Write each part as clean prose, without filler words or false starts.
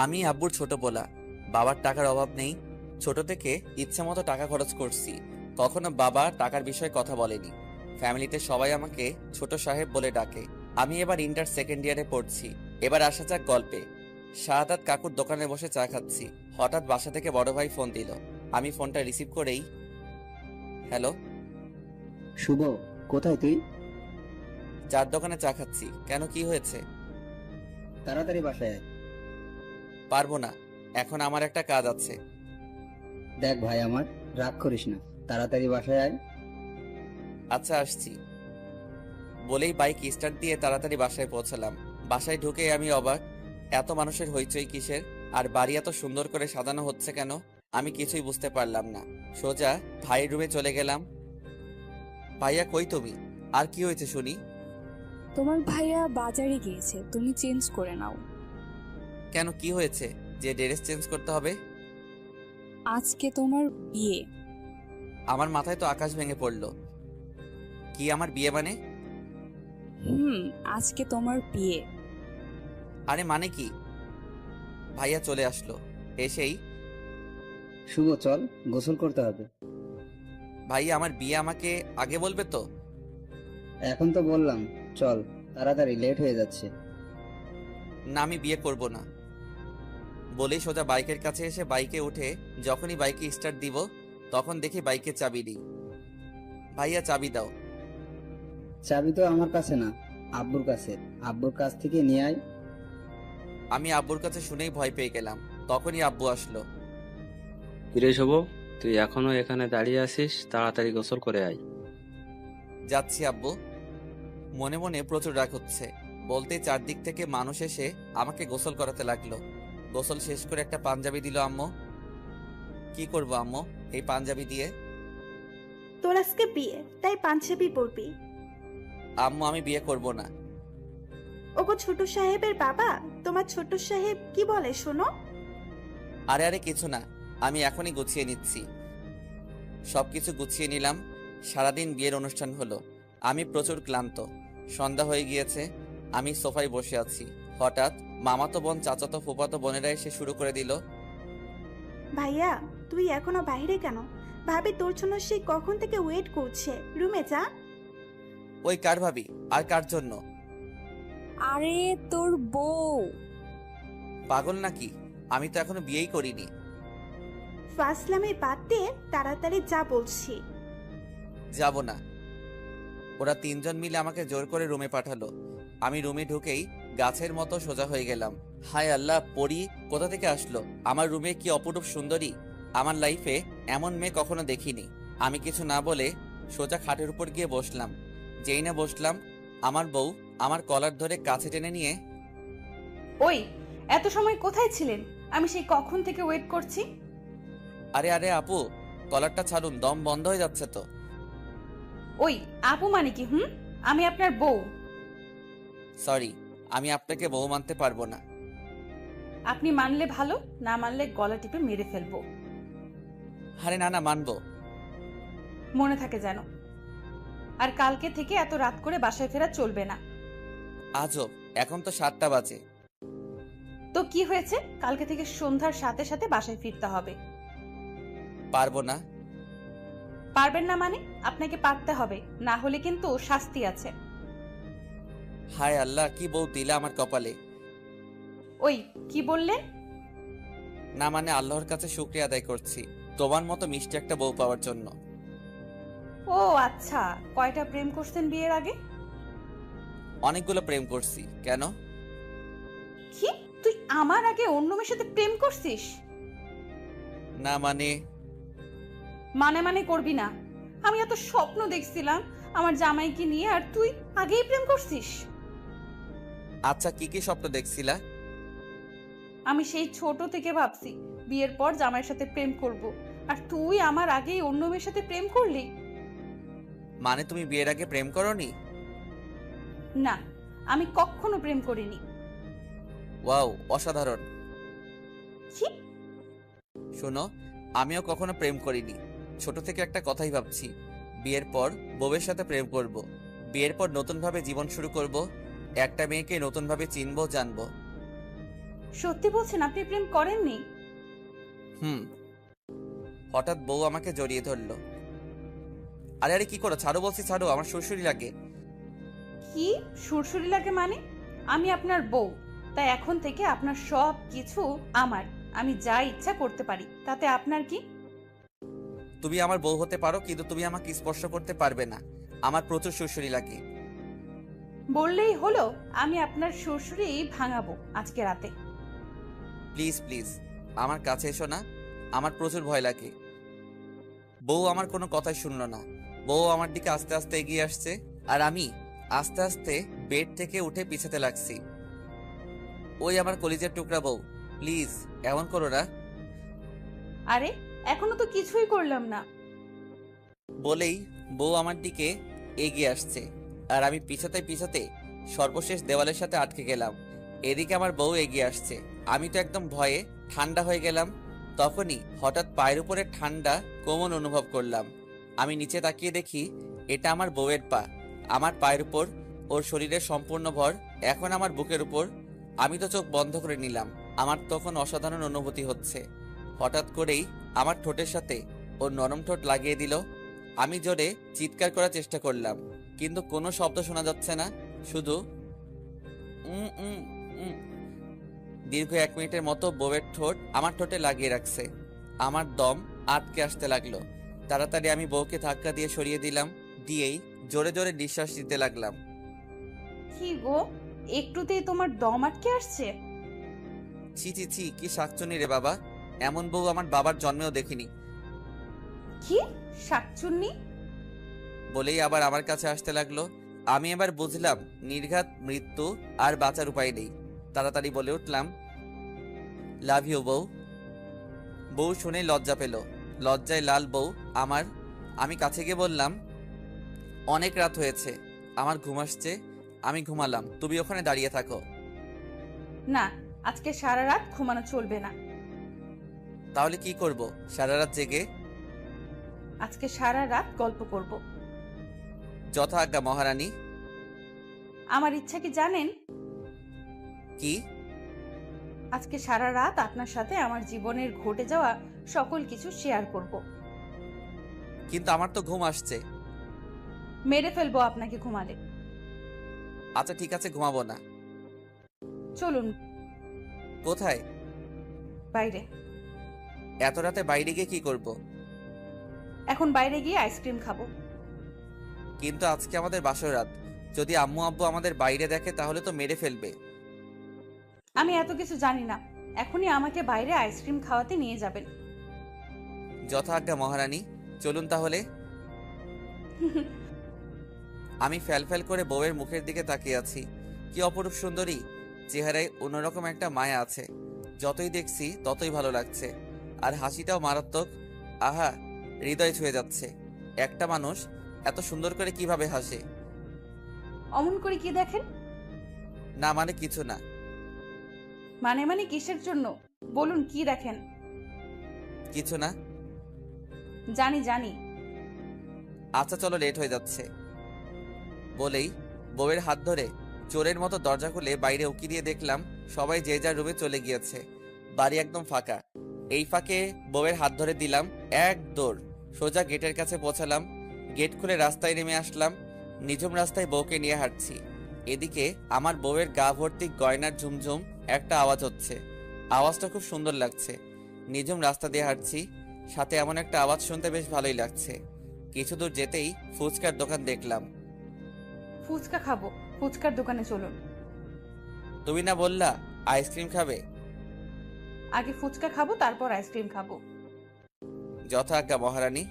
আমি আব্বুর ছোট পোলা, বাবার টাকার অভাব নেই। ছোট থেকে ইচ্ছে মতো টাকা খরচ করছি, কখনো বাবা টাকার বিষয়ে কথা বলেনি। ফ্যামিলিতে সবাই আমাকে ছোট সাহেব বলে ডাকে। আমি এবার ইন্টার সেকেন্ড ইয়ারে পড়ছি। এবার আসা যাক গল্পে। শাহাদাত কাকুর দোকানে বসে চা খাচ্ছি, হঠাৎ বাসা থেকে বড় ভাই ফোন দিল। আমি ফোনটা রিসিভ করেই, হ্যালো। শুভ, কোথায় তুই? চার দোকানে চা খাচ্ছি, কেন কি হয়েছে? তাড়াতাড়ি বাসায় আয়। পারবো না, এখন আমার একটা কাজ আছে। দেখ ভাই আমার, রাগ করিস না, তাড়াতাড়ি বাসায় আয়। আচ্ছা আসছি বলেই বাইক স্টার্ট দিয়ে তাড়াতাড়ি বাসায় পৌঁছালাম। বাসায় ঢুকেই আমি অবাক, এত মানুষের হইচই কিসের, আর বাড়ি এত সুন্দর করে সাজানো হচ্ছে কেন? আমি কিছুই বুঝতে পারলাম না। সোজা ভাইয়ের রুমে চলে গেলাম। ভাইয়া কই তুমি? আর কি হয়েছে শুনি? তোমার ভাইয়া বাজারে গিয়েছে, তুমি চেঞ্জ করে নাও। কেন, কি হয়েছে যে ড্রেস চেঞ্জ করতে হবে? আজকে তোমার বিয়ে। আমার মাথায় তো আকাশ ভেঙে পড়লো। কি আমার বিয়ে মানে? আজকে তোমার বিয়ে। আরে মানে কি? ভাইয়া চলে আসলো। এসেই, শুভ চল, গোসল করতে হবে। ভাইয়া আমার বিয়ে আমাকে আগে বলবে তো? এখন তো বললাম, চল তাড়াতাড়ি, লেট হয়ে যাচ্ছে। না, আমি বিয়ে করব না বলেই সোজা বাইকের কাছে এসে বাইকে উঠে যখনই বাইকে স্টার্ট দিব তখন দেখি বাইকে চাবি দিই। ভাইয়া চাবি দাও। চাবি তো আমার কাছে না, আব্বুর কাছে। আব্বুর কাছ থেকে নিয়ে আয়। আমি আব্বুর কাছে শুনেই ভয় পেয়ে গেলাম। তখনই আব্বু আসলো। কিরে শুভ, তুই এখনো এখানে দাঁড়িয়ে আছিস? তাড়াতাড়ি গোসল করে আয়। যাচ্ছি আব্বু। মনে মনে প্রচুর রাগ হচ্ছে। বলতে চারদিক থেকে মানুষ এসে আমাকে গোসল করাতে লাগলো। গোসল শেষ করে একটা পাঞ্জাবি দিল আম্মু। কি করব আম্মু এই পাঞ্জাবি দিয়ে? তোর আজকে বিয়ে, তাই পাঞ্জাবি পরবি। আম্মু আমি বিয়ে করব না। ওগো ছোট সাহেবের বাবা, তোমার ছোট সাহেব কি বলে শোনো। আরে আরে কিছু না, আমি এখনই গুছিয়ে নিচ্ছি। সবকিছু গুছিয়ে নিলাম। সারাদিন বিয়ের অনুষ্ঠান হলো। আমি প্রচুর ক্লান্ত। সন্ধ্যা হয়ে গিয়েছে। আমি সোফায় বসে আছি। হঠাৎ মামাতো বোন, চাচাতো, ফুফাতো বোনেরা এসে শুরু করে দিল। ভাইয়া তুই এখনো বাইরে কেন? ভাবি তোর জন্য সে কখন থেকে ওয়েট করছে, রুমে যা। ওই কার ভাবি? আর কার জন্য? আরে তোর বউ। পাগল নাকি? আমি তো এখনো বিয়েই করিনি। ফাসলামে বাদ দিয়ে তাড়াতাড়ি যা বলছি। যাব না। ওরা তিনজন মিলে আমাকে জোর করে রুমে পাঠালো। আমি রুমে ঢুকেই গাছের মতো সোজা হয়ে গেলাম। হায় আল্লাহ, পরি কোথা থেকে আসলো আমার রুমে? কি অপরূপ সুন্দরী! আমার লাইফে এমন মেয়ে কখনো দেখিনি। আমি কিছু না বলে সোজা খাটের উপর গিয়ে বসলাম। যেই না বসলাম, আমার বউ আমার কলার ধরে কাছে টেনে নিয়ে, ওই এত সময় কোথায় ছিলেন? আমি সেই কখন থেকে ওয়েট করছি। আরে আরে আপু, কলারটা ছাড়ুন, দম বন্ধ হয়ে যাচ্ছে তো। ওই আপু মানে কি? আমি আপনার বউ। সরি, আমি আপনাকে বউ মানতে পারবো না। আপনি মানলে ভালো, না মানলে গলা টিপে মেরে ফেলবো। আরে না না, মানবো। মনে থাকে যেন। আর কালকে থেকে এত রাত করে বাসায় ফেরা চলবে না। আজব, এখন তো 7টা বাজে। তো কি হয়েছে? কালকে থেকে সন্ধ্যার সাথে সাথে বাসায় ফিরতে হবে। পারবো না। পারবেন না মানে? আপনাকে পারতে হবে, না হলে কিন্তু শাস্তি আছে। হায় আল্লাহ, কি বউ দিলা আমার কপালে। ওই কি বললেন? না মানে আল্লাহর কাছে শুকরিয়া আদায় করছি তোমার মতো মিষ্টি একটা বউ পাওয়ার জন্য। ও আচ্ছা, কয়টা প্রেম করছেন বিয়ের আগে? অনেকগুলো প্রেম করছি। কেন? কি তুই আমার আগে অন্য মেয়ের সাথে প্রেম করছিস? না মানে? মানে মানে করবি না। আমি এত স্বপ্ন দেখছিলাম আমার জামাইকে নিয়ে, আর তুই আগেই প্রেম করছিস। আচ্ছা কি কি স্বপ্ন দেখছিলা? আমি সেই ছোট থেকে ভাবছি বিয়ের পর জামাইয়ের সাথে প্রেম করব, আর তুই আমার আগেই অন্য মেয়ের সাথে প্রেম করলি। মানে তুমি বিয়ের আগে প্রেম করোনি? না, আমি কখনো প্রেম করিনি। ওয়াও, অসাধারণ। কি? শোনো, আমিও কখনো প্রেম করিনি। ছোট থেকে একটা কথাই ভাবছি, বিয়ের পর বউয়ের সাথে প্রেম করব। বিয়ের পর নতুন ভাবে জীবন শুরু করব। একটা মেয়েকে নতুনভাবে চিনবো জানবো। সত্যি বলছেন আপনি প্রেম করেননি? হুম। হঠাৎ বউ আমাকে জড়িয়ে ধরলো। আরে আরে কি করো, ছাড়ো বলছি, ছাড়ো, আমার শ্বশুরই লাগে। কি সুরসুরি লাগে মানে? আমি আপনার বউ, তাই এখন থেকে আপনার সব কিছু আমার। আমি যা ইচ্ছা করতে পারি, তাতে আপনার কি? তুমি আমার বউ হতে পারো, কিন্তু তুমি আমাকে স্পর্শ করতে পারবে না। আমার প্রচুর শ্বশুরই লাগে। বললেই হলো আমি আপনার শ্বশুরই ভাঙাবো আজকে রাতে। প্লিজ প্লিজ আমার কাছে এসো না, আমার প্রচুর ভয় লাগে। বউ আমার কোনো কথাই শুনলো না। বউ আমার দিকে আস্তে আস্তে এগিয়ে আসছে, আর আমি আস্তে আস্তে বেড থেকে উঠে পিছাতে লাগছি। ওই আমার কলিজার টুকরা বউ, প্লিজ এমন করো না। আরে এখনো তো কিছুই করলাম না। বলেই বউ আমার দিকে এগিয়ে আসছে, আর আমি পিছাতে পিছাতে সর্বশেষ দেওয়ালের সাথে আটকে গেলাম। এদিকে আমার বউ এগিয়ে আসছে, আমি তো একদম ভয়ে ঠান্ডা হয়ে গেলাম। তখনই হঠাৎ পায়ের উপরে ঠান্ডা কোমল অনুভব করলাম। আমি নিচে তাকিয়ে দেখি এটা আমার বউয়ের পা। আমার পায়ের উপর ওর শরীরের সম্পূর্ণ ভর, এখন আমার বুকের উপর। আমি তো চোখ বন্ধ করে নিলাম। আমার তখন অসাধারণ অনুভূতি হচ্ছে। হঠাৎ করেই আমার ঠোঁটের সাথে ওর নরম ঠোঁট লাগিয়ে দিল। আমি জোরে চিৎকার করার চেষ্টা করলাম, কিন্তু কোনো শব্দ শোনা যাচ্ছে না, শুধু উম উম উম। দীর্ঘ 1 মিনিটের মতো বউয়ের ঠোঁট আমার ঠোঁটে লাগিয়ে রাখছে। আমার দম আটকে আসতে লাগলো। তাড়াতাড়ি আমি বউকে ধাক্কা দিয়ে সরিয়ে দিলাম, দিয়েই জোরে জোরে নিঃশ্বাস নিতে লাগলাম। কি গো, একটুতেই তোমার দম আটকে আসছে? ছি ছি ছি, কি শাকচুনি রে বাবা, এমন বউ আমার বাবার জন্মেও দেখিনি। কি শাকচুন্নি? বলেই আবার আমার কাছে আসতে লাগলো। আমি এবার বুঝলাম নির্ঘাত মৃত্যু, আর বাঁচার উপায় নেই। তাড়াতাড়ি বলে উঠলাম, লাভ ইউ বউ। বউ শুনে লজ্জা পেল, লজ্জায় লাল বউ আমার। আমি কাছে গিয়ে বললাম, অনেক রাত হয়েছে, আমার ঘুম আসছে, আমি ঘুমালাম, তুমি ওখানে দাঁড়িয়ে থাকো। না, আজকে সারা রাত ঘুমানো চলবে না। তাহলে কি করব সারা রাত জেগে? আজকে সারা রাত গল্প করব। যথা আজ্ঞা মহারানী। আমার ইচ্ছা কি জানেন? কি? আজকে সারা রাত আপনার সাথে আমার জীবনের ঘটে যাওয়া সকল কিছু শেয়ার করব। কিন্তু আমার তো ঘুম আসছে। মেরে ফেলবো আপনাকে ঘুমালে। আচ্ছা ঠিক আছে, ঘুমাবো না। চলুন কোথায়? বাইরে। এত রাতে বাইরে গিয়ে কি করব? এখন বাইরে গিয়ে আইসক্রিম খাবো। কিন্তু আজকে আমাদের বাসর রাত, যদি আম্মু আব্বু আমাদের বাইরে দেখে তাহলে তো মেরে ফেলবে। আমি এত কিছু জানি না, এখনই আমাকে বাইরে আইসক্রিম খাওয়াতে নিয়ে যাবেন। যথা আজ্ঞা মহারানী, চলুন তাহলে। আমি ফ্যাল করে বউয়ের মুখের দিকে তাকিয়ে আছি। কি অপরূপ সুন্দরী, চেহারায় অন্যরকম একটা মায়া আছে। যতই দেখছি ততই ভালো লাগছে, আর হাসিটাও মারাত্মক। আহা, হৃদয় ছুঁয়ে যাচ্ছে। একটা মানুষ এত সুন্দর করে কিভাবে হাসে? অমন করে কি দেখেন? না মানে কিছু না। মানে কিসের জন্য বলুন, কি দেখেন? কিছু না। জানি। আচ্ছা চলো, লেট হয়ে যাচ্ছে। বলেই বউয়ের হাত ধরে চোরের মতো দরজা খুলে বাইরে উকি দিয়ে দেখলাম সবাই যে যার রুমে চলে গিয়েছে। বাড়ি একদম ফাঁকা। এই ফাঁকে বউয়ের হাত ধরে দিলাম, এক দৌড় সোজা গেটের কাছে পৌঁছালাম। গেট খুলে রাস্তায় নেমে আসলাম। নিঝুম রাস্তায় বউকে নিয়ে হাঁটছি। এদিকে আমার বউয়ের গা ভর্তি গয়নার ঝুমঝুম একটা আওয়াজ হচ্ছে। আওয়াজটা খুব সুন্দর লাগছে। নিঝুম রাস্তা দিয়ে হাঁটছি, সাথে এমন একটা আওয়াজ শুনতে বেশ ভালোই লাগছে। কিছু দূর যেতেই ফুচকার দোকান দেখলাম। ফুচকা খাবো, ফুচকার দোকানে চলুন। তুমি না বললা আইসক্রিম খাবে? আগে ফুচকা খাবো, তারপর আইসক্রিম খাবো। যথা আজ্ঞা মহারানী।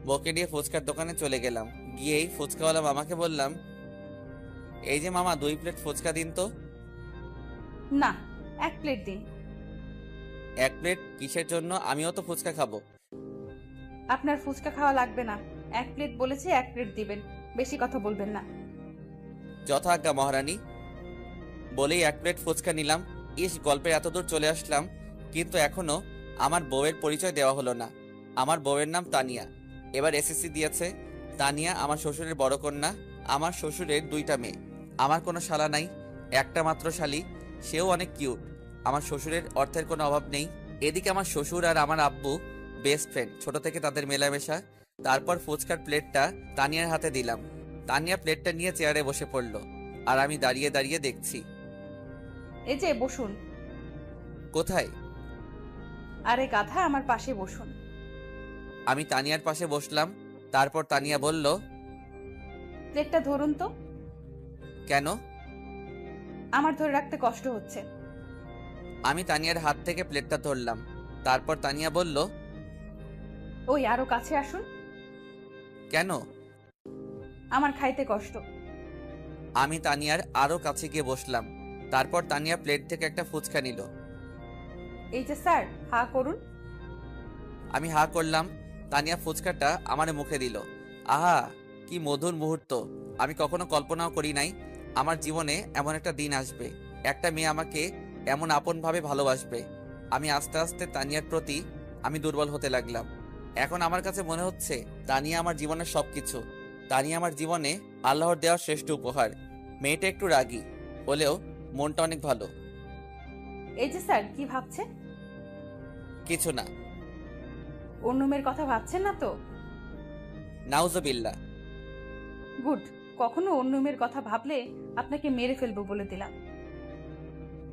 বউকে নিয়ে ফুচকার দোকানে চলে গেলাম। গিয়েই ফুচকাওয়ালা মামাকে বললাম, এই যে মামা 2 প্লেট ফুচকা দিন তো। না, 1 প্লেট দিন। 1 প্লেট কিসের জন্য? আমিও তো ফুচকা খাবো। আপনার ফুচকা খাওয়া লাগবে না, 1 প্লেট বলেছি, 1 প্লেট দিবেন, বেশি কথা বলবেন না। যথা আজ্ঞা মহারানী। বলেই 1 প্লেট ফুচকা নিলাম। ইস, গল্পের এত দূর চলে আসলাম, কিন্তু এখনো আমার বউয়ের পরিচয় দেওয়া হলো না। আমার বউয়ের নাম তানিয়া, এবার এসএসসি দিয়েছে। তানিয়া আমার শ্বশুরের বড় কন্যা। আমার শ্বশুরের 2টা মেয়ে, আমার কোনো শালা নাই, একটা মাত্র শালি, সেও অনেক কিউট। আমার শ্বশুরের অর্থের কোনো অভাব নেই। এদিকে আমার শ্বশুর আর আমার আব্বু বেস্ট ফ্রেন্ড, ছোট থেকে তাদের মেলামেশা। তারপর ফুচকার প্লেটটা তানিয়ার হাতে দিলাম। তানিয়া প্লেটটা নিয়ে চেয়ারে বসে পড়ল, আর আমি দাঁড়িয়ে দাঁড়িয়ে দেখছি। এই যে বসুন। কোথায়? আরে গাধা, আমার পাশে বসুন। আমি তানিয়ার পাশে বসলাম। তারপর তানিয়া বলল, প্লেটটা ধরুন তো। কেন? আমার ধরে রাখতে কষ্ট হচ্ছে। আমি তানিয়ার হাত থেকে প্লেটটা ধরলাম। তারপর তানিয়া বলল, ওই আরো কাছে আসুন। কেন? আমার খাইতে কষ্ট। আমি তানিয়ার আরো কাছে গিয়ে বসলাম। তারপর তানিয়া প্লেট থেকে একটা ফুচকা নিল। এই যে স্যার, হা করুন। আমি হা করলাম। তানিয়া ফুচকাটা আমার মুখে দিল। আহা, কি মধুর মুহূর্ত! আমি কখনো কল্পনাও করি নাই আমার জীবনে এমন একটা দিন আসবে, একটা মেয়ে আমাকে এমন আপনভাবে ভালোবাসবে। আমি আস্তে আস্তে তানিয়ার প্রতি আমি দুর্বল হতে লাগলাম। এখন আমার কাছে মনে হচ্ছে তানিয়া আমার জীবনের সবকিছু। তানিয়া আমার জীবনে আল্লাহর দেওয়া শ্রেষ্ঠ উপহার। মেয়েটা একটু রাগী হলেও মনটা অনেক ভালো। এই যে স্যার, কি ভাবছেন? কিছু না। অন্য মেয়ের কথা ভাবছেন না তো? নাউজুবিল্লাহ। গুড। কখনো অন্য মেয়ের কথা ভাবলে আপনাকে মেরে ফেলবো বলে দিলাম।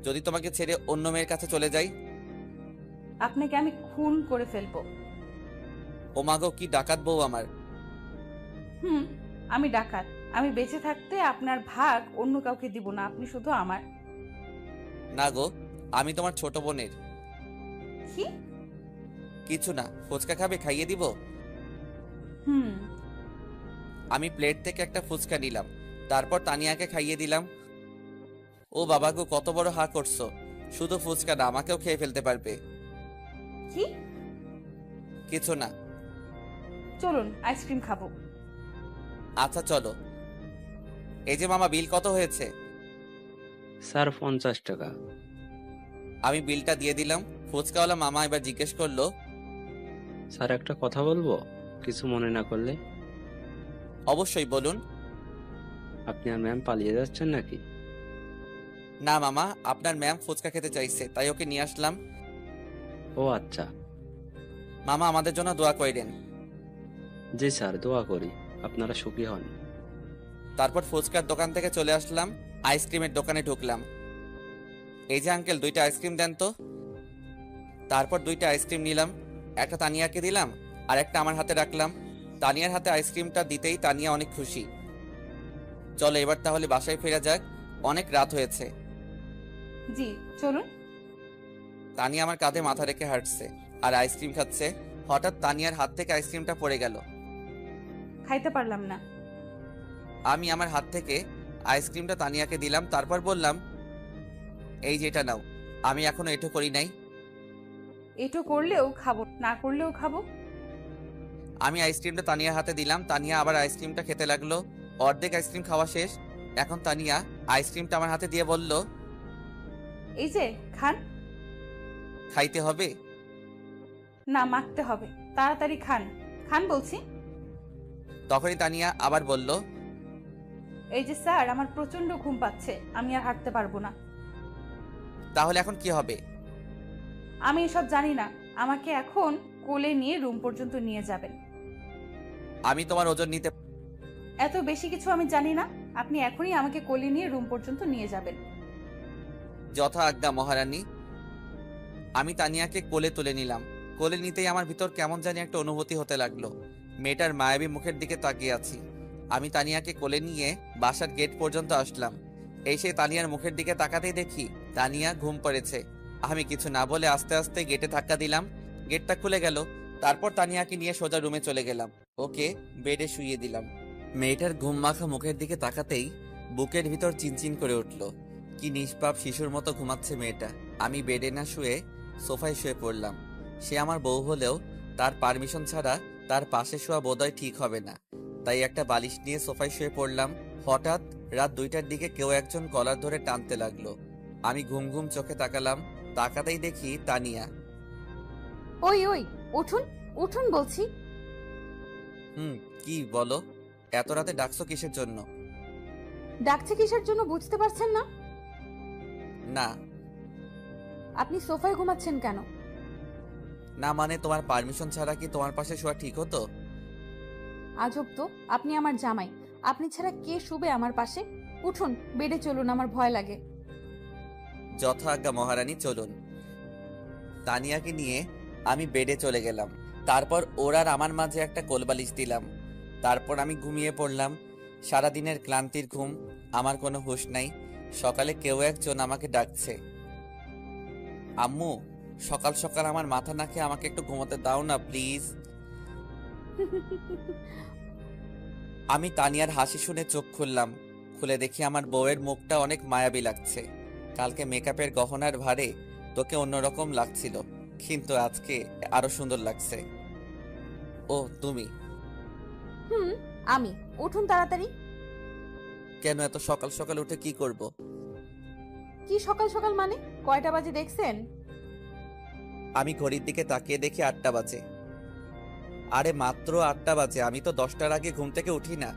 যদি তোমাকে ছেড়ে অন্য মেয়ের কাছে চলে যাই? আপনাকে আমি খুন করে ফেলবো। ও মাগো, কি ডাকাত বউ আমার! হুম, আমি ডাকাত। আমি বেঁচে থাকতে আপনার ভাগ অন্য কাউকে দিব না, আপনি শুধু আমার। না গো, আমি তোমার ছোট বোনের। কি? কিছু না। ফুচকা খাবে? খাইয়ে দিব। হুম। আমি প্লেট থেকে একটা ফুচকা নিলাম। তারপর তানিয়াকে খাইয়ে দিলাম। ও বাবা গো, কত বড় হা করছো! শুধু ফুচকা না, আমাকেও খেয়ে ফেলতে পারবে। কি? কিছু না। চলুন আইসক্রিম খাবো। আচ্ছা চলো। এই যে মামা, বিল কত হয়েছে? স্যার 50 টাকা। আমি বিলটা দিয়ে দিলাম। ফুচকাওয়ালা মামা এবার জিজ্ঞেস করলো, স্যার একটা কথা বলবো, কিছু মনে না করলে? অবশ্যই বলুন। আপনি আর ম্যাম পালিয়ে যাচ্ছেন নাকি? না মামা, আপনার ম্যাম ফুচকা খেতে চাইছে, তাই ওকে নিয়ে আসলাম। ও আচ্ছা। মামা, আমাদের জন্য দোয়া কইরেন। জি স্যার, দোয়া করি আপনারা সুখী হন। তারপর ফুচকার দোকান থেকে চলে আসলাম, আইসক্রিমের দোকানে ঢুকলাম। এই যে আঙ্কেল, 2টা আইসক্রিম দেন তো। তারপর 2টা আইসক্রিম নিলাম। একটা তানিয়াকে দিলাম, আর একটা আমার হাতে রাখলাম। তানিয়ার হাতে আইসক্রিমটা দিতেই তানিয়া অনেক খুশি। চলো এবার তাহলে বাসায় ফেরা যাক, অনেক রাত হয়েছে। জি চলুন। তানিয়া আমার কাঁধে মাথা রেখে হাঁটছে আর আইসক্রিম খাচ্ছে। হঠাৎ তানিয়ার হাত থেকে আইসক্রিমটা পড়ে গেল। খাইতে পারলাম না। আমি আমার হাত থেকে আইসক্রিমটা তানিয়াকে দিলাম। তারপর বললাম, এই যে এটা নাও। আমি এখনো এটু করি নাই। এটো করলেও খাবো, না করলেও খাবো। আমি আইসক্রিমটা তানিয়ার হাতে দিলাম। তানিয়া আবার আইসক্রিমটা খেতে লাগলো। অর্ধেক আইসক্রিম খাওয়া শেষ। এখন তানিয়া আইসক্রিমটা আমার হাতে দিয়ে বলল, এই যে খান। খাইতে হবে? না, মাখতে হবে। তাড়াতাড়ি খান, খান বলছি। তখনই তানিয়া আবার বলল, এই যে স্যার, আমার প্রচন্ড ঘুম পাচ্ছে, আমি আর হাঁটতে পারবো না। তাহলে এখন কি হবে? আমি এসব জানি না। আমাকে এখন কোলে নিয়ে রুম পর্যন্ত নিয়ে যাবেন। আমি তোমার ওজন নিতে। এত বেশি কিছু আমি জানি না। আপনি এখনই আমাকে কোলে নিয়ে রুম পর্যন্ত নিয়ে যাবেন। যথা আজ্ঞা মহারানী। আমি তানিয়াকে কোলে তুলে নিলাম। কোলে নিতেই আমার ভিতর কেমন জানি একটা অনুভূতি হতে লাগলো। মেয়েটার মায়াবী মুখের দিকে তাকিয়ে আছি। আমি তানিয়াকে কোলে নিয়ে বাসার গেট পর্যন্ত আসলাম। এসে তানিয়ার মুখের দিকে তাকাতেই দেখি তানিয়া ঘুম পড়েছে। আমি কিছু না বলে আস্তে আস্তে গেটে ধাক্কা দিলাম। গেটটা খুলে গেল। তারপর তানিয়াকে নিয়ে সোজা রুমে চলে গেলাম। ওকে বেডে শুইয়ে দিলাম। মেয়েটার ঘুম মাখা মুখের দিকে তাকাতেই বুকের ভিতর চিনচিন করে উঠল। কি নিষ্পাপ শিশুর মতো ঘুমাচ্ছে মেয়েটা। আমি বেডে না শুয়ে সোফায় শুয়ে পড়লাম। সে আমার বউ হলেও তার পারমিশন ছাড়া তার পাশে শোয়া বোধহয় ঠিক হবে না, তাই একটা বালিশ নিয়ে সোফায় শুয়ে পড়লাম। হঠাৎ রাত 2টার দিকে কেউ একজন কলার ধরে টানতে লাগলো। আমি ঘুম ঘুম চোখে তাকালাম। তাকাতেই দেখি তানিয়া। ওই ওই, উঠুন উঠুন বলছি। কি বলো? এত রাতে ডাকছো কিসের জন্য? ডাকছে কিসের জন্য বুঝতে পারছেন না? না। আপনি সোফায় ঘুমাচ্ছেন কেন? না মানে তোমার পারমিশন ছাড়া কি তোমার পাশে শোয়া ঠিক হতো? আজব তো, আপনি আমার জামাই, আপনি ছাড়া কে শুবে আমার পাশে? উঠুন, বেডে চলুন, আমার ভয় লাগে। যথা আজ্ঞা মহারানী, চলুন। তানিয়াকে নিয়ে আমি বেডে চলে গেলাম। তারপর ওর আর আমার মাঝে একটা কোলবালিশ দিলাম। তারপর আমি ঘুমিয়ে পড়লাম। সারাদিনের ক্লান্তির ঘুম, আমার কোনো হুঁশ নাই। সকালে কেউ একজন আমাকে ডাকছে, আম্মু সকাল সকাল আমার মাথা না খেয়ে আমাকে একটু ঘুমোতে দাও না প্লিজ। আমি তানিয়ার হাসি শুনে চোখ খুললাম। খুলে দেখি আমার বউয়ের মুখটা অনেক মায়াবী লাগছে। কালকে মেকআপের গহনার ভারে তোকে অন্যরকম লাগছিল, কিন্তু আজকে আরো সুন্দর লাগছে। ও তুমি? আমি। উঠুন তাড়াতাড়ি। কেন এত সকাল সকাল উঠে কি করব? কি সকাল সকাল মানে? কয়টা বাজে দেখছেন? আমি ঘড়ির দিকে তাকিয়ে দেখি 8টা বাজে। আরে মাত্র 8টা বাজে, আমি তো 10টার আগে ঘুম থেকে উঠি না।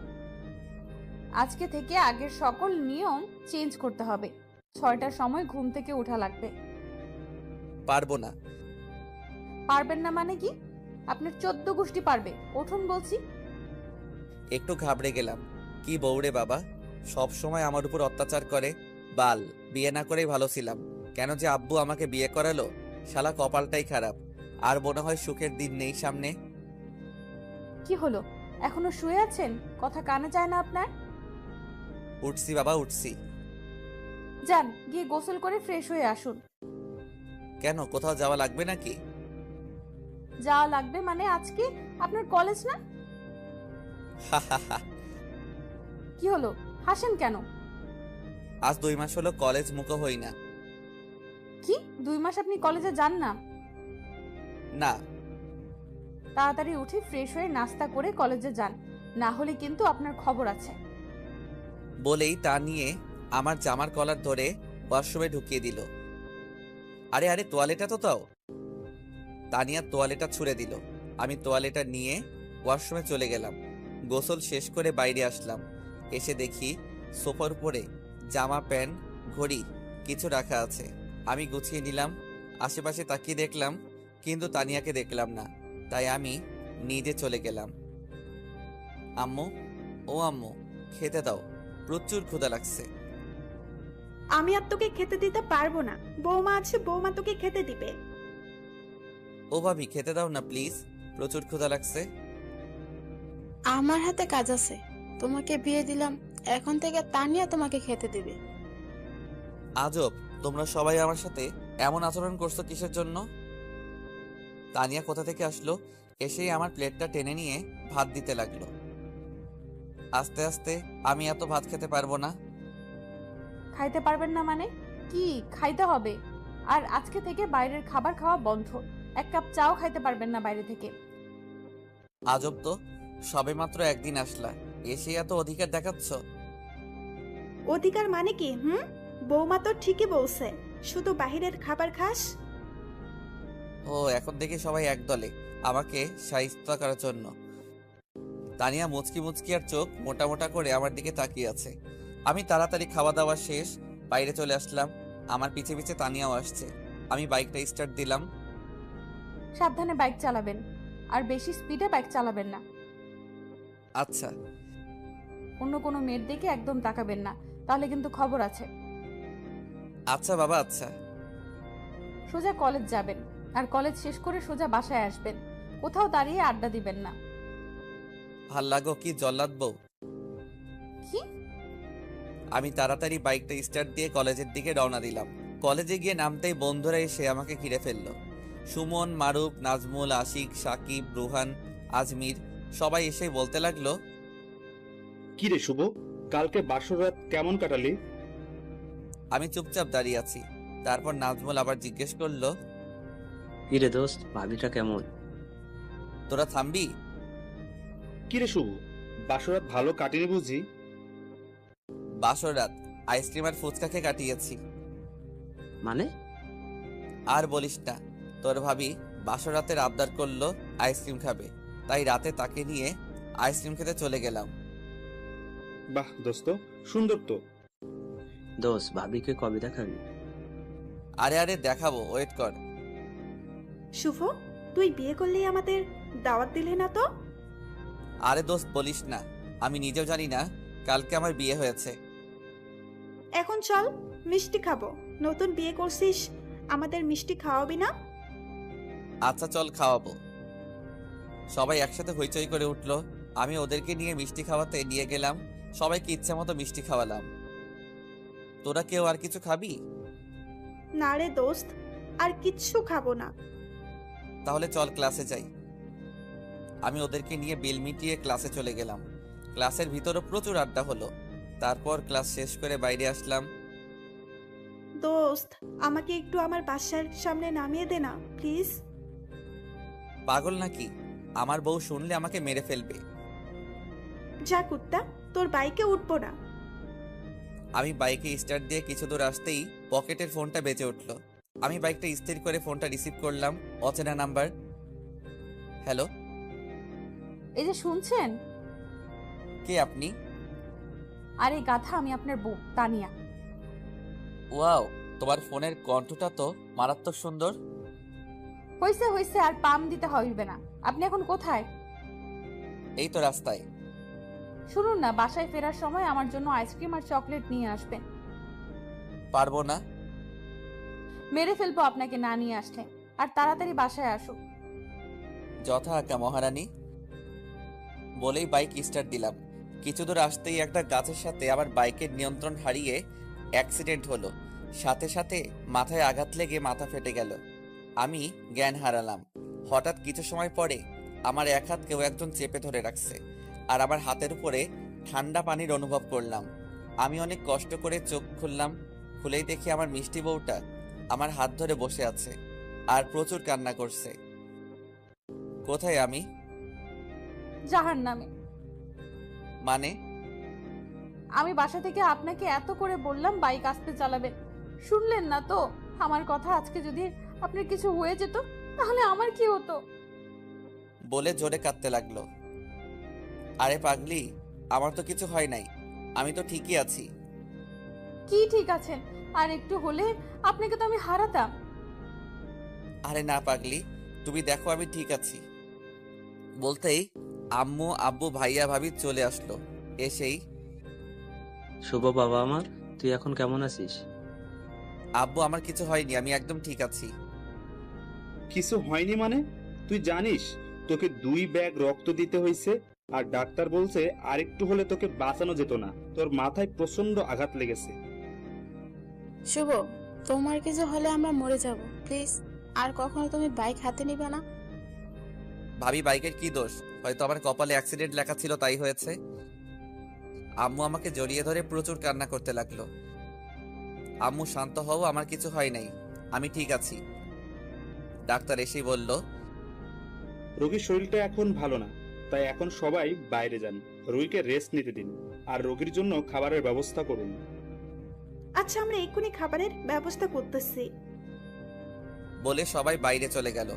আজকে থেকে আগের সকল নিয়ম চেঞ্জ করতে হবে। 6টার সময় ঘুম থেকে ওঠা লাগবে। পারবো না। পারবেন না মানে কি? আপনার 14 গোষ্ঠী পারবে। উঠুন বলছি। একটু ঘাবড়ে গেলাম। কি বউরে বাবা, সব সময় আমার উপর অত্যাচার করে। বাল, বিয়ে না করেই ভালো ছিলাম। কেন যে আব্বু আমাকে বিয়ে করালো, শালা কপালটাই খারাপ। আর মনে হয় সুখের দিন নেই সামনে। কি হলো, এখনো শুয়ে আছেন? কথা কানে যায় না আপনার? উঠছি বাবা, উঠছি। যান, গিয়ে গোসল করে ফ্রেশ হয়ে আসুন। কেন, কোথাও যাওয়া লাগবে নাকি? যাওয়া লাগবে মানে আজকে আপনার কলেজ না? কি হলো, হাসেন কেন? আজ 2 মাস হলো কলেজ মুখো হই না। কি 2 মাস আপনি কলেজে যান না? না। তাড়াতাড়ি উঠে ফ্রেশ হয়ে নাস্তা করে কলেজে যান, না হলে কিন্তু আপনার খবর আছে। বলেই তা নিয়ে আমার জামার কলার ধরে ওয়াশরুমে ঢুকিয়ে দিল। আরে আরে, তোয়ালেটা তো দাও। তানিয়া তোয়ালেটা ছুঁড়ে দিল। আমি তোয়ালেটা নিয়ে ওয়াশরুমে চলে গেলাম। গোসল শেষ করে বাইরে আসলাম। এসে দেখি সোফার উপরে জামা, প্যান্ট, ঘড়ি কিছু রাখা আছে। আমি গুছিয়ে নিলাম। আশেপাশে তাকিয়ে দেখলাম, কিন্তু তানিয়াকে দেখলাম না। তাই আমি নিজে চলে গেলাম। আম্মু, ও আম্মু, খেতে দাও, প্রচুর ক্ষুধা লাগছে। আমি আর তোকে খেতে দিতে পারবো না। বৌমা আছে, বৌমা তোকে খেতে দিবে। ও ভাবি, খেতে দাও না প্লিজ, প্রচুর ক্ষুধা লাগছে। আমার হাতে কাজ আছে, তোমাকে বিয়ে দিলাম, এখন থেকে তানিয়া তোমাকে খেতে দেবে। আজব, তোমরা সবাই আমার সাথে এমন আচরণ করছো কিসের জন্য? তানিয়া কোথা থেকে আসলো, এসেই আমার প্লেটটা টেনে নিয়ে ভাত দিতে লাগলো। আস্তে আস্তে আমি এত ভাত খেতে পারবো না। খাইতে পারবেন না মানে কি? খাইতে হবে। আর আজকে থেকে বাইরের খাবার খাওয়া বন্ধ। 1 কাপ চাও খাইতে পারবেন না বাইরে থেকে। আজব তো, সবে মাত্র একদিন আসলা, এসে এত অধিকার দেখাচ্ছ। অধিকার মানে কি? বৌমা তো ঠিকই বলছে, শুধু বাহিরের খাবার খাস। ও, এখন দেখি সবাই এক দলে আমাকে শায়েস্তা করার জন্য। তানিয়া মুচকি মুচকি আর চোখ মোটা মোটা করে আমার দিকে তাকিয়ে আছে। আমি তাড়াতাড়ি খাওয়া দাওয়া শেষ বাইরে চলে আসলাম। আমার পিছে পিছে তানিয়াও আসছে। আমি বাইকটা স্টার্ট দিলাম। সাবধানে বাইক চালাবেন, আর বেশি স্পিডে বাইক চালাবেন না। আচ্ছা। অন্য কোনো মেয়ের দিকে একদম তাকাবেন না, তাহলে কিন্তু খবর আছে। আচ্ছা বাবা, আচ্ছা। সোজা কলেজ যাবেন, আর কলেজ শেষ করে সোজা বাসায় আসবেন। কোথাও দাঁড়িয়ে আড্ডা দিবেন না। ভাল লাগো কি জল্লাদ বউ। কি? আমি তাড়াতাড়ি বাইকটা স্টার্ট দিয়ে কলেজের দিকে রওনা দিলাম। কলেজে গিয়ে নামতেই বন্ধুরা এসে আমাকে ঘিরে ফেললো। সুমন, মারুফ, নাজমুল, আশিক, সাকিব, রুহান, আজমির সবাই এসে বলতে লাগলো, কি রে শুভ, কালকে বাসর রাত কেমন কাটালি? আমি চুপচাপ দাঁড়িয়ে আছি। তারপর নাজমুল আবার জিজ্ঞেস করলো, কি রে দোস্ত, ভাবিটা কেমন? তোরা থামবি? কি রে শুভ, বাসর রাত ভালো কাটেনি বুঝি? বাসর রাত আইসক্রিম আর ফুচকা খেয়ে কাটিয়েছি। মানে? আর বলিস না, তোর ভাবি বাসর রাতের আবদার করলো আইসক্রিম খাবে, তাই রাতে তাকে নিয়ে আইসক্রিম খেতে চলে গেলাম। বাহ দোস্ত, সুন্দর তো। দোষ, ভাবিকে কবে দেখাবি? আরে আরে দেখাবো, ওয়েট কর। শুভ, তুই বিয়ে করলি আমাদের দাওয়াত দিলি না তো? আরে দোস্ত বলিস না, আমি নিজেও জানি না কালকে আমার বিয়ে হয়েছে। এখন চল, মিষ্টি খাবো। নতুন বিয়ে করছিস, আমাদের মিষ্টি খাওয়াবি না? আচ্ছা চল খাওয়াবো। সবাই একসাথে হইচই করে উঠলো। আমি ওদেরকে নিয়ে মিষ্টি খাওয়াতে নিয়ে গেলাম। সবাইকে ইচ্ছা মতো মিষ্টি খাওয়ালাম। তোরা কেউ আর কিছু খাবি? না রে দোস্ত, আর কিচ্ছু খাবো না। তাহলে চল ক্লাসে যাই। আমি ওদেরকে নিয়ে বিল মিটিয়ে ক্লাসে চলে গেলাম। ক্লাসের ভিতরও প্রচুর আড্ডা হলো। তারপর ক্লাস শেষ করে বাইরে আসলাম। দোস্ত, আমাকে একটু আমার বাসার সামনে নামিয়ে দে না প্লিজ। পাগল নাকি? আমার বউ শুনলে আমাকে মেরে ফেলবে। যা কুত্তা, তোর বাইকে উঠবো না। আমি বাইকে স্টার্ট দিয়ে কিছু দূর আসতেই পকেটের ফোনটা বেজে উঠল। আমি বাইকটা স্থির করে ফোনটা রিসিভ করলাম। অচেনা নাম্বার। হ্যালো, এই যে শুনছেন? কে আপনি? আরে গাধা, আমি আপনার বউ তানিয়া। ওয়াও, তোমার ফোনের কণ্ঠটা তো মারাত্মক সুন্দর। হইছে হইছে, আর পাম দিতে হইবে না। আপনি এখন কোথায়? এই তো রাস্তায়। শুনুন না, বাসায় ফেরার সময় আমার জন্য আইসক্রিম আর চকলেট নিয়ে আসবেন। পারবো না। মেরে ফেলবো আপনাকে না নিয়ে আসলে। আর তাড়াতাড়ি বাসায় আসুন। যথা আজ্ঞা মহারানী। বলেই বাইক স্টার্ট দিলাম। কিছু দূর আসতেই একটা গাছের সাথে আমার বাইকের নিয়ন্ত্রণ হারিয়ে অ্যাক্সিডেন্ট হলো। সাথে সাথে মাথায় আঘাত লেগে মাথা ফেটে গেল। আমি জ্ঞান হারালাম। হঠাৎ কিছু সময় পরে আমার এক হাত কেউ একজন চেপে ধরে রাখছে, আর আমার হাতের উপরে ঠান্ডা পানির অনুভব করলাম। আমি অনেক কষ্ট করে চোখ খুললাম। খুলেই দেখি আমার মিষ্টি বউটা আমার হাত ধরে বসে আছে আর প্রচুর কান্না করছে। কোথায় আমি? জাহান্নামে। মানে? আমি বাসা থেকে আপনাকে এত করে বললাম বাইক আস্তে চালাবেন, শুনলেন না তো আমার কথা। আজকে যদি আপনার কিছু হয়ে যেত তাহলে আমার কি হতো? বলে জোরে কাঁদতে লাগলো। আরে পাগলি, আমার তো কিছু হয় নাই, আমি তো ঠিকই আছি। কি ঠিক আছেন? আর একটু হলে আপনাকে তো আমি হারাতাম। আরে না পাগলি, তুমি দেখো আমি ঠিক আছি। বলতেই আম্মু আব্বু ভাইয়া ভাবি চলে আসলো। এসেই, শুভ বাবা আমার, তুই এখন কেমন আছিস? আব্বু আমার কিছু হয়নি, আমি একদম ঠিক আছি। কিছু হয়নি মানে? তুই জানিস তোকে 2 ব্যাগ রক্ত দিতে হয়েছে, আর ডাক্তার বলছে আর একটু হলে তোকে বাঁচানো যেত না। তোর মাথায় প্রচন্ড আঘাত লেগেছে। শুভ, তোমার কিছু হলে আমরা মরে যাব, প্লিজ। আর কখনো তুমি বাইক হাতে নিবে না। ভাবি বাইকের কি দোষ? হয়তো আমার কপালে অ্যাক্সিডেন্ট লেখা ছিল, তাই হয়েছে। আম্মু আমাকে জড়িয়ে ধরে প্রচুর কান্না করতে লাগলো। আম্মু শান্ত হও, আমার কিছু হয় নাই, আমি ঠিক আছি। ডাক্তার এসেই বলল, রোগীর শরীরটা এখন ভালো না, তাই এখন সবাই বাইরে যান। রোগীকে রেস্ট নিতে দিন, আর রোগীর জন্য খাবারের ব্যবস্থা করুন। আচ্ছা, আমরা এক্ষুনি খাবারের ব্যবস্থা করতেছি। বলে সবাই বাইরে চলে গেল।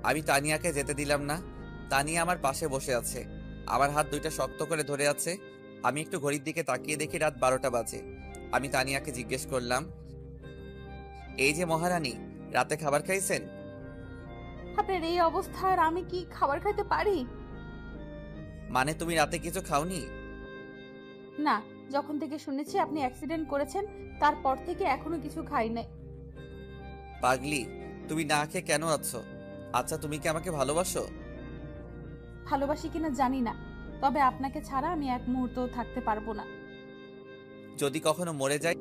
আমি তানিয়াকে যেতে দিলাম না। তানিয়া আমার পাশে বসে আছে, আমার হাত দুইটা শক্ত করে ধরে আছে। আমি একটু ঘড়ির দিকে তাকিয়ে দেখি রাত 12টা বাজে। আমি তানিয়াকে জিজ্ঞেস করলাম, এই যে মহারানী, রাতে খাবার খাইছেন? আপনার এই অবস্থা আর আমি কি খাবার খেতে পারি? মানে তুমি রাতে কিছু খাওনি? না, যখন থেকে শুনেছি আপনি অ্যাক্সিডেন্ট করেছেন তারপর থেকে এখনো কিছু খাই নাই। পাগলি, তুমি না খেয়ে কেন আছো? আচ্ছা তুমি কি আমাকে ভালোবাসো? ভালোবাসি কিনা জানি না, তবে আপনাকে ছাড়া আমি এক মুহূর্তও থাকতে পারবো না। যদি কখনো মরে যাই?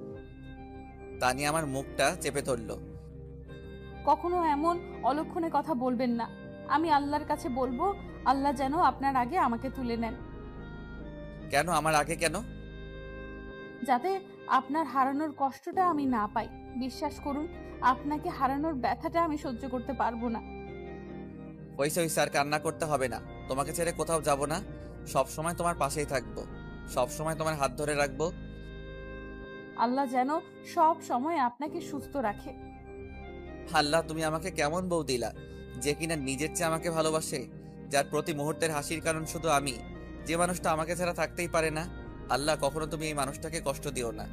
তানিয়া আমার মুখটা চেপে ধরলো। কখনো এমন অলক্ষণে কথা বলবেন না। আমি আল্লাহর কাছে বলবো, আল্লাহ যেন আপনার আগে আমাকে তুলে নেন। কেন আমার আগে কেন? যাতে আপনার হারানোর কষ্টটা আমি না পাই। বিশ্বাস করুন, আপনাকে হারানোর ব্যথাটা আমি সহ্য করতে পারবো না। হইছে হইছে, আর কান্না করতে হবে না। তোমাকে ছেড়ে কোথাও যাব না, সব সময় তোমার পাশেই থাকবো, সব সময় তোমার হাত ধরে রাখবো। আল্লাহ যেন সব সময় আপনাকে সুস্থ রাখে। আল্লাহ, তুমি আমাকে কেমন বউ দিলা, যে কিনা নিজের চেয়ে আমাকে ভালোবাসে, যার প্রতি মুহূর্তের হাসির কারণ শুধু আমি, যে মানুষটা আমাকে ছাড়া থাকতেই পারে না। আল্লাহ, কখনো তুমি এই মানুষটাকে কষ্ট দিও না,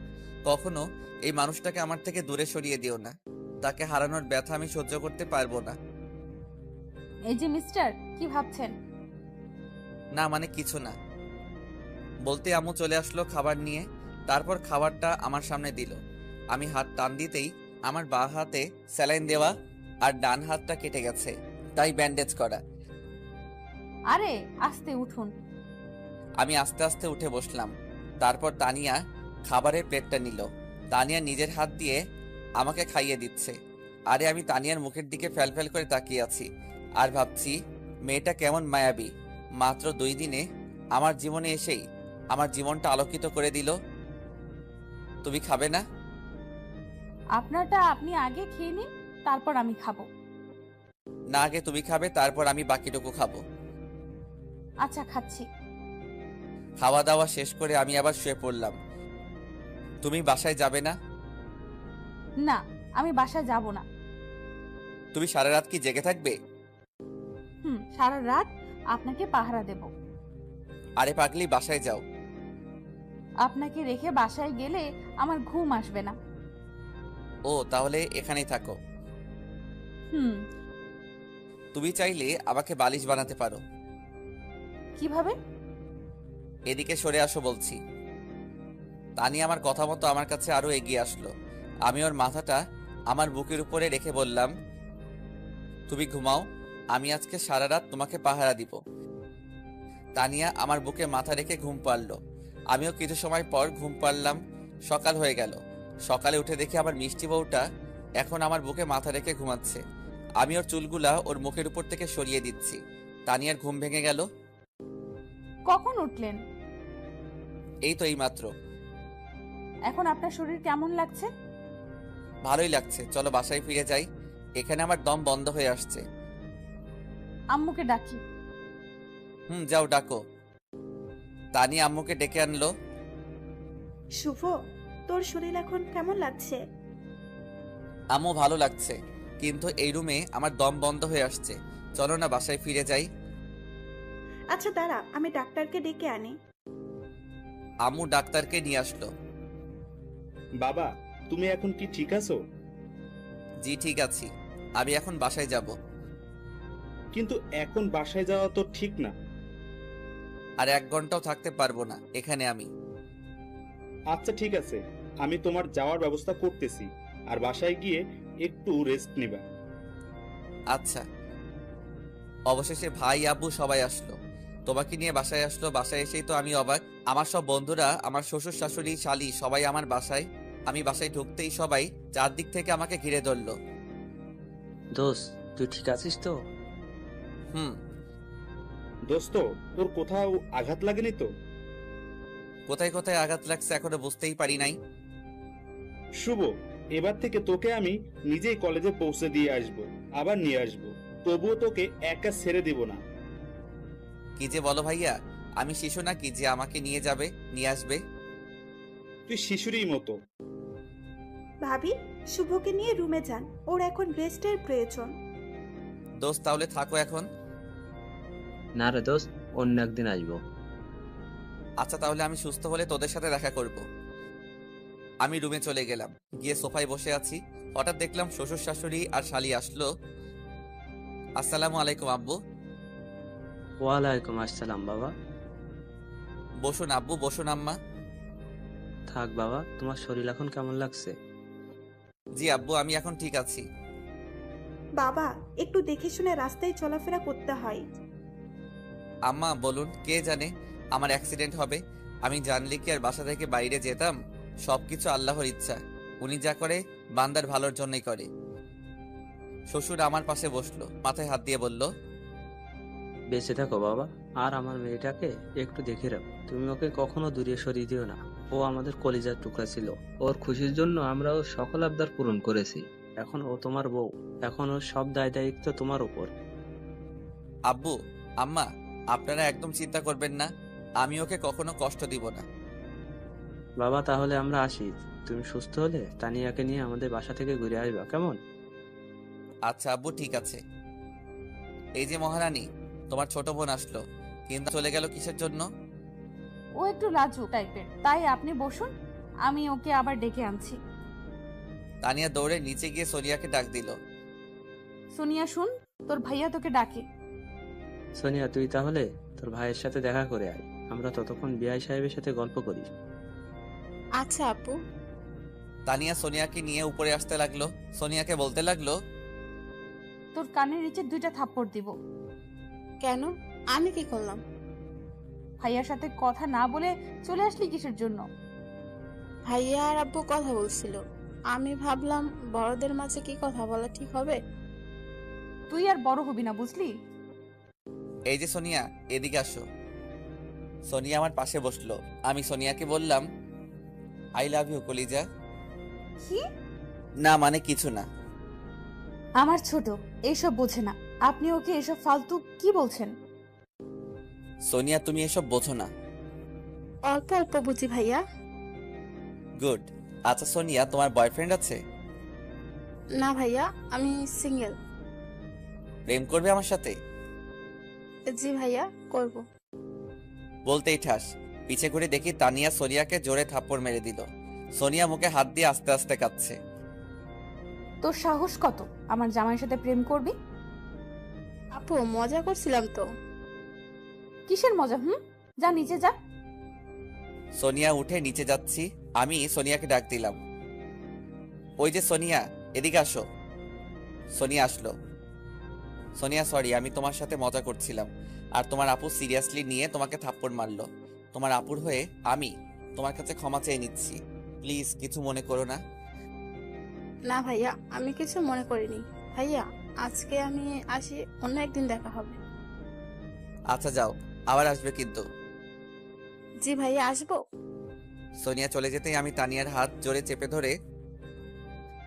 কখনো এই মানুষটাকে আমার থেকে দূরে সরিয়ে দিও না। তাকে হারানোর ব্যথা আমি সহ্য করতে পারবো না। এই যে মিস্টার, কি ভাবছেন? না মানে কিছু না বলতে আম্মু চলে আসলো খাবার নিয়ে। তারপর খাবারটা আমার সামনে দিল। আমি হাত টান দিতেই আমার বাঁ হাতে স্যালাইন দেওয়া আর ডান হাতটা কেটে গেছে, তাই ব্যান্ডেজ করা। আরে আস্তে উঠুন। আমি আস্তে আস্তে উঠে বসলাম। তারপর তানিয়া খাবারের প্লেটটা নিল। তানিয়া নিজের হাত দিয়ে আমাকে খাইয়ে দিচ্ছে। আরে আমি তানিয়ার মুখের দিকে ফ্যালফ্যাল করে তাকিয়ে আছি আর ভাবছি, মেয়েটা কেমন মায়াবী। মাত্র 2 দিনে আমার জীবনে এসেই আমার জীবনটা আলোকিত করে দিল। তুমি খাবে না? আপনারটা আপনি আগে খেয়ে নিন, তারপর আমি খাবো। না, আগে তুমি খাবে, তারপর আমি বাকিটুকু খাবো। আচ্ছা, খাচ্ছি। খাওয়া দাওয়া শেষ করে আমি আবার শুয়ে পড়লাম। তুমি বাসায় যাবে না? না, আমি বাসায় যাব না। তুমি সারা রাত কি জেগে থাকবে? সারা রাত আপনাকে পাহারা দেব। আরে পাগলি, বাসায় যাও। আপনাকে রেখে বাসায় গেলে আমার ঘুম আসবে না। ও, তাহলে এখানেই থাকো। হুম। তুমি চাইলে আমাকে বালিশ বানাতে পারো। কিভাবে? এদিকে সরে আসো বলছি। তানি আমার কথা মতো আমার কাছে আরো এগিয়ে আসলো। আমি ওর মাথাটা আমার বুকের উপরে রেখে বললাম, তুমি ঘুমাও, আমি আজকে সারা রাত তোমাকে পাহারা দিব। তানিয়া আমার বুকে মাথা রেখে ঘুম পাড়লো। আমিও কিছু সময় পর ঘুম পাড়লাম। সকাল হয়ে গেল। সকালে উঠে দেখি আমার মিষ্টি বউটা এখন আমার বুকে মাথা রেখে ঘুমাচ্ছে। আমি ওর চুলগুলা ওর মুখের উপর থেকে সরিয়ে দিচ্ছি। তানিয়ার ঘুম ভেঙে গেল। কখন উঠলেন? এই তো এইমাত্র। এখন আপনার শরীর কেমন লাগছে? ভালোই লাগছে, চলো বাসায় ফিরে যাই। এখানে আমার দম বন্ধ হয়ে আসছে। আম্মুকে ডাকি। যাও ডাকো। তানি আম্মুকে ডেকে আনলো। শুভ, তোর শরীর এখন কেমন লাগছে? আম্মু, ভালো লাগছে, কিন্তু এই রুমে আমার দম বন্ধ হয়ে আসছে। চলো না বাসায় ফিরে যাই। আচ্ছা দাঁড়া, আমি ডাক্তারকে ডেকে আনি। আম্মু ডাক্তারকে নিয়ে আসলো। বাবা, তুমি এখন কি ঠিক আছো? জি ঠিক আছি, আমি এখন বাসায় যাব। কিন্তু এখন বাসায় যাওয়া তো ঠিক না। আর 1 ঘন্টাও থাকতে পারবো না এখানে আমি। আচ্ছা ঠিক আছে, আমি তোমার যাওয়ার ব্যবস্থা করতেছি, আর বাসায় গিয়ে একটু রেস্ট নিবা। আচ্ছা। অবশেষে ভাই আব্বু সবাই আসলো, তোমাকে নিয়ে বাসায় আসলো। বাসায় এসেই তো আমি অবাক। আমার সব বন্ধুরা, আমার শ্বশুর শাশুড়ি শালি সবাই আমার বাসায়। আমি বাসায় ঢুকতেই সবাই চারদিক থেকে আমাকে ঘিরে ধরলো। দোস্ত, তুই ঠিক আছিস তো? হুম। দোস্ত, তোর কোথাও আঘাত লাগেনি তো? কোথায় কোথায় আঘাত লাগছে এখনো বুঝতেই পারি নাই। শুভ, এবার থেকে তোকে আমি নিজেই কলেজে পৌঁছে দিয়ে আসব, আবার নিয়ে আসব। তবুও তোকে একা ছেড়ে দিব না। কি যে বলো ভাইয়া, আমি শিশু নাকি যে আমাকে নিয়ে যাবে, নিয়ে আসবে? তুই শিশুরই মতো। ভাবি, শুভকে নিয়ে রুমে যান, ওর এখন রেস্টের প্রয়োজন। দোস্ত তাহলে থাকো এখন। না রে দোস্ত, অন্য একদিন আসবো। আচ্ছা তাহলে আমি সুস্থ হলে তোদের সাথে দেখা করব। আমি রুমে চলে গেলাম। গিয়ে সোফায় বসে আছি। হঠাৎ দেখলাম শ্বশুর শাশুড়ি আর শালি আসলো। আসসালামু আলাইকুম আব্বু। ওয়ালাইকুম আসসালাম বাবা। বসুন আব্বু, বসুন আম্মা। থাক বাবা, তোমার শরীর এখন কেমন লাগছে? জি আব্বু, আমি এখন ঠিক আছি। বাবা, একটু দেখে শুনে রাস্তায় চলাফেরা করতে হয়। আম্মা বলুন, কে জানে আমার অ্যাক্সিডেন্ট হবে। আমি জানলে কি আর বাসা থেকে বাইরে যেতাম? সবকিছু আল্লাহর ইচ্ছা। উনি যা করে বান্দার ভালোর জন্যই করে। শ্বশুর আমার পাশে বসলো, মাথায় হাত দিয়ে বলল, বেঁচে থাকো বাবা, আর আমার মেয়েটাকে একটু দেখে রাখো। তুমি ওকে কখনো দূরে সরিয়ে দিও না। ও আমাদের কলিজার টুকরা ছিল। ওর খুশির জন্য আমরা ওর সকল আবদার পূরণ করেছি। এখন ও তোমার বউ, এখন ওর সব দায় দায়িত্ব তোমার উপর। আব্বু আম্মা, আপনারা একদম চিন্তা করবেন না, আমি ওকে কখনো কষ্ট দিব না। বাবা তাহলে আমরা আসি। তুমি সুস্থ হলে তানিয়াকে নিয়ে আমাদের বাসা থেকে ঘুরে আসবা, কেমন? আচ্ছা আব্বু, ঠিক আছে। এই যে মহারানী, তোমার ছোট বোন আসলো, কিন্তু চলে গেল কিসের জন্য? ও একটু লাজুক টাইপের, তাই আপনি বসুন, আমি ওকে আবার ডেকে আনছি। তানিয়া দৌড়ে নিচে গিয়ে সোনিয়াকে ডাক দিল। সোনিয়া শুন, তোর ভাইয়া তোকে ডাকে। সোনিয়া, তুই তাহলে তোর ভাইয়ের সাথে দেখা করে আয়, আমরা ততক্ষণ বিআই সাহেবের সাথে গল্প করি। আচ্ছা আপু। তানিয়া সোনিয়াকে নিয়ে উপরে আসতে লাগলো। সোনিয়াকে বলতে লাগলো, তোর কানের নিচে 2টা থাপ্পড় দিব। কেন? আমি কি করলাম? ভাইয়ার সাথে কথা না বলে চলে আসলি কিসের জন্য? ভাইয়া আর আব্বু কথা বলছিল, আমি ভাবলাম বড়দের মাঝে কি কথা বলা ঠিক হবে। তুই আর বড় হবি না, বুঝলি? এই যে সোনিয়া, এদিকে আসো। সোনিয়া আমার পাশে বসলো। আমি সোনিয়াকে বললাম, আই লাভ ইউ কলিজা। কি? না মানে কিছু না। আমার ছোট এইসব বোঝে না, আপনি ওকে এসব ফালতু কি বলছেন? সোনিয়া, তুমি এসব বোঝো না। অল্প অল্প বুঝি ভাইয়া। গুড। আচ্ছা সোনিয়া, তোমার বয়ফ্রেন্ড আছে? না ভাইয়া, আমি সিঙ্গেল। প্রেম করবে আমার সাথে? জি ভাইয়া, করব। বলতেই ঠাস পিছে ঘুরে দেখি তানিয়া সোনিয়াকে জোরে থাপ্পড় মেরে দিল। সোনিয়া মুখে হাত দিয়ে আস্তে আস্তে কাঁদছে। তোর সাহস কত আমার জামাইয়ের সাথে প্রেম করবি? আপু, মজা করছিলাম তো। কিসের মজা? যা নিচে যা। সোনিয়া উঠে নিচে যাচ্ছি। আমি সোনিয়াকে ডাক দিলাম, ওই যে সোনিয়া, এদিকে আসো। সোনিয়া আসলো। সোনিয়া সরি, আমি তোমার সাথে মজা করছিলাম, আর তোমার আপু সিরিয়াসলি নিয়ে তোমাকে থাপ্পড় মারলো। তোমার আপুর হয়ে আমি তোমার কাছে ক্ষমা চেয়ে নিচ্ছি, প্লিজ কিছু মনে করো না। না ভাইয়া, আমি কিছু মনে করিনি। ভাইয়া, আজকে আমি আসি, অন্য একদিন দেখা হবে। আচ্ছা যাও, আবার আসবে কিন্তু। জি ভাইয়া, আসবো। সোনিয়া চলে যেতেই আমি তানিয়ার হাত জোরে চেপে ধরে,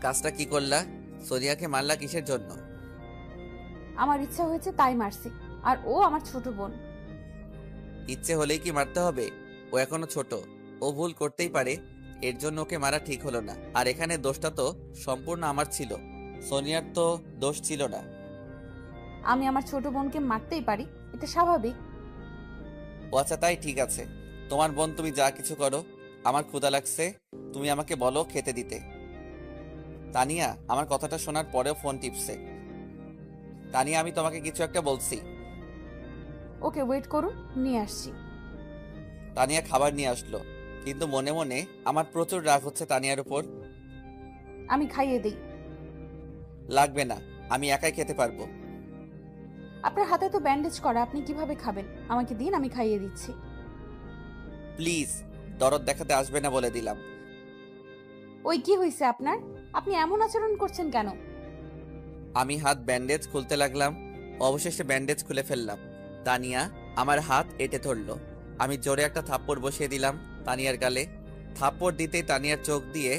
কাজটা কি করলা? সোনিয়াকে মারলা কিসের জন্য? আমার ইচ্ছা হয়েছে তাই মারছি, আর ও আমার ছোট বোন। ইচ্ছে হলেই কি মারতে হবে? ও এখনো ছোট, ও ভুল করতেই পারে, এর জন্য ওকে মারা ঠিক হলো না। আর এখানে দোষটা তো সম্পূর্ণ আমার ছিল, সোনিয়ার তো দোষ ছিল না। আমি আমার ছোট বোনকে মারতেই পারি, এটা স্বাভাবিক। ও আচ্ছা, তাই ঠিক আছে। তোমার বোন, তুমি যা কিছু করো। আমার ক্ষুধা লাগছে, তুমি আমাকে বলো খেতে দিতে। তানিয়া আমার কথাটা শোনার পরেও ফোন টিপছে। তানিয়া, আমি তোমাকে কিছু একটা বলছি। ওকে, ওয়েট করুন, নিয়ে আসছি। তানিয়া খাবার নিয়ে আসলো, কিন্তু মনে মনে আমার প্রচুর রাগ হচ্ছে তানিয়ার উপর। আমি খাইয়ে দিই। লাগবে না, আমি একাই খেতে পারবো। আপনার হাতে তো ব্যান্ডেজ করা, আপনি কিভাবে খাবেন? আমাকে দিন, আমি খাইয়ে দিচ্ছি। প্লিজ, দরদ দেখাতে আসবে না বলে দিলাম। ওই কি হয়েছে আপনার? আপনি এমন আচরণ করছেন কেন? আমি হাত ব্যান্ডেজ খুলতে লাগলাম, অবশেষে ব্যান্ডেজ খুলে ফেললাম। তানিয়া আমার হাত এঁটে ধরলো। আমি জোরে একটা থাপ্পড় বসিয়ে দিলাম তানিয়ার গালে। থাপ্পড় দিতেই তানিয়ার চোখ দিয়ে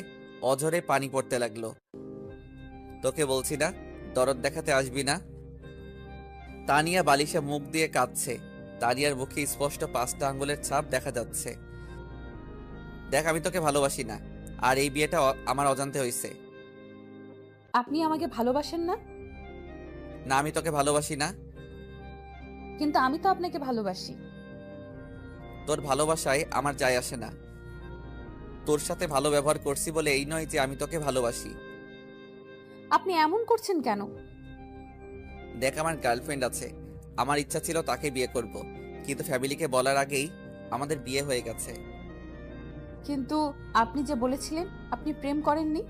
অঝরে পানি পড়তে লাগলো। তোকে বলছি না দরদ দেখাতে আসবি না। তানিয়া বালিশে মুখ দিয়ে কাঁদছে। তানিয়ার মুখে স্পষ্ট 5টা আঙ্গুলের ছাপ দেখা যাচ্ছে। দেখ, আমি তোকে ভালোবাসি না, আর এই বিয়েটা আমার অজান্তে হয়েছে। আপনি আমাকে ভালোবাসেন না? না, আমি তোকে ভালোবাসি না। কিন্তু আমি তো আপনাকে ভালোবাসি। তোর ভালোবাসায় আমার যায় আসে না। তোর সাথে ভালো ব্যবহার করছি বলে এই নয় যে আমি তোকে ভালোবাসি। আপনি এমন করছেন কেন? দেখ, আমার গার্লফ্রেন্ড আছে, আমার ইচ্ছা ছিল তাকে বিয়ে করব, কিন্তু ফ্যামিলিকে বলার আগেই আমাদের বিয়ে হয়ে গেছে। কিন্তু আপনি যে বলেছিলেন আপনি প্রেম করেননি।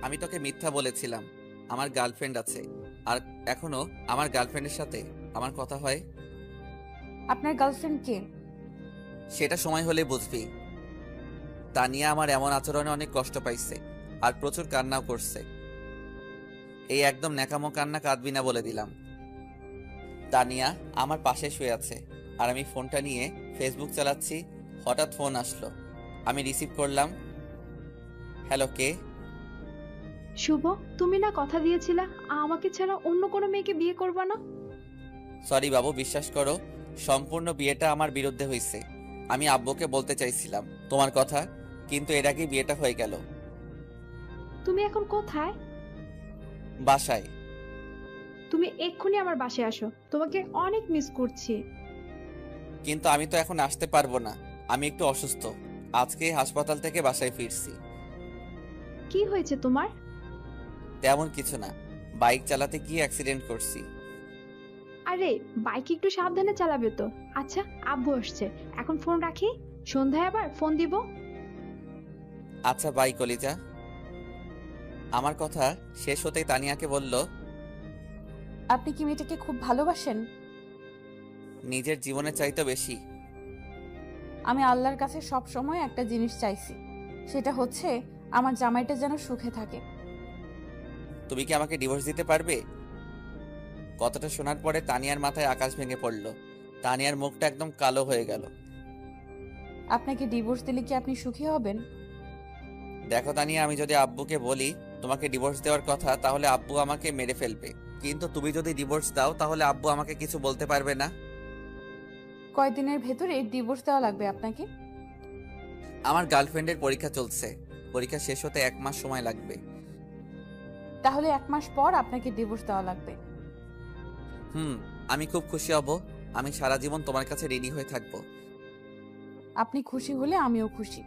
আমি তোকে মিথ্যা বলেছিলাম। আমার গার্লফ্রেন্ড আছে, আর এখনো আমার গার্লফ্রেন্ডের সাথে আমার কথা হয়। আপনার গার্লফ্রেন্ড কে? সেটা সময় হলে বুঝবি। তানিয়া আমার এমন আচরণে অনেক কষ্ট পাইছে, আর প্রচুর কান্নাও করছে। এই একদম ন্যাকামো কান্না কাঁদবি না বলে দিলাম। তানিয়া আমার পাশে শুয়ে আছে, আর আমি ফোনটা নিয়ে ফেসবুক চালাচ্ছি। হঠাৎ ফোন আসলো, আমি রিসিভ করলাম। হ্যালো, কে? শুভ, তুমি না কথা দিয়েছিলা আমাকে ছাড়া অন্য কোনো মেয়েকে বিয়ে করবা না। সরি বাবু, বিশ্বাস করো, সম্পূর্ণ বিয়েটা আমার বিরুদ্ধে হয়েছে। আমি আব্বুকে বলতে চাইছিলাম তোমার কথা, কিন্তু এর আগেই বিয়েটা হয়ে গেল। তুমি এখন কোথায়? বাসায়। তুমি এক্ষুনি আমার বাসায় আসো, তোমাকে অনেক মিস করছি। কিন্তু আমি তো এখন আসতে পারবো না, আমি একটু অসুস্থ। আজকে হাসপাতাল থেকে বাসায় ফিরছি। কি হয়েছে তোমার? তেমন কিছু না, বাইক চালাতে গিয়ে অ্যাক্সিডেন্ট করছি। আরে বাইক একটু সাবধানে চালাবে তো। আচ্ছা, আব্বু আসছে, এখন ফোন রাখি, সন্ধ্যায় আবার ফোন দিব। আচ্ছা বাই কলিজা। আমার কথা শেষ হতেই তানিয়াকে বলল, আপনি কি মেয়েটাকে খুব ভালোবাসেন? নিজের জীবনের চাইতে বেশি। আমি আল্লাহর কাছে সব সময় একটা জিনিস চাইছি, সেটা হচ্ছে আমার জামাইটা যেন সুখে থাকে। তুমি কি আমাকে ডিভোর্স দিতে পারবে? কথাটা শোনার পরে তানিয়ার মাথায় আকাশ ভেঙে পড়ল। তানিয়ার মুখটা একদম কালো হয়ে গেল। আপনাকে ডিভোর্স দিলে কি আপনি সুখী হবেন? দেখো তানিয়া, আমি যদি আব্বুকে বলি তোমাকে ডিভোর্স দেওয়ার কথা, তাহলে আব্বু আমাকে মেরে ফেলবে। কিন্তু তুমি যদি ডিভোর্স দাও, তাহলে আব্বু আমাকে কিছু বলতে পারবে না। কয়দিনের ভেতরে ডিভোর্স দেওয়া লাগবে আপনাকে? আমার গার্লফ্রেন্ডের পরীক্ষা চলছে, পরীক্ষা শেষ হতে 1 মাস সময় লাগবে। তাহলে 1 মাস পর আপনাকে ডিভোর্স দেওয়া লাগবে। আমি খুব খুশি হব। আমি সারা জীবন তোমার কাছে ঋণী হয়ে থাকবো। আপনি খুশি হলে আমিও খুশি।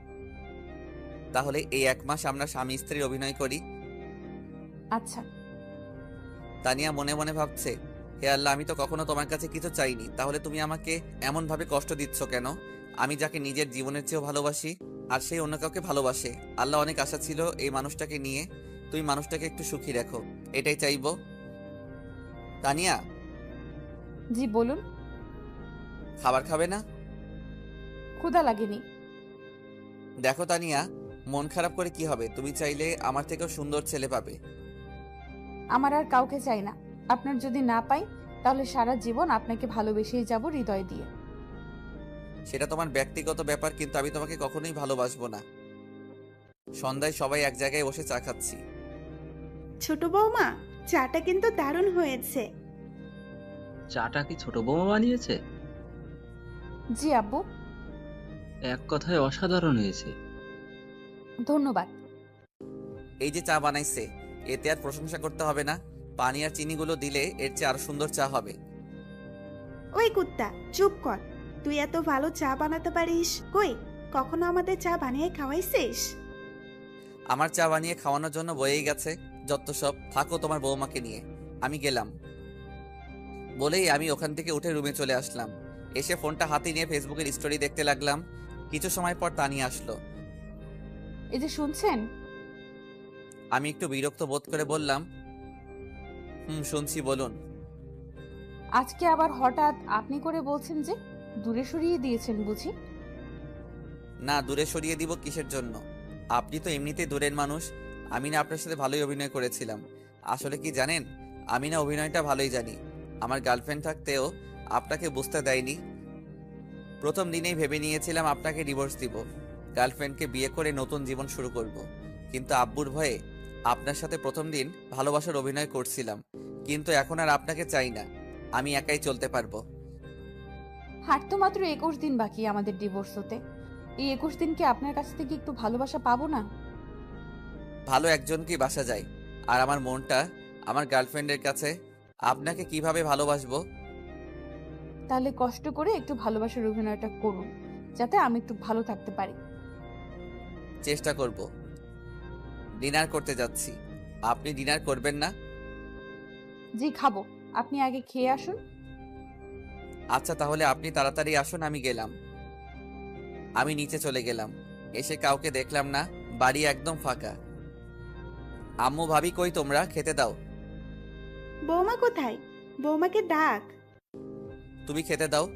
তাহলে এই 1 মাস আমরা স্বামী স্ত্রীর অভিনয় করি। আচ্ছা। তানিয়া মনে মনে ভাবছে, হে আল্লাহ, আমি তো কখনো তোমার কাছে কিছু চাইনি, তাহলে তুমি আমাকে এমন ভাবে কষ্ট দিচ্ছ কেন? আমি যাকে নিজের জীবনের চেয়েও ভালোবাসি, আর সেই অন্য কাউকে ভালোবাসে। আল্লাহ, অনেক আশা ছিল এই মানুষটাকে নিয়ে, তুমি মানুষটাকে একটু সুখী রাখো, এটাই চাইবো। তানিয়া, জি বলুন। খাবার খাবে না? ক্ষুধা লাগেনি। দেখো তানিয়া, মন খারাপ করে কি হবে? তুমি চাইলে আমার থেকেও সুন্দর ছেলে পাবে। আমার আর কাউকে চাই না। আপনার যদি না পাই, তাহলে সারা জীবন আপনাকে ভালোবেসেই যাব হৃদয় দিয়ে। সেটা তোমার ব্যক্তিগত ব্যাপার, কিন্তু আমি তোমাকে কখনোই ভালোবাসবো না। সন্ধ্যায় সবাই এক জায়গায় বসে চা খাচ্ছি। ছোট বৌমা, চাটা কিন্তু দারুণ হয়েছে। চাটা কি ছোট বৌমা বানিয়েছে? জি আব্বু। এক কথায় অসাধারণ হয়েছে। ধন্যবাদ। এই যে চা বানাইছে, এতে আর প্রশংসা করতে হবে না। পানি আর চিনিগুলো দিলে এর চেয়ে আরো সুন্দর চা হবে। ওই কুত্তা, চুপ কর। তুই এত ভালো চা বানাতে পারিস, কই কখনো আমাদের চা বানিয়ে খাওয়াইছিস? আমার চা বানিয়ে খাওয়ানোর জন্য বয়েই গেছে যত সব। থাকো তোমার বৌমাকে নিয়ে, আমি গেলাম। বলেই আমি ওখান থেকে উঠে রুমে চলে আসলাম। এসে ফোনটা হাতে নিয়ে ফেসবুকের স্টোরি দেখতে লাগলাম। কিছু সময় পর তানিয়া আসলো। এই যে শুনছেন? আমি একটু বিরক্ত বোধ করে বললাম, শুনছি, বলুন। আজকে আবার হঠাৎ আপনি করে বলছেন যে? দূরে সরিয়ে দিয়েছেন বুঝি? না, দূরে সরিয়ে দিব কিসের জন্য? আপনি তো এমনিতেই দূরের মানুষ। আমি না আপনার সাথে ভালোই অভিনয় করেছিলাম। আসলে কি জানেন, আমি না অভিনয়টা ভালোই জানি। আমার গার্লফ্রেন্ড থাকতেও আপনাকে বুঝতে দেয়নি। প্রথম দিনেই ভেবে নিয়েছিলাম আপনাকে ডিভোর্স দিব, গার্লফ্রেন্ডকে বিয়ে করে নতুন জীবন শুরু করব। কিন্তু আব্বুর ভয়ে আপনার সাথে প্রথম দিন ভালোবাসার অভিনয় করছিলাম। কিন্তু এখন আর আপনাকে চাই না, আমি একাই চলতে পারবো। হাট তো মাত্র 21 দিন বাকি আমাদের ডিভোর্স হতে। এই 21 দিন কি আপনার কাছ থেকে একটু ভালোবাসা পাবো না? ভালো একজনকেই বাসা যায়, আর আমার মনটা আমার গার্লফ্রেন্ডের কাছে। আপনাকে কিভাবে ভালোবাসবো? তাহলে কষ্ট করে একটু ভালোবাসার অভিনয়টা করুন, যাতে আমি একটু ভালো থাকতে পারি। চেষ্টা করব। ডিনার করতে যাচ্ছি, আপনি ডিনার করবেন না? জি খাবো, আপনি আগে খেয়ে আসুন। আচ্ছা, তাহলে আপনি তাড়াতাড়ি আসুন, আমি গেলাম। আমি নিচে চলে গেলাম। এসে কাউকে দেখলাম না, বাড়ি একদম ফাঁকা। আম্মু, ভাবি কই তোমরা? খেতে দাও। বৌমা কোথায়? বৌমাকে ডাক। তুমি খেতে দাও।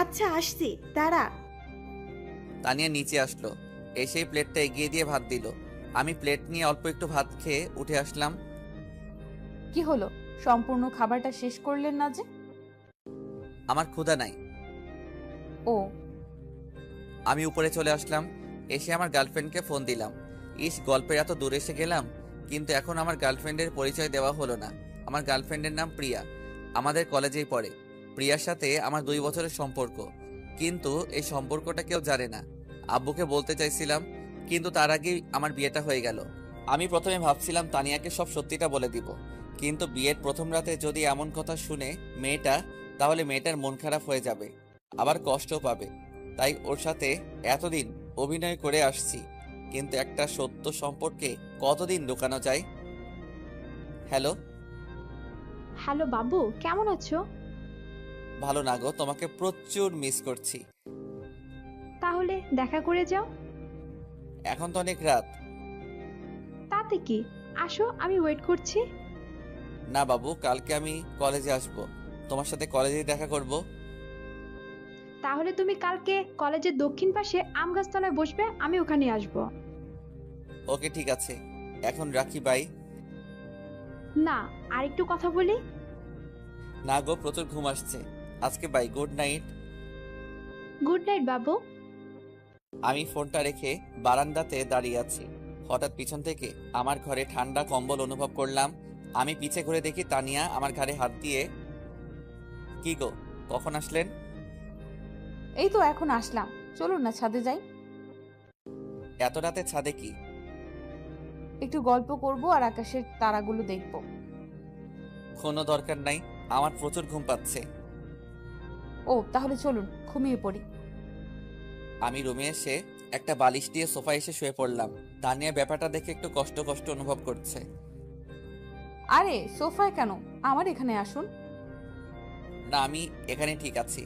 আচ্ছা আসছি, দাঁড়া। তানিয়া নিচে আসলো, এসেই প্লেটটা এগিয়ে দিয়ে ভাত দিল। আমি প্লেট নিয়ে অল্প একটু ভাত খেয়ে উঠে আসলাম। কি হলো, সম্পূর্ণ খাবারটা শেষ করলেন না যে? আমার ক্ষুধা নাই। ও। আমি উপরে চলে আসলাম। এসে আমার গার্লফ্রেন্ডকে ফোন দিলাম। গল্পের এত দূরে এসে গেলাম, কিন্তু এখন আমার গার্লফ্রেন্ডের পরিচয় দেওয়া হলো না। আমার গার্লফ্রেন্ডের নাম প্রিয়া, আমাদের কলেজেই পড়ে। প্রিয়ার সাথে আমার 2 বছরের সম্পর্ক, কিন্তু এই সম্পর্কটা কেউ জানে না। আব্বুকে বলতে চাইছিলাম, কিন্তু তার আগেই আমার বিয়েটা হয়ে গেল। আমি প্রথমে ভাবছিলাম তানিয়াকে সব সত্যিটা বলে দিব, কিন্তু বিয়ের প্রথম রাতে যদি এমন কথা শুনে মেয়েটা, তাহলে মেয়েটার মন খারাপ হয়ে যাবে। আবার কষ্টও পাবে। তাই ওর সাথে এতদিন অভিনয় করে আসছি, কিন্তু একটা সত্য সম্পর্কে কতদিন লুকানো যায়। হ্যালো। হ্যালো বাবু, কেমন আছো? ভালো না গো, তোমাকে প্রচুর মিস করছি। তাহলে দেখা করে যাও। এখন তো অনেক রাত। তাতে কি, আসো, আমি ওয়েট করছি। না বাবু, কালকে আমি কলেজে আসব, তোমার সাথে কলেজেই দেখা করব। তাহলে তুমি কালকে কলেজের দক্ষিণ পাশে আম গাছতলায় বসবে, আমি ওখানে আসব। ওকে ঠিক আছে, এখন রাখি, বাই। না, আর একটু কথা বলি। না গো, প্রচুর ঘুম আসছে আজকে, bye, good night. Good night বাবু। আমি ফোনটা রেখে বারান্দাতে দাঁড়িয়ে আছি। হঠাৎ পিছন থেকে আমার ঘরে ঠান্ডা কম্বল অনুভব করলাম। আমি পিছে ঘুরে দেখি তানিয়া আমার ঘাড়ে হাত দিয়ে। কি গো, কখন আসলেন? এই তো এখন আসলাম, চলুন না ছাদে যাই, এত রাতে ছাদে কি? একটু গল্প করব আর আকাশের তারাগুলো দেখব। কোনো দরকার নাই, আমার প্রচুর ঘুম পাচ্ছে। ও তাহলে চলুন ঘুমিয়ে পড়ি। আমি রুমে এসে একটা বালিশ দিয়ে সোফায় এসে শুয়ে পড়লাম। তানিয়া ব্যাপারটা দেখে একটু কষ্ট কষ্ট অনুভব করছে। আরে সোফায় কেন, আমার এখানে আসুন। না, আমি এখানে ঠিক আছি।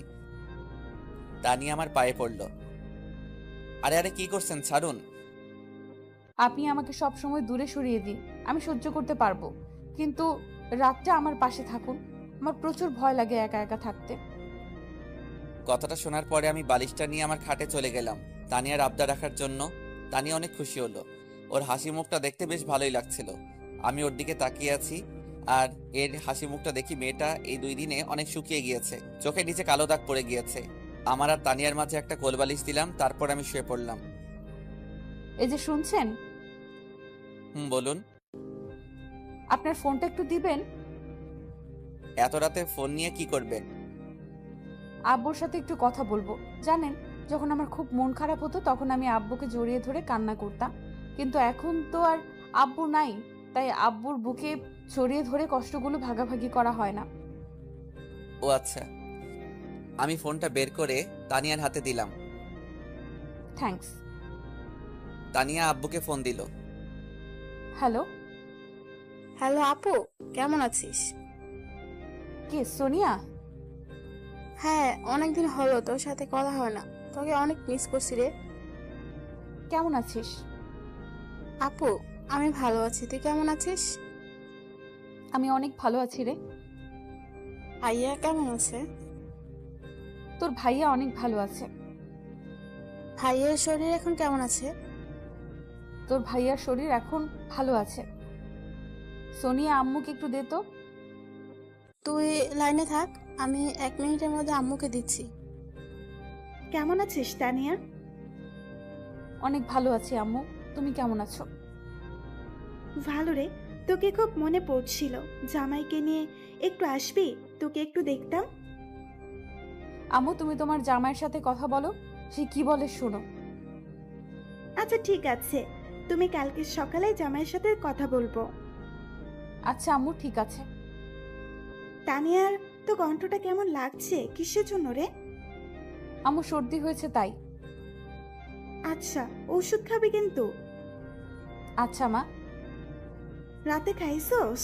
তানিয়া আমার পায়ে পড়ল। আরে আরে, কি করছেন, ছাড়ুন। আপনি আমাকে সব সময় দূরে সরিয়ে দিন, আমি সহ্য করতে পারবো, কিন্তু রাতটা আমার পাশে থাকুন। আমার প্রচুর ভয় লাগে একা একা থাকতে। কথাটা শোনার পরে আমি বালিশটা নিয়ে আমার খাটে চলে গেলাম তানিয়ার আবদার রাখার জন্য। তানিয়া অনেক খুশি হলো, ওর হাসি মুখটা দেখতে বেশ ভালোই লাগছিল। আমি ওর দিকে তাকিয়ে আছি, আর এর হাসি মুখটা দেখি মেয়েটা এই 2 দিনে অনেক শুকিয়ে গিয়েছে, চোখের নিচে কালো দাগ পড়ে গিয়েছে। আমার আর তানিয়ার মাঝে একটা কোলবালিশ দিলাম, তারপর আমি শুয়ে পড়লাম। এই যে শুনছেন, বলুন। আপনার ফোনটা একটু দিবেন। এত রাতে ফোন নিয়ে কি করবেন? আব্বুর সাথে একটু কথা বলবো। জানেন, যখন আমার খুব মন খারাপ হতো তখন আমি আব্বুকে জড়িয়ে ধরে কান্না করতাম, কিন্তু এখন তো আর আব্বু নাই, তাই আব্বুর বুকে জড়িয়ে ধরে কষ্টগুলো ভাগাভাগি করা হয় না। ও আচ্ছা। আমি ফোনটা বের করে তানিয়ার হাতে দিলাম। থ্যাঙ্কস। তানিয়া আব্বুকে ফোন দিল। হ্যালো। হ্যালো আপু, কেমন আছিস? কে, সোনিয়া? হ্যাঁ, অনেকদিন হলো তোর সাথে কথা হয় না, তোকে অনেক মিস করছি রে। কেমন আছিস? আপু, আমি ভালো আছি, তুই কেমন আছিস? আমি অনেক ভালো আছি রে। ভাইয়া কেমন আছে? তোর ভাইয়া অনেক ভালো আছে। ভাইয়ের শরীর এখন কেমন আছে? তোর ভাইয়ার শরীর এখন ভালো আছে। সোনিয়া, আম্মুকে একটু দে তো। তুই লাইনে থাক, আমি 1 মিনিটের মধ্যে আম্মুকে দিচ্ছি। কেমন আছিস তানিয়া? অনেক ভালো আছি আম্মু, তুমি কেমন আছো? ভালো রে, তোকে খুব মনে পড়ছিল। জামাইকে নিয়ে একটু আসবি, তোকে একটু দেখতাম। আম্মু, তুমি তোমার জামাইয়ের সাথে কথা বলো, সে কি বলে শোনো। আচ্ছা ঠিক আছে, তুমি কালকে সকালে জামাইয়ের সাথে কথা বলবো। আচ্ছা আম্মু, ঠিক আছে। তানিয়ার তো কণ্ঠটা কেমন লাগছে, কিসের জন্য রে? আম্মু, সর্দি হয়েছে তাই। আচ্ছা, ওষুধ খাবি কিন্তু। আচ্ছা মা। রাতে খাইছোস?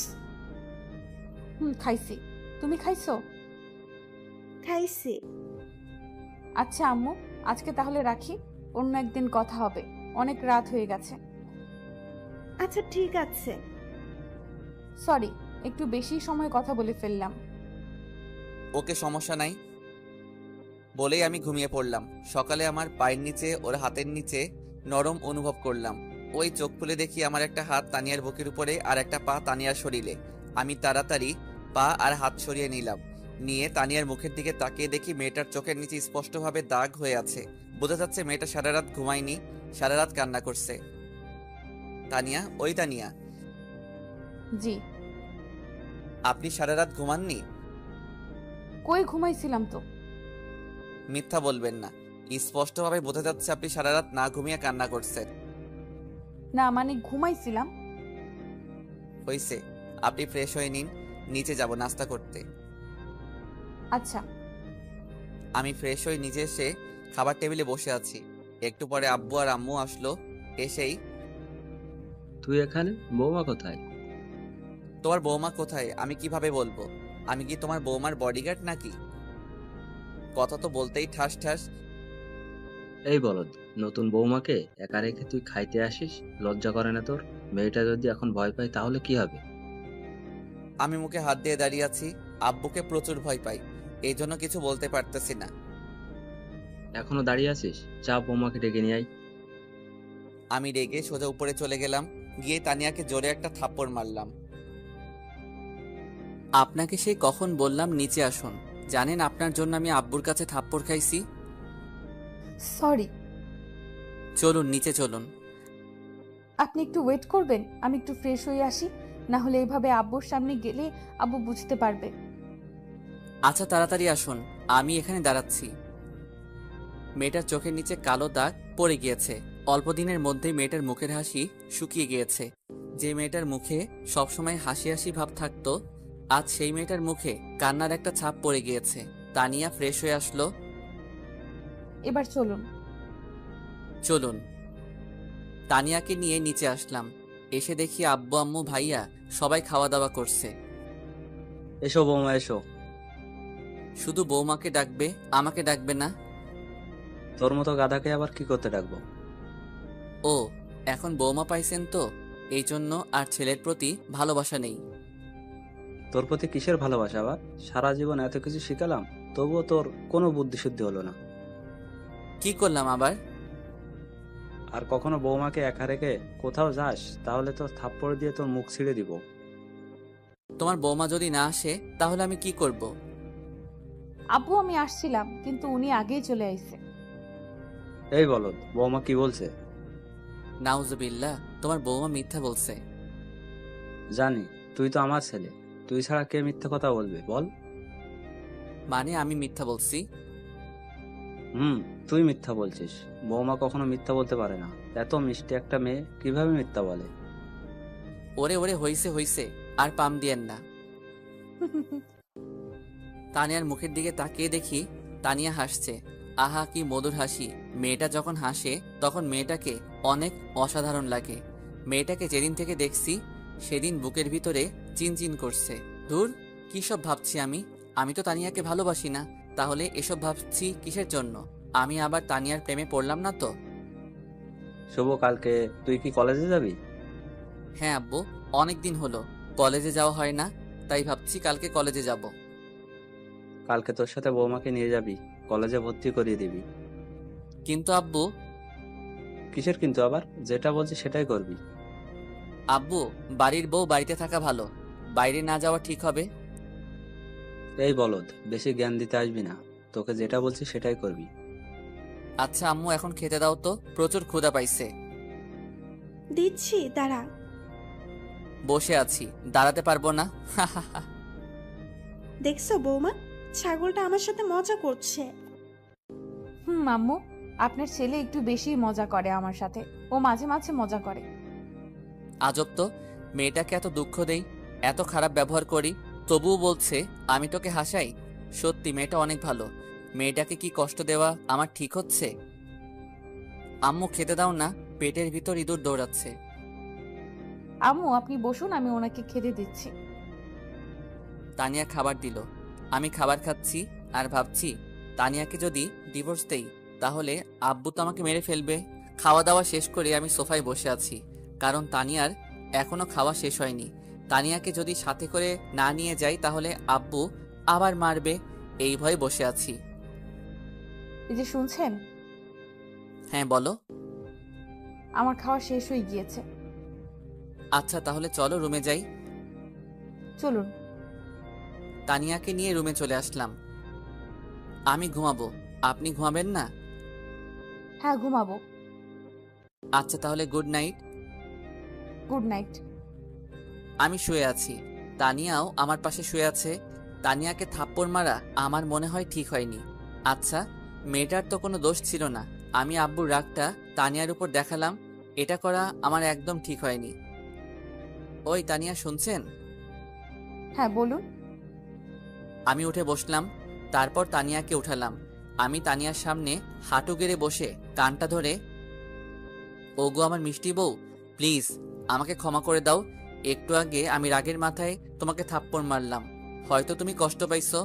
খাইছি, তুমি খাইছো? খাইছি। আচ্ছা আম্মু, আজকে তাহলে রাখি, অন্য একদিন কথা হবে, অনেক রাত হয়ে গেছে। আচ্ছা ঠিক আছে। সরি, একটু বেশি সময় কথা বলে ফেললাম। ওকে, সমস্যা নাই বলেই আমি ঘুমিয়ে পড়লাম। সকালে আমার পায়ের নিচে ওর হাতের নিচে নরম অনুভব করলাম। ওই চোখ খুলে দেখি আমার একটা হাত তানিয়ার বুকের উপরে আর একটা পা তানিয়ার শরীরে। আমি তাড়াতাড়ি পা আর হাত সরিয়ে নিলাম, নিয়ে তানিয়ার মুখের দিকে তাকিয়ে দেখি মেয়েটার চোখের নিচে স্পষ্টভাবে দাগ হয়ে আছে। বোঝা যাচ্ছে মেয়েটা সারা রাত ঘুমায়নি, সারা রাত কান্না করছে। তানিয়া, ওই তানিয়া, জি। আপনি সারা রাত ঘুমাননি? কই, ঘুমাইছিলাম তো। মিথ্যা বলবেন না, স্পষ্টভাবে বোঝা যাচ্ছে আপনি সারা রাত না ঘুমিয়ে কান্না করছেন। না মানে ঘুমাইছিলাম। হইছে, আপনি ফ্রেশ হয়ে নিন, নিচে যাব নাস্তা করতে। আচ্ছা। আমি ফ্রেশ হয়ে নিজে এসে খাবার টেবিলে বসে আছি। একটু পরে আব্বু আর আম্মু আসলো। এসেই, তুই এখানে, বৌমা কোথায়? তোমার বৌমা কোথায় আমি কিভাবে বলবো? আমি কি তোমার বৌমার বডিগার্ড নাকি? কথা তো বলতেই ঠাস ঠাস। এই বলদ, নতুন বৌমাকে একা রেখে তুই খাইতে আসিস? লজ্জা করে না তোর? মেয়েটা যদি এখন ভয় পায় তাহলে কি হবে? আমি মুখে হাত দিয়ে দাঁড়িয়ে আছি। আব্বুকে প্রচুর ভয় পাই, এই জন্য কিছু বলতে পারতেছি না। এখনো দাঁড়িয়ে আছিস? চা, বৌমাকে ডেকে নিয়ে আয়। আমি রেগে সোজা উপরে চলে গেলাম, গিয়ে তানিয়াকে জোরে একটা থাপ্পড় মারলাম। আপনাকে সেই কখন বললাম নিচে আসুন? জানেন আপনার জন্য আমি আব্বুর কাছে থাপ্পড় খাইছি। সরি। চলুন নিচে চলুন। আপনি একটু ওয়েট করবেন, আমি একটু ফ্রেশ হয়ে আসি, না হলে এইভাবে আব্বুর সামনে গেলে আব্বু বুঝতে পারবে। আচ্ছা তাড়াতাড়ি আসুন, আমি এখানে দাঁড়াচ্ছি। মেয়েটার চোখের নিচে কালো দাগ পড়ে গিয়েছে। অল্প দিনের মধ্যেই মেয়েটার মুখের হাসি শুকিয়ে গিয়েছে। যে মেয়েটার মুখে সবসময় হাসি হাসি ভাব থাকতো, আজ সেই মেয়েটার মুখে কান্নার একটা ছাপ পড়ে গিয়েছে। তানিয়া ফ্রেশ হয়ে আসলো। এবার চলুন। চলুন। তানিয়াকে নিয়ে নিচে আসলাম। এসে দেখি আব্বু আম্মু ভাইয়া সবাই খাওয়া দাওয়া করছে। এসো বৌমা, এসো। শুধু বৌমাকে ডাকবে, আমাকে ডাকবে না? তোর মতো গাধাকে আবার কি করতে ডাকবো? ও, এখন বৌমা পাইছেন তো, এই জন্য আর ছেলের প্রতি ভালোবাসা নেই। তোর প্রতি কিসের ভালোবাসা আবার? সারা জীবন এত কিছু শিখালাম, তবুও তোর কোনো বুদ্ধি শুদ্ধি হলো না। কি করলাম আবার? আর কখনো বৌমাকে একা রেখে কোথাও যাস তাহলে তোর থাপ্পড় দিয়ে তোর মুখ ছিঁড়ে দিব। তোমার বৌমা যদি না আসে তাহলে আমি কি করব? আব্বু আমি আসছিলাম, কিন্তু উনি আগেই চলে আইছে। এই বলদ, বৌমা কি বলছে? নাউজুবিল্লাহ, তোমার বৌমা মিথ্যা বলছে। জানি, তুই তো আমার ছেলে, তুই ছাড়া কে মিথ্যে কথা বলবে বল? মানে আমি মিথ্যা বলছি? তুই মিথ্যা বলছিস। বৌমা কখনো মিথ্যা বলতে পারে না। এত মিষ্টি একটা মেয়ে কিভাবে মিথ্যা বলে? ওরে ওরে, হইছে হইছে, আর পাম দিয়েন না। তানিয়ার মুখের দিকে তাকিয়ে দেখি তানিয়া হাসছে। আহা কি মধুর হাসি! মেয়েটা যখন হাসে তখন মেয়েটাকে অনেক অসাধারণ লাগে। মেয়েটাকে যেদিন থেকে দেখছি সেদিন বুকের ভিতরে চিনচিন করছে। ধুর, কি সব ভাবছি আমি! আমি তো তানিয়াকে ভালোবাসি না, তাহলে এসব ভাবছি কিসের জন্য? আমি আবার তানিয়ার প্রেমে পড়লাম না তো? শুভ, কালকে তুই কি কলেজে যাবি? হ্যাঁ আব্বু, অনেক দিন হলো কলেজে যাওয়া হয় না, তাই ভাবছি কালকে কলেজে যাব। কালকে তোর সাথে বৌমাকে নিয়ে যাবি, কলেজে ভর্তি করিয়ে দিবি। কিন্তু আব্বু। কিসের কিন্তু আবার? যেটা বলছি সেটাই করবি। আব্বু, বাড়ির বউ বাড়িতে থাকা ভালো, বাইরে না যাওয়া ঠিক হবে? এই বলদ, বেশি জ্ঞান দিতে আসবি না, তোকে যেটা বলছি সেটাই করবি। আচ্ছা আম্মু, এখন খেতে দাও তো, প্রচুর ক্ষুধা পাইছে। দিচ্ছি, দাঁড়া। বসে আছি, দাঁড়াতে পারবো না। দেখছো বৌমা, ছাগলটা আমার সাথে মজা করছে। আম্মু, আপনার ছেলে একটু বেশি মজা করে আমার সাথে, ও মাঝে মাঝে মজা করে। আজব তো, মেয়েটাকে এত দুঃখ দেই, এত খারাপ ব্যবহার করি, তবুও বলছে আমি তোকে হাসাই। সত্যি মেয়েটা অনেক ভালো। মেয়েটাকে কি কষ্ট দেওয়া আমার ঠিক হচ্ছে? আম্মু খেতে দাও না, পেটের ভিতর ইঁদুর দৌড়াচ্ছে। আম্মু আপনি বসুন, আমি ওনাকে খেতে দিচ্ছি। তানিয়া খাবার দিল, আমি খাবার খাচ্ছি আর ভাবছি তানিয়াকে যদি ডিভোর্স দেই তাহলে আব্বু তো আমাকে মেরে ফেলবে। খাওয়া দাওয়া শেষ করে আমি সোফায় বসে আছি, কারণ তানিয়ার এখনো খাওয়া শেষ হয়নি। তানিয়াকে যদি সাথে করে না নিয়ে যাই তাহলে আব্বু আবার মারবে, এই ভয়ে বসে আছি। এই যে শুনছেন? হ্যাঁ বলো। আমার খাওয়া শেষ হয়ে গিয়েছে। আচ্ছা তাহলে চলো রুমে যাই। চলুন। তানিয়াকে নিয়ে রুমে চলে আসলাম। আমি ঘুমাবো, আপনি ঘুমাবেন না? হ্যাঁ ঘুমাবো। আচ্ছা তাহলে গুড নাইট। Good night. আমি শুয়ে আছি, তানিয়াও আমার পাশে শুয়ে আছে। তানিয়াকে থাপ্পড় মারা আমার মনে হয় ঠিক হয়নি। আচ্ছা, মেয়েটার তো কোনো দোষ ছিল না, আমি আব্বুর রাগটা তানিয়ার উপর দেখালাম, এটা করা আমার একদম ঠিক হয়নি। ওই তানিয়া, শুনছেন? হ্যাঁ বলুন। আমি উঠে বসলাম, তারপর তানিয়াকে উঠালাম। আমি তানিয়ার সামনে হাঁটু গেড়ে বসে কানটা ধরে, ওগো আমার মিষ্টি বউ, প্লিজ আমাকে ক্ষমা করে দাও। একটু আগে আমি রাগের মাথায় তোমাকে থাপ্পড় মারলাম, হয়তো তুমি কষ্ট পাইছো।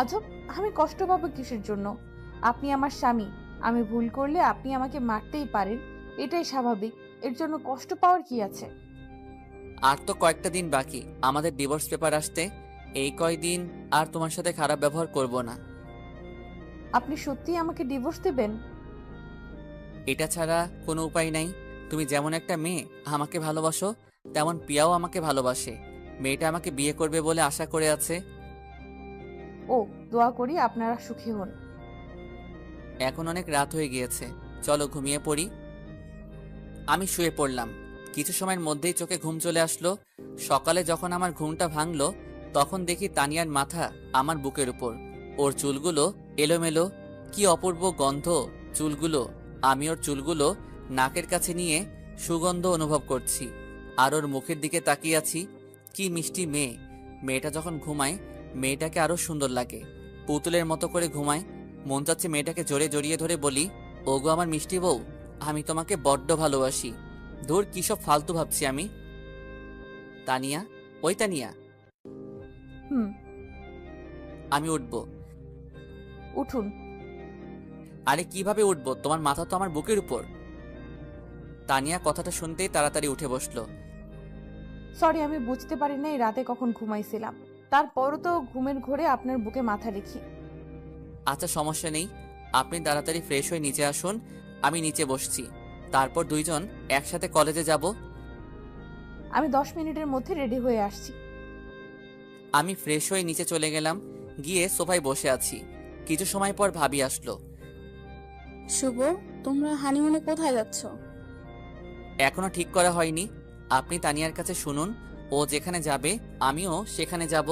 আজব, আমি কষ্ট পাবো কিসের জন্য? আপনি আমার স্বামী, আমি ভুল করলে আপনি আমাকে মারতেই পারেন, এটাই স্বাভাবিক। এর জন্য কষ্ট পাওয়ার কি আছে? আর তো কয়েকটা দিন বাকি আমাদের ডিভোর্স পেপার আসতে, এই কয়দিন আর তোমার সাথে খারাপ ব্যবহার করব না। আপনি সত্যিই আমাকে ডিভোর্স দেবেন? এটা ছাড়া কোনো উপায় নাই। তুমি যেমন একটা মেয়ে আমাকে ভালোবাসো, তেমন পিয়াও আমাকে ভালোবাসে। মেয়েটা আমাকে বিয়ে করবে বলে আশা করে আছে। ও, দোয়া করি আপনারা সুখী হন। এখন অনেক রাত হয়ে গিয়েছে, চলো ঘুমিয়ে পড়ি। আমি শুয়ে পড়লাম। কিছু সময়ের মধ্যেই চোখে ঘুম চলে আসলো। সকালে যখন আমার ঘুমটা ভাঙলো, তখন দেখি তানিয়ার মাথা আমার বুকের উপর, ওর চুলগুলো এলোমেলো, কি অপূর্ব গন্ধ চুলগুলো। আমি ওর চুলগুলো নাকের কাছে নিয়ে সুগন্ধ অনুভব করছি, আর ওর মুখের দিকে তাকিয়ে আছি। কি মিষ্টি মেয়ে! মেয়েটা যখন ঘুমায়, মেয়েটাকে আরো সুন্দর লাগে, পুতুলের মতো করে ঘুমায়। মন চাচ্ছে মেয়েটাকে জোরে জড়িয়ে ধরে বলি, ওগো আমার মিষ্টি বউ, আমি তোমাকে বড্ড ভালোবাসি। ধুর, কি সব ফালতু ভাবছি আমি। তানিয়া, ওই তানিয়া। হুম। আমি উঠবো। উঠুন। আরে কিভাবে উঠবো? তোমার মাথা তো আমার বুকের উপর। তানিয়া কথাটা শুনতেই তাড়াতাড়ি উঠে বসলো। সরি, আমি বুঝতে পারি নাই রাতে কখন ঘুমাইছিলাম। তারপরও তো ঘুমের ঘোরে আপনার বুকে মাথা রেখি। আচ্ছা সমস্যা নেই, আপনি তাড়াতাড়ি ফ্রেশ হয়ে নিচে আসুন, আমি নিচে বসছি। তারপর দুইজন একসাথে কলেজে যাব। আমি 10 মিনিটের মধ্যে রেডি হয়ে আসছি। আমি ফ্রেশ হয়ে নিচে চলে গেলাম, গিয়ে সোফায় বসে আছি। কিছু সময় পর ভাবি আসলো। শুভ, তোমরা হানিমুনে কোথায় যাচ্ছ? এখনো ঠিক করা হয়নি, আপনি তানিয়ার কাছে শুনুন, ও যেখানে যাবে আমিও সেখানে যাব।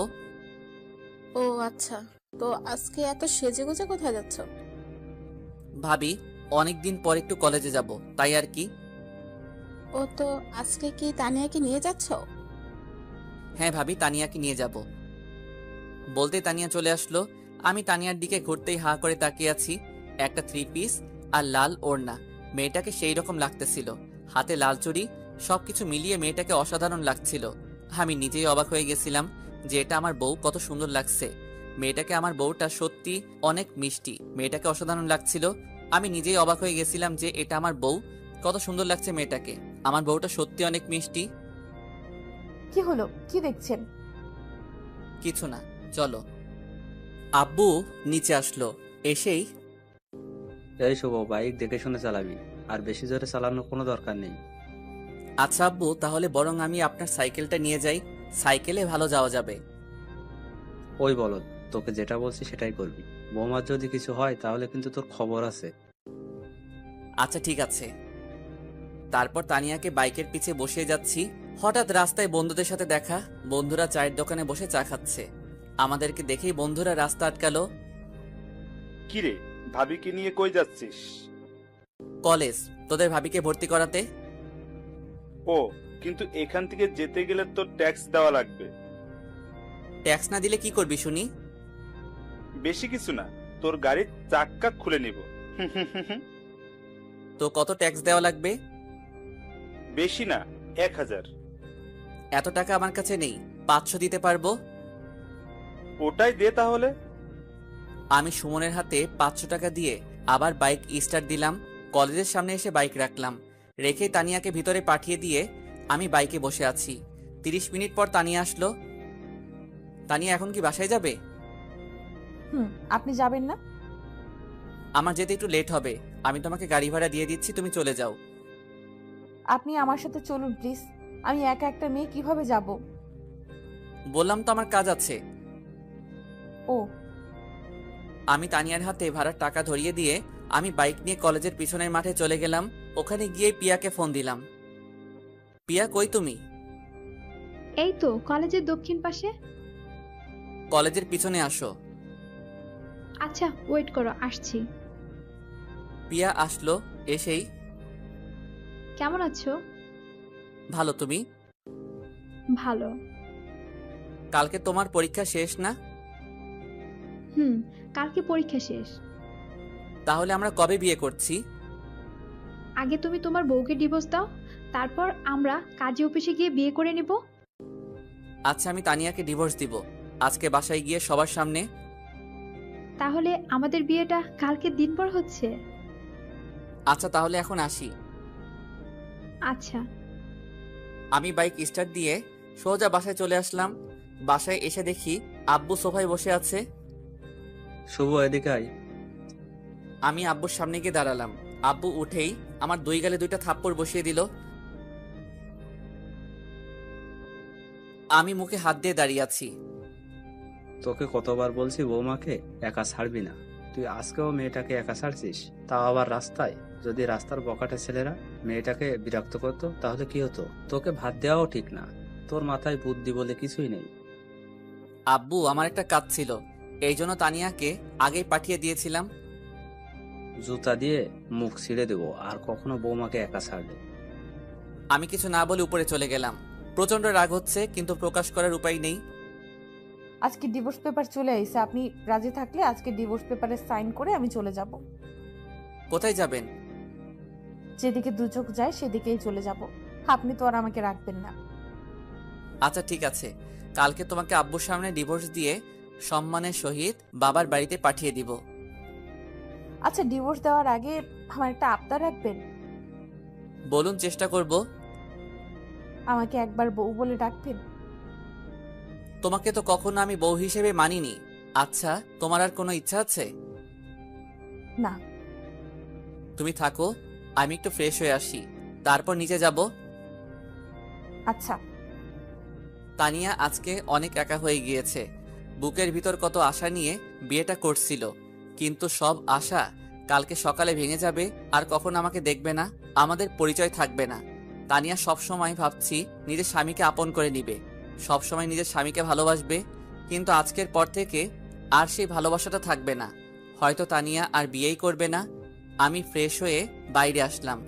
ও আচ্ছা, তো আজকে এত সেজেগুজে কোথায় যাচ্ছ? ভাবি, অনেকদিন পর একটু কলেজে যাব, তাই আর কি। ও তো, আজকে কি তানিয়াকে নিয়ে যাচ্ছ? হ্যাঁ ভাবি, তানিয়াকে নিয়ে যাব। বলতে তানিয়া চলে আসলো। আমি তানিয়ার দিকে ঘুরতেই হা করে তাকিয়ে আছি। একটা 3 পিস আর লাল ওড়না, মেয়েটাকে সেই রকম লাগতেছিল। হাতে লাল চুড়ি, সবকিছু মিলিয়ে মেয়েটাকে অসাধারণ লাগছিল। আমি নিজেই অবাক হয়ে গেছিলাম যে এটা আমার বউ, কত সুন্দর লাগছে মেয়েটাকে। আমার বউটা সত্যি অনেক মিষ্টি, মেয়েটাকে অসাধারণ লাগছিল। আমি নিজেই অবাক হয়ে গেছিলাম যে এটা আমার বউ, কত সুন্দর লাগছে মেয়েটাকে। আমার বউটা সত্যি অনেক মিষ্টি। কি হলো, কি দেখছেন? কিছু না, চলো। আব্বু নিচে আসলো, এসেই, এই শুভ, বাইক দেখে শুনে চালাবি, আর বেশি জোরে চালানোর কোনো দরকার নেই। আচ্ছা আব্বু, তাহলে বরং আমি আপনার সাইকেলটা নিয়ে যাই, সাইকেলে ভালো যাওয়া যাবে। ওই বলদ, তোকে যেটা বলছি সেটাই করবি। বৌমার যদি কিছু হয় তাহলে কিন্তু তোর খবর আছে। আচ্ছা ঠিক আছে। তারপর তানিয়াকে বাইকের পিছে বসিয়ে যাচ্ছি। হঠাৎ রাস্তায় বন্ধুদের সাথে দেখা। বন্ধুরা চায়ের দোকানে বসে চা খাচ্ছে। আমাদেরকে দেখেই বন্ধুরা রাস্তা আটকালো। কিরে, ভাবিকে নিয়ে কই যাচ্ছিস? কলেজ, তোদের ভাবিকে ভর্তি করাতে। ও, কিন্তু এখান থেকে যেতে গেলে তো ট্যাক্স দেওয়া লাগবে। ট্যাক্স না দিলে কি করবি শুনি? বেশি কিছু না, তোর গাড়ির চাক্কা খুলে নিব। তো কত ট্যাক্স দেওয়া লাগবে? বেশি না, 1000। এত টাকা আমার কাছে নেই, 500 দিতে পারবো। ওটাই দে তাহলে। আমি সুমনের হাতে 500 টাকা দিয়ে আবার বাইক স্টার্ট দিলাম। কলেজের সামনে এসে বাইক রাখলাম, রেখে তানিয়াকে ভিতরে পাঠিয়ে দিয়ে আমি বাইকে বসে আছি। 30 মিনিট পর তানিয়া আসলো। তানিয়া, এখন কি বাসায় যাবে? আপনি যাবেন না? আমার যেতে একটু লেট হবে, আমি তোমাকে গাড়ি ভাড়া দিয়ে দিচ্ছি, তুমি চলে যাও। আপনি আমার সাথে চলুন প্লিজ। আমি একা একটা মেয়ে কিভাবে যাব? বললাম তো আমার কাজ আছে। ও, আমি তানিয়ার হাতে ভাড়ার টাকা ধরিয়ে দিয়ে আমি বাইক নিয়ে কলেজের পিছনের মাঠে চলে গেলাম। ওখানে গিয়ে পিয়াকে ফোন দিলাম। পিয়া, কই তুমি? এই তো কলেজের দক্ষিণ পাশে। কলেজের পিছনে আসো। আচ্ছা, ওয়েট করো, আসছি। পিয়া আসলো, এসেই, কেমন আছো? ভালো, তুমি? ভালো। কালকে তোমার পরীক্ষা শেষ না? হুম, কালকে পরীক্ষা শেষ। তাহলে আমরা কবে বিয়ে করছি? আগে তুমি তোমার বউকে ডিভোর্স দাও, তারপর আমরা কাজী অফিসে গিয়ে বিয়ে করে নিব। আচ্ছা, আমি তানিয়াকে ডিভোর্স দিব আজকে বাসায় গিয়ে সবার সামনে। তাহলে আমাদের বিয়েটা কালকের দিন পর হচ্ছে। আচ্ছা, তাহলে এখন আসি। আচ্ছা। আমি বাইক স্টার্ট দিয়ে সোজা বাসায় চলে আসলাম। বাসায় এসে দেখি আব্বু সোফায় বসে আছে। শুভ, এদিকে আয়। আমি আব্বুর সামনে গিয়ে দাঁড়ালাম। আব্বু উঠেই আমার দুই গালে দুইটা থাপ্পড় বসিয়ে দিল। আমি মুখে হাত দিয়ে দাঁড়িয়ে আছি। তোকে কতবার বলছি বৌমাকে একা ছাড়বি না, তুই আজকেও মেয়েটাকে একা ছাড়ছিস, তাও আবার রাস্তায়। যদি রাস্তার বকাটে ছেলেরা মেয়েটাকে বিরক্ত করতো তাহলে কি হতো? তোকে ভাত দেওয়াও ঠিক না, তোর মাথায় বুদ্ধি বলে কিছুই নেই। আব্বু, আমার একটা কাজ ছিল, এই জন্য তানিয়াকে আগেই পাঠিয়ে দিয়েছিলাম। জুতা দিয়ে মুখ ছিঁড়ে দেবো আর কখনো বৌমাকে একা ছাড়লে। আমি কিছু না বলে উপরে চলে গেলাম। প্রচন্ড রাগ হচ্ছে, কিন্তু প্রকাশ করার উপায় নেই। আজকে ডিভোর্স পেপার চলে আইছে, আপনি রাজি থাকলে আজকে ডিভোর্স পেপারে সাইন করে আমি চলে যাব। কোথায় যাবেন? যেদিকে দু চোখ যায় সেদিকেই চলে যাব। আপনি তো আর আমাকে রাখবেন না। আচ্ছা ঠিক আছে, কালকে তোমাকে আব্বুর সামনে ডিভোর্স দিয়ে সম্মানের সহিত বাবার বাড়িতে পাঠিয়ে দিব। আচ্ছা, ডিভোর্স দেওয়ার আগে আমার একটা আবদার রাখবেন? বলুন, চেষ্টা করব। আমাকে একবার বউ বলে ডাকবেন? তোমাকে তো কখনো আমি বউ হিসেবে মানিনি। আচ্ছা, তোমার আর কোনো ইচ্ছা আছে? না। তুমি থাকো, আমি একটু ফ্রেশ হয়ে আসি, তারপর নিচে যাব। আচ্ছা। তানিয়া আজকে অনেক একা হয়ে গিয়েছে। বুকের ভিতর কত আশা নিয়ে বিয়েটা করছিল, কিন্তু সব আশা কালকে সকালে ভেঙে যাবে। আর কখনো আমাকে দেখবে না, আমাদের পরিচয় থাকবে না। তানিয়া সবসময় ভাবছি নিজের স্বামীকে আপন করে নিবে, সবসময় নিজের স্বামীকে ভালোবাসবে, কিন্তু আজকের পর থেকে আর সেই ভালোবাসাটা থাকবে না। হয়তো তানিয়া আর বিয়েই করবে না। আমি ফ্রেশ হয়ে বাইরে আসলাম।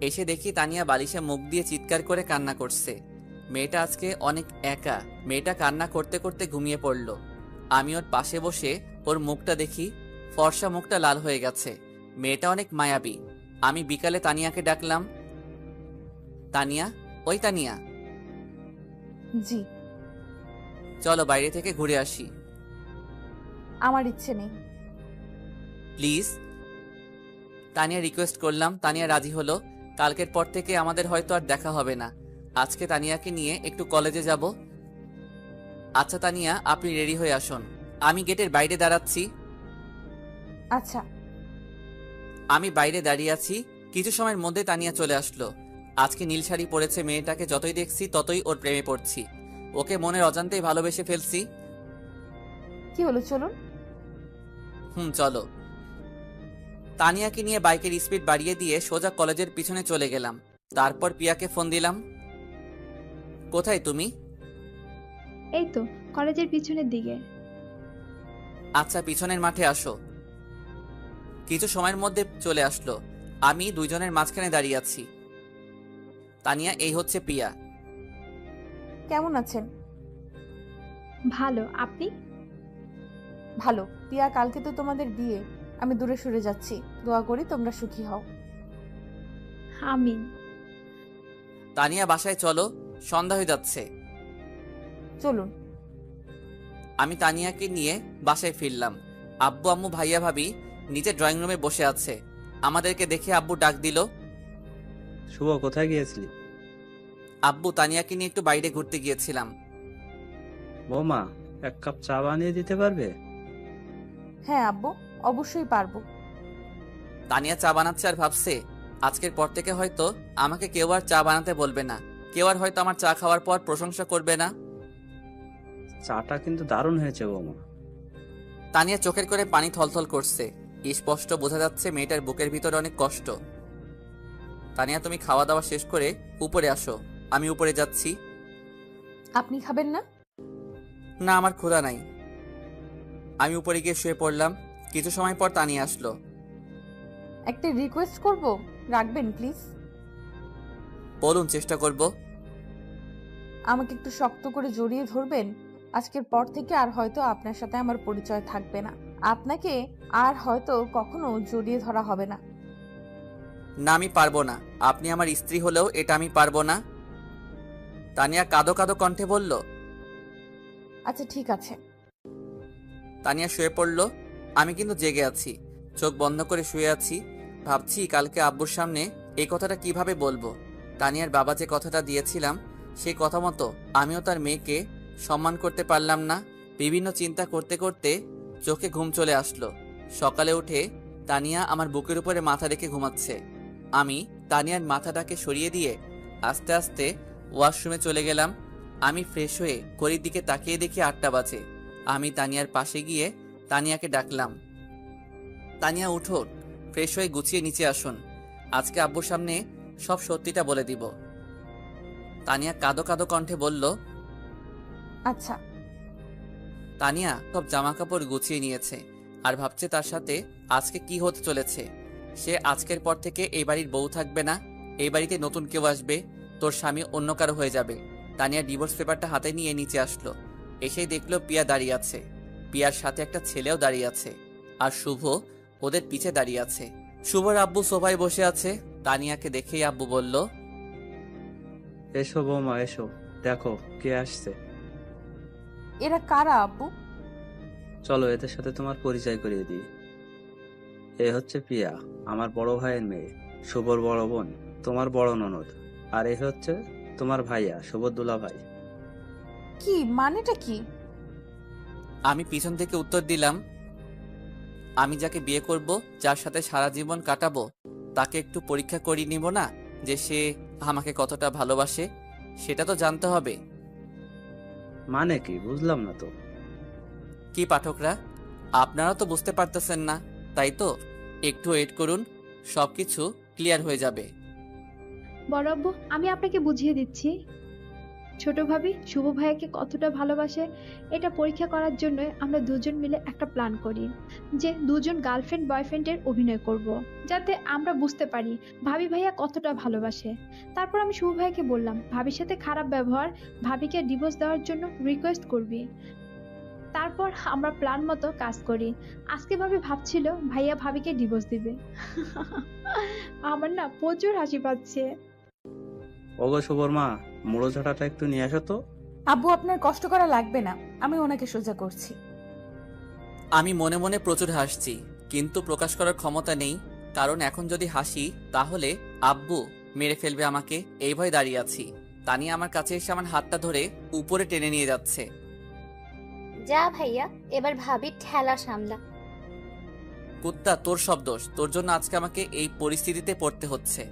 এসে দেখি তানিয়া বালিশে মুখ দিয়ে চিৎকার করে কান্না করছে। মেয়েটা আজকে অনেক একা। মেয়েটা কান্না করতে করতে ঘুমিয়ে পড়ল। আমি ওর পাশে বসে ওর মুখটা দেখি, ফর্সা মুখটা লাল হয়ে গেছে। মেয়েটা অনেক মায়াবী। আমি বিকালে তানিয়াকে ডাকলাম। তানিয়া, ওই তানিয়া, জি। চলো বাইরে থেকে ঘুরে আসি। আমার ইচ্ছে নেই। প্লিজ। তানিয়া রিকোয়েস্ট করলাম। তানিয়া রাজি হলো। কালকের পর থেকে আমাদের হয়তো আর দেখা হবে না। আজকে তানিয়াকে নিয়ে একটু কলেজে যাব। আচ্ছা তানিয়া, আপনি রেডি হয়ে আসুন, আমি গেটের বাইরে দাঁড়াচ্ছি। আচ্ছা। আমি বাইরে দাঁড়িয়ে আছি। কিছু সময়ের মধ্যে তানিয়া চলে আসলো। আজকে নীল শাড়ি পরেছে। মেয়েটাকে যতই দেখছি ততই ওর প্রেমে পড়ছি। ওকে মনের অজান্তেই ভালোবেসে ফেলছি। কি হলো, চলুন। চলো। তানিয়াকে নিয়ে বাইকের স্পিড বাড়িয়ে দিয়ে সোজা কলেজের পিছনে চলে গেলাম। তারপর পিয়াকে ফোন দিলাম। কোথায় তুমি? এই তো কলেজের পিছনের দিকে। আচ্ছা, পিছনের মাঠে আসো। কিছু সময়ের মধ্যে চলে আসলো। আমি দুইজনের মাঝখানে দাঁড়িয়ে আছি। তানিয়া, এই হচ্ছে পিয়া। কেমন আছেন? ভালো, আপনি? ভালো। পিয়া, কালকে তো তোমাদের বিয়ে। আমি দূরে সরে যাচ্ছি, দোয়া করি তোমরা সুখী হও। আমিন। তানিয়া, বাসায় চলো, সন্ধ্যা হয়ে যাচ্ছে। চলুন। আমি তানিয়াকে নিয়ে বাসায় ফিরলাম। আব্বু, আম্মু, ভাইয়া, ভাবি নিচে ড্রয়িং রুমে বসে আছে। আমাদেরকে দেখে আব্বু ডাক দিল। শুভ, কোথায় গিয়েছিলি? আব্বু, তানিয়াকে নিয়ে একটু বাইরে ঘুরতে গিয়েছিলাম। বৌমা, এক কাপ চা বানিয়ে দিতে পারবে? হ্যাঁ আব্বু, অবশ্যই পারবো। তানিয়া চা বানাচ্ছে আর ভাবছে আজকের পর থেকে হয়তো আমাকে কেউ আর চা বানাতে বলবে না। কেউ আর হয়তো আমার চা খাওয়ার পর প্রশংসা করবে না। চাটা কিন্তু দারুণ হয়েছে বৌমা। তানিয়া চোখের করে পানি থলথল করছে। স্পষ্ট বোঝা যাচ্ছে মেয়েটার বুকের ভিতরে অনেক কষ্ট। তানিয়া, তুমি খাওয়া দাওয়া শেষ করে উপরে আসো, আমি উপরে যাচ্ছি। আপনি খাবেন না? না, আমার ক্ষুধা নাই। আমি উপরে গিয়ে শুয়ে পড়লাম। কিছু সময় পর তানিয়া আসলো। একটা রিকোয়েস্ট করব, রাখবেন প্লিজ? বলুন, চেষ্টা করব। আমাকে একটু শক্ত করে জড়িয়ে ধরবেন। আজকের পর থেকে আর হয়তো আপনার সাথে আমার পরিচয় থাকবে না। আপনাকে আর হয়তো কখনো জড়িয়ে ধরা হবে না। না, আমি পারবো না। আপনি আমার স্ত্রী হলেও এটা আমি পারবো না। তানিয়া কাঁদো কাঁদো কণ্ঠে বলল। আচ্ছা ঠিক আছে। তানিয়া শুয়ে পড়ল। আমি কিন্তু জেগে আছি, চোখ বন্ধ করে শুয়ে আছি। ভাবছি কালকে আব্বুর সামনে এই কথাটা কিভাবে বলবো। তানিয়ার বাবা যে কথাটা দিয়েছিলাম সেই কথা মতো আমিও তার মেয়েকে সম্মান করতে পারলাম না। বিভিন্ন চিন্তা করতে করতে চোখে ঘুম চলে আসলো। সকালে উঠে তানিয়া আমার বুকের উপরে মাথা রেখে ঘুমাচ্ছে। আমি তানিয়ার মাথাটাকে সরিয়ে দিয়ে আস্তে আস্তে ওয়াশরুমে চলে গেলাম। আমি ফ্রেশ হয়ে ঘড়ির দিকে তাকিয়ে দেখি 8টা বাজে। আমি তানিয়ার পাশে গিয়ে তানিয়াকে ডাকলাম, তানিয়া উঠো, ফ্রেশ হয়ে গুছিয়ে নিচে আসুন। আজকে আব্বুর সামনে সব সত্যিটা বলে দিব। তানিয়া কাঁদো কাঁদো কণ্ঠে বলল, আচ্ছা। তানিয়া সব জামা কাপড় গুছিয়ে নিয়েছে আর ভাবছে তার সাথে আজকে কি হতে চলেছে। সে আজকের পর থেকে এই বাড়ির বউ থাকবে না, এই বাড়িতে নতুন কেউ আসবে, তোর স্বামী অন্য কারো হয়ে যাবে। তানিয়া ডিভোর্স পেপারটা হাতে নিয়ে নিচে আসলো। এসেই দেখলো পিয়া দাঁড়িয়ে আছে, পিয়ার সাথে একটা ছেলেও দাঁড়িয়ে আছে, আর শুভ ওদের পিছে দাঁড়িয়ে আছে। শুভর আব্বু সোফায় বসে আছে। তানিয়াকে দেখেই আব্বু বলল, এসো বৌমা এসো, দেখো কে আসছে। এরা কারা আব্বু? চলো এদের সাথে তোমার পরিচয় করিয়ে দিই। এ হচ্ছে পিয়া, আমার বড় ভাইয়ের মেয়ে, শুভর বড় বোন, তোমার বড় ননদ। আর এ হচ্ছে তোমার ভাইয়া, শুভর দুলা ভাই। কি মানেটা কি? আমি পিছন থেকে উত্তর দিলাম, আমি যাকে বিয়ে করব, যার সাথে সারা জীবন কাটাবো, তাকে একটু পরীক্ষা করিয়ে নিব না যে সে আমাকে কতটা ভালোবাসে? সেটা তো জানতে হবে। মানে কি বুঝলাম না তো। কি পাঠকরা, আপনারা তো বুঝতে পারতেছেন না, তাই তো? একটু ওয়েট করুন, সবকিছু ক্লিয়ার হয়ে যাবে। বড় আব্বু, আমি আপনাকে বুঝিয়ে দিচ্ছি। ছোট ভাবি শুভ ভাইয়াকে কতটা ভালোবাসে এটা পরীক্ষা করার জন্য আমরা দুজন মিলে একটা প্ল্যান করি যে দুজন গার্লফ্রেন্ড বয়ফ্রেন্ডের অভিনয় করব, যাতে আমরা বুঝতে পারি ভাবি ভাইয়া কতটা ভালোবাসে। তারপর আমি শুভ ভাইয়াকে বললাম, ভাবির সাথে খারাপ ব্যবহার, ভাবিকে ডিভোর্স দেওয়ার জন্য রিকোয়েস্ট করবি। তারপর আমরা প্ল্যান মতো কাজ করি। আজকে ভাবি ভাবছিল ভাইয়া ভাবিকে ডিভোর্স দিবে। আমার না প্রচুর হাসি পাচ্ছে। ওগো শুভর মা, মুড়ো ঝাঁটাটা একটু নিয়ে আসো তো। আব্বু আপনার কষ্ট করা লাগবে না, আমি ওনাকে সোজা করছি। আমি মনে মনে প্রচুর হাসছি, কিন্তু প্রকাশ করার ক্ষমতা নেই, কারণ এখন যদি হাসি তাহলে আব্বু মেরে ফেলবে আমাকে। এই ভয় দাঁড়িয়ে আছি। তানিয়া আমার কাছে এসে আমার হাতটা ধরে উপরে টেনে নিয়ে যাচ্ছে। যা ভাইয়া, এবার ভাবির ঠেলা সামলা। কুত্তা, তোর সব দোষ, তোর জন্য আজকে আমাকে এই পরিস্থিতিতে পড়তে হচ্ছে।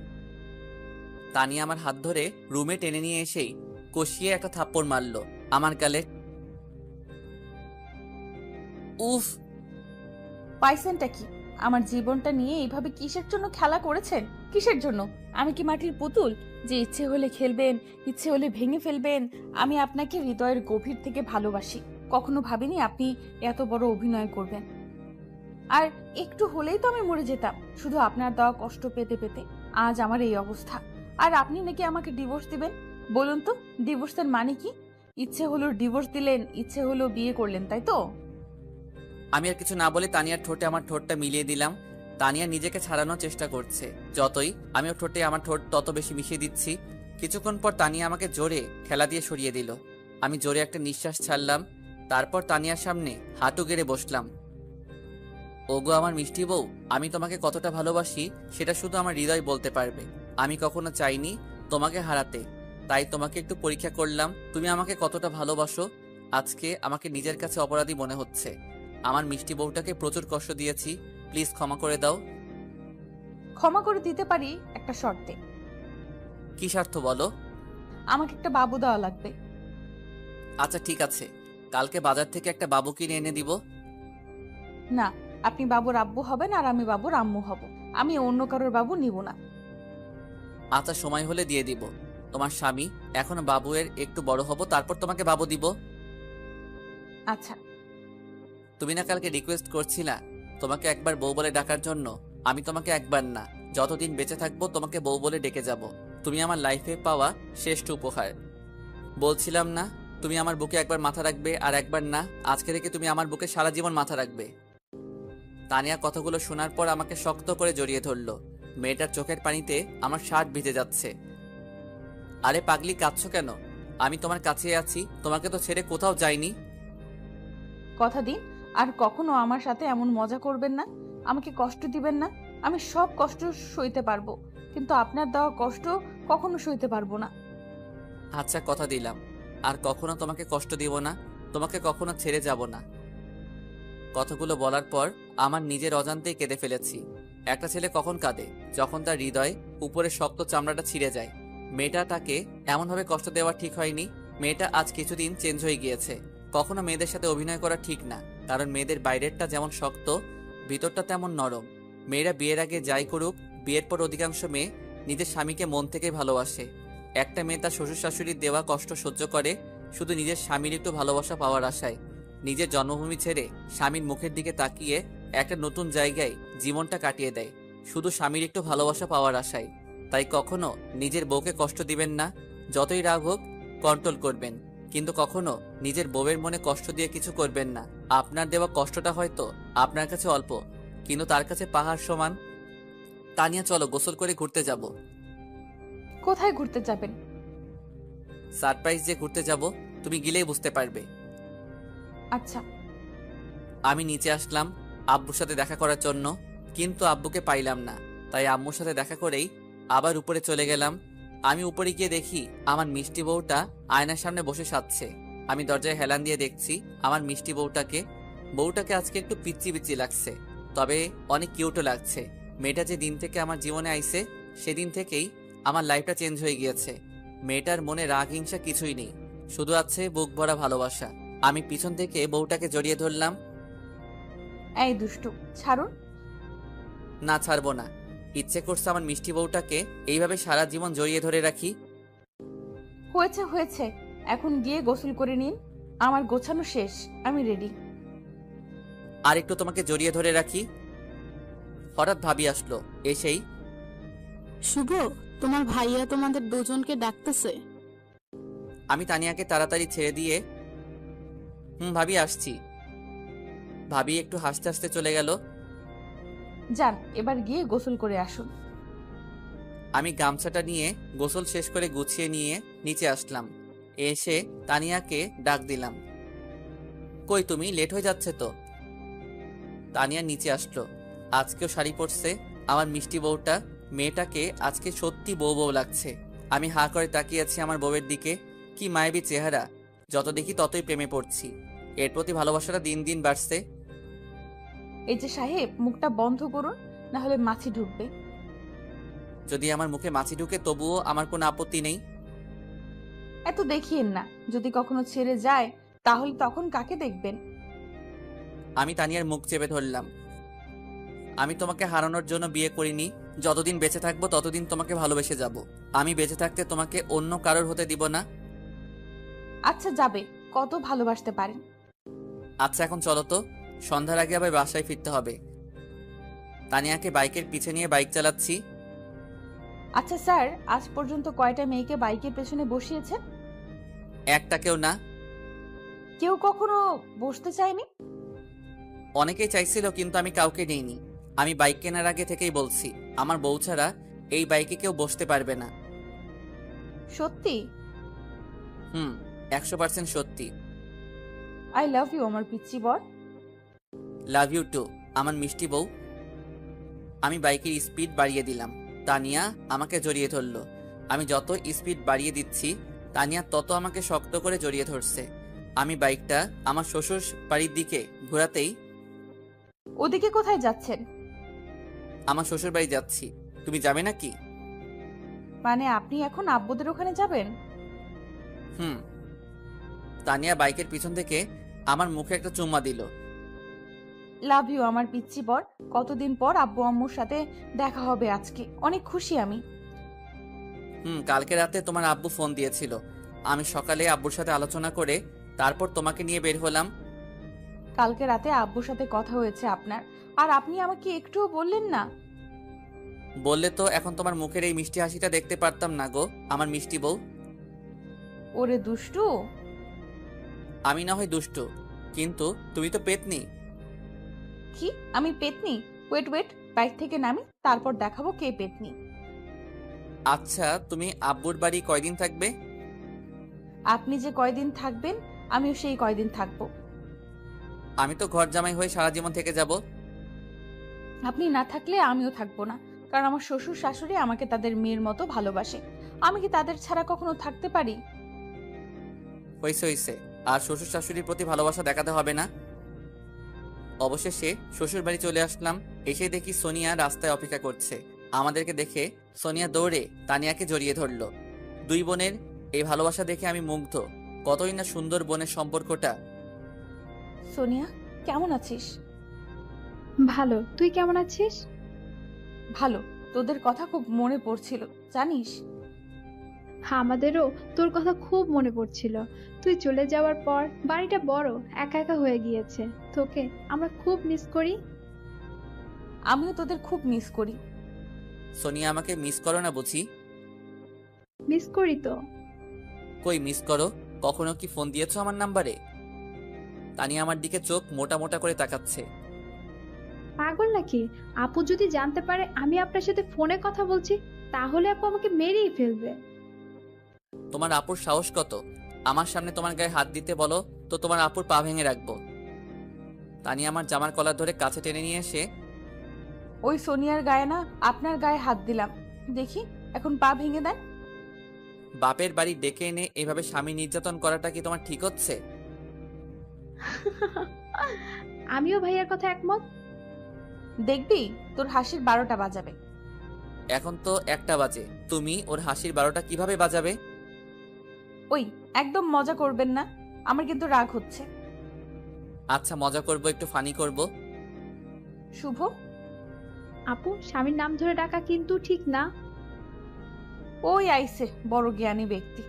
তানিয়া আমার হাত ধরে রুমে টেনে নিয়ে এসেই কষিয়ে একটা থাপ্পড় মারলো আমার গালে। উফ! পাইছেনটা কি? আমার জীবনটা নিয়ে এইভাবে কিসের জন্য খেলা করেছেন? কিসের জন্য? আমি কি মাটির পুতুল যে ইচ্ছে হলে খেলবেন, ইচ্ছে হলে ভেঙে ফেলবেন? আমি আপনাকে হৃদয়ের গভীর থেকে ভালোবাসি। কখনো ভাবিনি আপনি এত বড় অভিনয় করবেন। আর একটু হলেই তো আমি মরে যেতাম, শুধু আপনার দেওয়া কষ্ট পেতে পেতে আজ আমার এই অবস্থা। আর আপনি নাকি আমাকে ডিভোর্স দিবেন? বলুন তো, ডিভোর্সের মানে কি? ইচ্ছে হলো ডিভোর্স দিলেন, ইচ্ছে হলো বিয়ে করলেন, তাই তো? আমি আর কিছু না বলে তানিয়ার ঠোঁটে আমার ঠোঁটটা মিলিয়ে দিলাম। তানিয়া নিজেকে ছাড়ানোর চেষ্টা করছে, যতই আমি ওর ঠোঁটে আমার ঠোঁট তত বেশি মিশিয়ে দিচ্ছি। কিছুক্ষণ পর তানিয়া আমাকে জোরে ঠেলা দিয়ে সরিয়ে দিল। আমি জোরে একটা নিঃশ্বাস ছাড়লাম, তারপর তানিয়ার সামনে হাঁটু গেড়ে বসলাম। ওগো আমার মিষ্টি বউ, আমি তোমাকে কতটা ভালোবাসি সেটা শুধু আমার হৃদয় বলতে পারবে। আমি কখনো চাইনি তোমাকে হারাতে, তাই তোমাকে একটু পরীক্ষা করলাম তুমি আমাকে কতটা ভালোবাসো। আজকে আমাকে নিজের কাছে অপরাধী মনে হচ্ছে। আমার মিষ্টি বউটাকে প্রচুর কষ্ট দিয়েছি, প্লিজ ক্ষমা করে দাও। ক্ষমা করে দিতে পারি একটা শর্তে। কি স্বার্থ বলো? আমাকে একটা বাবু দেওয়া লাগবে। আচ্ছা ঠিক আছে, কালকে বাজার থেকে একটা বাবু কিনে এনে দিব। না, আপনি বাবুর আব্বু হবেন আর আমি বাবুর আম্মু হব। আমি অন্য কারোর বাবু নিব না। আচ্ছা সময় হলে দিয়ে দিব। তোমার স্বামী এখনো বাবুয়ের একটু বড় হব, তারপর তোমাকে বাবু দিব। আচ্ছা। তুমি না কালকে রিকোয়েস্ট করছিলা তোমাকে একবার বউ বলে ডাকার জন্য? আমি তোমাকে একবার না, যতদিন বেঁচে থাকবো তোমাকে বউ বলে ডেকে যাব। তুমি আমার লাইফে পাওয়া শ্রেষ্ঠ উপহার। বলছিলাম না তুমি আমার বুকে একবার মাথা রাখবে, আর একবার না, আজকে থেকে তুমি আমার বুকে সারা জীবন মাথা রাখবে। তানিয়া কথাগুলো শোনার পর আমাকে শক্ত করে জড়িয়ে ধরলো। মেয়েটার চোখের পানিতে আমার শার্ট ভিজে যাচ্ছে। আরে পাগলি, কাঁদছো কেন? আমি তোমার কাছে আছি, তোমাকে তো ছেড়ে কোথাও যাইনি। কথা দিন আর কখনো আমার সাথে এমন মজা করবেন না, আমাকে কষ্ট দিবেন না। আমি সব কষ্ট সইতে পারবো, কিন্তু আপনার দেওয়া কষ্ট কখনো সইতে পারবো না। আচ্ছা, কথা দিলাম আর কখনো তোমাকে কষ্ট দিব না, তোমাকে কখনো ছেড়ে যাব না। কথাগুলো বলার পর আমার নিজের অজান্তেই কেঁদে ফেলেছি। একটা ছেলে কখন কাঁদে? যখন তার হৃদয় উপরে শক্ত চামড়াটা ছিঁড়ে যায়। মেয়েটা তাকে এমনভাবে কষ্ট দেওয়া ঠিক হয়নি। মেয়েটা আজ কিছুদিন চেঞ্জ হয়ে গিয়েছে। কখনো মেয়েদের সাথে অভিনয় করা ঠিক না, কারণ মেয়েদের বাইরেরটা যেমন শক্ত, ভিতরটা তেমন নরম। মেয়েরা বিয়ের আগে যাই করুক, বিয়ের পর অধিকাংশ মেয়ে নিজের স্বামীকে মন থেকে ভালোবাসে। একটা মেয়ে তার শ্বশুর শাশুড়ির দেওয়া কষ্ট সহ্য করে শুধু নিজের স্বামীর একটু ভালোবাসা পাওয়ার আশায়। নিজের জন্মভূমি ছেড়ে স্বামীর মুখের দিকে তাকিয়ে একটা নতুন জায়গায় জীবনটা কাটিয়ে দেয় শুধু স্বামীর একটু ভালোবাসা পাওয়ার আশায়। তাই কখনো নিজের বউকে কষ্ট দিবেন না। যতই রাগ হোক কন্ট্রোল করবেন, কিন্তু কখনো নিজের বউয়ের মনে কষ্ট দিয়ে কিছু করবেন না। আপনার দেওয়া কষ্টটা হয়তো আপনার কাছে অল্প, কিন্তু তার কাছে পাহাড় সমান। তানিয়া, চলো গোসল করে ঘুরতে যাব। কোথায় ঘুরতে যাবেন? সারপ্রাইজ যে ঘুরতে যাব, তুমি গেলেই বুঝতে পারবে। আচ্ছা। আমি নিচে আসলাম আব্বুর সাথে দেখা করার জন্য, কিন্তু আব্বুকে পাইলাম না। তাই আম্মুর সাথে দেখা করেই আবার উপরে চলে গেলাম। আমি উপরে গিয়ে দেখি আমার মিষ্টি বউটা আয়নার সামনে বসে সাজছে। আমি দরজায় হেলান দিয়ে দেখছি আমার মিষ্টি বউটাকে আজকে একটু পিচ্চি পিচ্চি লাগছে, তবে অনেক কিউটও লাগছে। মেয়েটা যে দিন থেকে আমার জীবনে আইছে, সেদিন থেকেই আমার লাইফটা চেঞ্জ হয়ে গিয়েছে। মেয়েটার মনে রাগ হিংসা কিছুই নেই, শুধু আছে বুক ভরা ভালোবাসা। আমি পিছন থেকে বউটাকে জড়িয়ে ধরলাম। এই দুষ্টু, ছাড়ুন। না, ছাড়বো না। ইচ্ছে করছে আমার মিষ্টি বউটাকে এইভাবে সারা জীবন জড়িয়ে ধরে রাখি। হয়েছে হয়েছে, এখন গিয়ে গোসল করে নিন। আমার গোছানো শেষ, আমি রেডি। আর একটু তোমাকে জড়িয়ে ধরে রাখি। হঠাৎ ভাবি আসলো। এসেই, শুভ, তোমার ভাইয়া তোমাদের দুজনকে ডাকতেছে। আমি তানিয়াকে তাড়াতাড়ি ছেড়ে দিয়ে ভাবি আসছি। ভাবি একটু হাসতে হাসতে চলে গেল। যান, এবার গিয়ে গোসল করে আসুন। আমি গামছাটা নিয়ে গোসল শেষ করে গুছিয়ে নিয়ে নিচে আসলাম। এসে তানিয়াকে ডাক দিলাম। কই তুমি? লেট হয়ে যাচ্ছে তো। তানিয়া নিচে আসলো। আজকেও শাড়ি পরছে। আমার মিষ্টি বউটা, মেয়েটাকে আজকে সত্যি বউ বউ লাগছে। আমি হা করে তাকিয়ে আছি আমার বউয়ের দিকে। কি মায়াবী চেহারা! যত দেখি ততই প্রেমে পড়ছি। এর প্রতি ভালোবাসাটা দিন দিন বাড়ছে। এই যে সাহেব, মুখটা বন্ধ করুন, না হলে মাছি ঢুকবে। যদি আমার মুখে মাছি ঢুকে তবুও আমার কোনো আপত্তি নেই। এত দেখিয়েন না, যদি কখনো ছেড়ে যায় তাহলে তখন কাকে দেখবেন? আমি তানিয়ার মুখ চেপে ধরলাম। আমি তোমাকে হারানোর জন্য বিয়ে করিনি। যতদিন বেঁচে থাকবো ততদিন তোমাকে ভালোবেসে যাব। আমি বেঁচে থাকতে তোমাকে অন্য কারোর হতে দিব না। আচ্ছা, যাবে, কত ভালোবাসতে পারেন। আচ্ছা, এখন চলো তো, সন্ধ্যার আগে আবার বাসায় ফিরতে হবে। তানিয়াকে বাইকের পিছে নিয়ে বাইক চালাচ্ছি। আচ্ছা স্যার, আজ পর্যন্ত কয়টা মেয়েকে বাইকের পেছনে বসিয়েছেন? একটাকেও না। কেউ কখনো বসতে চায়নি? অনেকেই চাইছিল, কিন্তু আমি কাউকে নিইনি। আমি বাইক কেনার আগে থেকেই বলছি, আমার বউ ছাড়া এই বাইকে কেউ বসতে পারবে না। সত্যি? 100% সত্যি। আই লাভ ইউ আমার পিচ্চি বর। লাভ ইউ টু আমার মিষ্টি বউ। আমি বাইকের স্পিড বাড়িয়ে দিলাম। তানিয়া আমাকে জড়িয়ে ধরলো। আমি যত স্পিড বাড়িয়ে দিচ্ছি, তানিয়া তত আমাকে শক্ত করে জড়িয়ে ধরছে। আমি বাইকটা আমার শ্বশুর বাড়ির দিকে ঘোরাতেই, ওদিকে কোথায় যাচ্ছেন? আমার শ্বশুর বাড়ি যাচ্ছি। তুমি যাবে নাকি? মানে আপনি এখন আব্বুদের ওখানে যাবেন? তানিয়া বাইকের পিছন থেকে আমার মুখে একটা চুম্মা দিল। লাভ ইউ আমার পিচ্চি বর। কতদিন পর আব্বু আম্মুর সাথে দেখা হবে আজকে, অনেক খুশি আমি। কালকে রাতে তোমার আব্বু ফোন দিয়েছিল। আমি সকালে আব্বুর সাথে আলোচনা করে তারপর তোমাকে নিয়ে বের হলাম। কালকে রাতে আব্বুর সাথে কথা হয়েছে আপনার, আর আপনি আমাকে একটুও বললেন না। বললে তো এখন তোমার মুখের এই মিষ্টি হাসিটা দেখতে পারতাম না গো, আমার মিষ্টি বউ। ওরে দুষ্টু। আমি না হয় দুষ্টু, কিন্তু তুমি তো পেতনি। কি আমি পেতনি? ওয়েট ওয়েট, বাইক থেকে নামি, তারপর দেখাবো কে পেতনি। আচ্ছা, তুমি আব্বুর বাড়ি কয়দিন থাকবে? আপনি যে কয়দিন থাকবেন আমিও সেই কয়দিন থাকবো। আমি তো ঘর জামাই হয়ে সারা জীবন থেকে যাব। আপনি না থাকলে আমিও থাকবো না, কারণ আমার শ্বশুর শাশুড়ি আমাকে তাদের মেয়ের মতো ভালোবাসে। আমি কি তাদের ছাড়া কখনো থাকতে পারি? হইছে হইছে, আর শ্বশুর শাশুড়ির প্রতি ভালোবাসা দেখাতে হবে না। অবশেষে শ্বশুর বাড়ি চলে আসলাম। এসে দেখি সোনিয়া রাস্তায় অপেক্ষা করছে। আমাদেরকে দেখে সোনিয়া দৌড়ে তানিয়াকে জড়িয়ে ধরলো। দুই বোনের এই ভালোবাসা দেখে আমি মুগ্ধ। কতই না সুন্দর বোনের সম্পর্কটা। সোনিয়া, কেমন আছিস? ভালো, তুই কেমন আছিস? ভালো। তোদের কথা খুব মনে পড়ছিল জানিস। হ্যাঁ, আমাদেরও তোর কথা খুব মনে পড়ছিল। তুই চলে যাওয়ার পর বাড়িটা বড় একা একা হয়ে গিয়েছে। তোকে আমরা খুব মিস করি। আমিও তোদের খুব মিস করি। সোনিয়া, আমাকে মিস করো না বুঝি? মিস করি তো। কই মিস করো? কখনো কি ফোন দিয়েছো আমার নাম্বারে? তানিয়া আমার দিকে চোখ মোটা মোটা করে তাকাচ্ছে। পাগল নাকি? আপু যদি জানতে পারে আমি আপনার সাথে ফোনে কথা বলছি, তাহলে আপু আমাকে মেরেই ফেলবে। তোমার আপুর সাহস কত আমার সামনে তোমার গায়ে হাত দিতে? বলো তো তোমার আপুর পা ভেঙে রাখবো। তানিয়া আমার জামার কলার ধরে কাছে টেনে নিয়ে এসে, ওই সোনিয়ার গায়ে না আপনার গায়ে হাত দিলাম, দেখি এখন পা ভেঙে দেন। বাপের বাড়ি ডেকে এনে এভাবে স্বামী নির্যাতন করাটা কি তোমার ঠিক হচ্ছে? আমিও ভাইয়ার কথা একমত। দেখবি তোর হাসির 12টা বাজাবে। এখন তো 1টা বাজে, তুমি ওর হাসির 12টা কিভাবে বাজাবে? ওই একদম মজা করবেন না, আমার কিন্তু রাগ হচ্ছে। আচ্ছা, মজা করব, একটু ফানি করব। শুভ, আপু, স্বামীর নাম ধরে ডাকা কিন্তু ঠিক না। ওই আইছে বড় জ্ঞানী ব্যক্তি।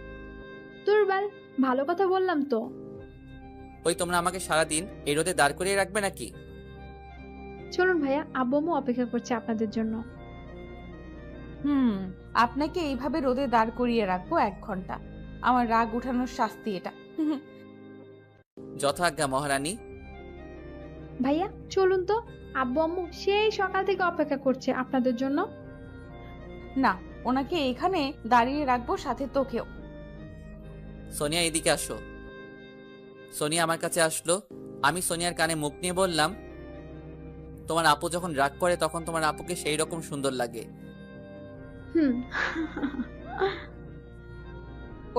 দুর্বল, ভালো কথা বললাম তো। ওই তোমরা আমাকে সারাদিন এই রোদে দাঁড় করিয়ে রাখবে নাকি? চলুন ভাইয়া, আব্বু আম্মু অপেক্ষা করছে আপনাদের জন্য। আপনাকে এইভাবে রোদে দাঁড় করিয়ে রাখবো 1 ঘন্টা। আমার রাগ উঠানোর শাস্তি এটা। যথাজ্ঞা মহারানী। ভাইয়া চলুন তো, আব্বু আম্মু সেই সকাল থেকে অপেক্ষা করছে আপনাদের জন্য। না, ওনাকে এখানে দাঁড়িয়ে রাখবো, সাথে তোকেও। সোনিয়া, এদিকে আসো। সোনিয়া আমার কাছে আসলো। আমি সোনিয়ার কানে মুখ নিয়ে বললাম, তোমার আপু যখন রাগ করে তখন তোমার আপুকে সেই রকম সুন্দর লাগে। হুম।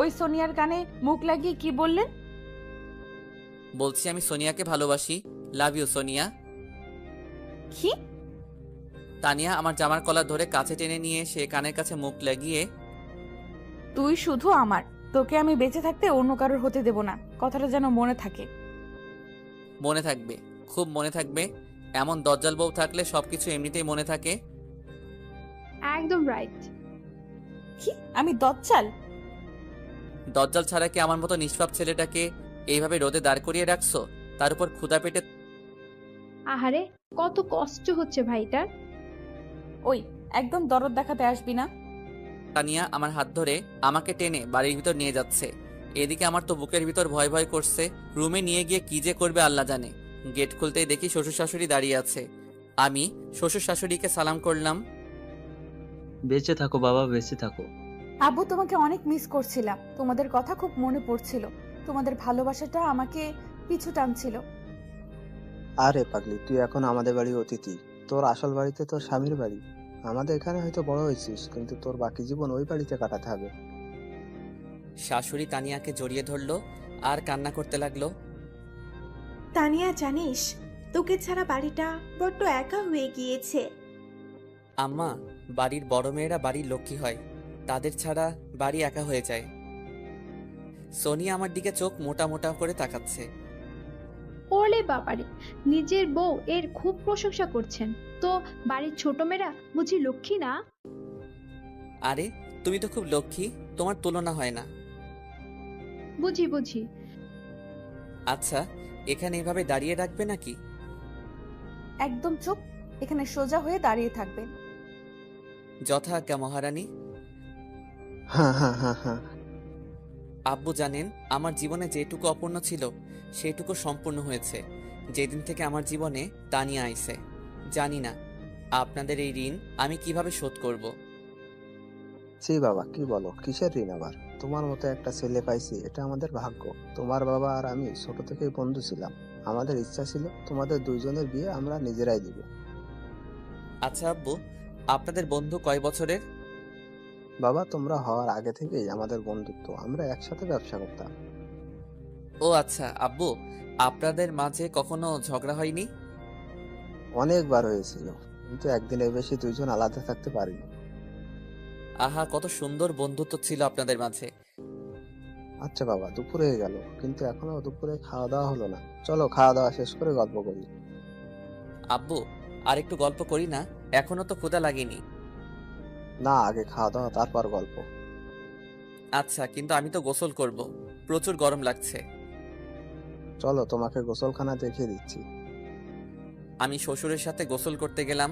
ওই সোনিয়ার কানে মুখ লাগিয়ে কি বললেন? বলছি আমি সোনিয়াকে ভালোবাসি। Love you Sonia. কি? তানিয়া আমার জামার কলার ধরে কাছে টেনে নিয়ে সে কানের কাছে মুখ লাগিয়ে, তুই শুধু আমার, তোকে আমি বেঁচে থাকতে অন্য কারোর হতে দেব না। কথাটা যেন মনে থাকে। মনে থাকবে, খুব মনে থাকবে। এমন দজ্জাল বউ থাকলে সবকিছু এমনিতেই মনে থাকে। একদম রাইট। কি আমি দজ্জাল? দজ্জাল ছাড়া কি আমার মতো নিষ্পাপ ছেলেটাকে এইভাবে রোদে দাঁড় করিয়ে রাখছো, তার উপর ক্ষুধা পেটে? আহারে, কত কষ্ট হচ্ছে ভাইটার। ওই একদম দরদ দেখাতে আসবি না। তানিয়া আমার হাত ধরে আমাকে টেনে বাড়ির ভিতর নিয়ে যাচ্ছে। এদিকে আমার তো বুকের ভিতর ভয় ভয় করছে। রুমে নিয়ে গিয়ে কি যে করবে আল্লাহ জানে। গেট খুলতেই দেখি শ্বশুর শাশুড়ি দাঁড়িয়ে আছে। আমি শ্বশুর শাশুড়িকে সালাম করলাম। বেঁচে থাকো বাবা, বেঁচে থাকো। আব্বু, তোমাকে অনেক মিস করছিলাম। তোমাদের কথা খুব মনে পড়ছিল। তোমাদের ভালোবাসাটা আমাকে পিছু টানছিল। আরে পাগলি, তুই এখন আমাদের বাড়ির অতিথি। তোর আসল বাড়িতে তোর স্বামীর বাড়ি। আমাদের এখানে হয়তো বড় হয়েছিস, কিন্তু তোর বাকি জীবন ওই বাড়িতে কাটাতে হবে। শাশুড়ি তানিয়াকে জড়িয়ে ধরলো আর কান্না করতে লাগলো। তানিয়া, জানিস তোকে ছাড়া বাড়িটা বড্ড একা হয়ে গিয়েছে। আম্মা, বাড়ির বড় মেয়েরা বাড়ির লক্ষ্মী হয়, তাদের ছাড়া বাড়ি একা হয়ে যায়। সোনিয়া আমার দিকে চোখ মোটা মোটা করে তাকাচ্ছে। ওলে বাবারে, নিজের বউ এর খুব প্রশংসা করছেন তো। বাড়ির ছোট মেয়েরা বুঝি লক্ষ্মী না? আরে তুমি তো খুব লক্ষ্মী, তোমার তুলনা হয় না। বুঝি বুঝি। আচ্ছা, এখানে এভাবে দাঁড়িয়ে রাখবে নাকি? একদম চুপ, এখানে সোজা হয়ে দাঁড়িয়ে থাকবেন। যথাজ্ঞা মহারানী। হ্যাঁ হ্যাঁ হ্যাঁ হ্যাঁ। আব্বু জানেন আমার জীবনে যেটুকু অপূর্ণ ছিল সেটুকু সম্পূর্ণ হয়েছে। যেদিন থেকে আমার জীবনে তানিয়া আইছে। জানি না আপনাদের এই ঋণ আমি কিভাবে শোধ করব। ছি বাবা, কি বলো, কিসের ঋণ আবার? তোমার মতো একটা ছেলে পাইছি, এটা আমাদের ভাগ্য। তোমার বাবা আর আমি ছোট থেকেই বন্ধু ছিলাম। আমাদের ইচ্ছা ছিল তোমাদের দুইজনের বিয়ে আমরা নিজেরাই দিব। আচ্ছা আব্বু, আপনাদের বন্ধু কয় বছরের? বাবা, তোমরা হওয়ার আগে থেকেই আমাদের বন্ধুত্ব, আমরা একসাথে ব্যবসা করতাম। ও আচ্ছা আব্বু, আপনাদের মাঝে কখনো ঝগড়া হয়নি? অনেকবার হয়েছিল, কিন্তু একদিনের বেশি দুইজন আলাদা থাকতে পারিনি। আহা, কত সুন্দর বন্ধুত্ব ছিল আপনাদের মাঝে। আচ্ছা বাবা, দুপুর হয়ে গেল, কিন্তু এখনো দুপুরে খাওয়া দাওয়া হলো না। চলো খাওয়া দাওয়া শেষ করে গল্প করি। আব্বু, আর একটু গল্প করি না? এখনো তো ক্ষুধা লাগেনি। না, আগে খাওয়া দাওয়া তারপর গল্প। আচ্ছা, কিন্তু আমি তো গোসল করব, প্রচুর গরম লাগছে। চলো তোমাকে গোসলখানা দেখিয়ে দিচ্ছি। আমি শ্বশুরের সাথে গোসল করতে গেলাম।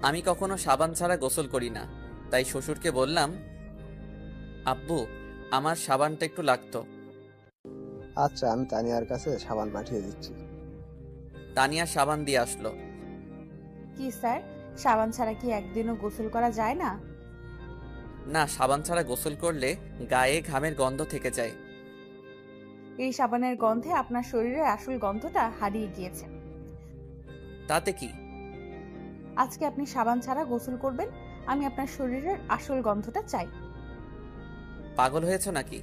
আমি কখনো সাবান ছাড়া গোসল করি না, তাই শ্বশুরকে বললাম, আব্বু আমার সাবানটা একটু লাগতো। আচ্ছা, আমি তানিয়ার কাছে সাবান পাঠিয়ে দিচ্ছি। তানিয়া সাবান দিয়ে আসলো। কি স্যার, সাবান ছাড়া কি একদিনও গোসল করা যায় না? না, সাবান ছাড়া গোসল করলে গায়ে ঘামের গন্ধ থেকে যায়। এই সাবানের গন্ধে আপনার শরীরের আসল গন্ধটা হারিয়ে গিয়েছে। তাতে কি? আজকে আপনি সাবান ছাড়া গোসল করবেন, আমি আপনার শরীরের আসল গন্ধটা চাই। পাগল হয়েছ নাকি?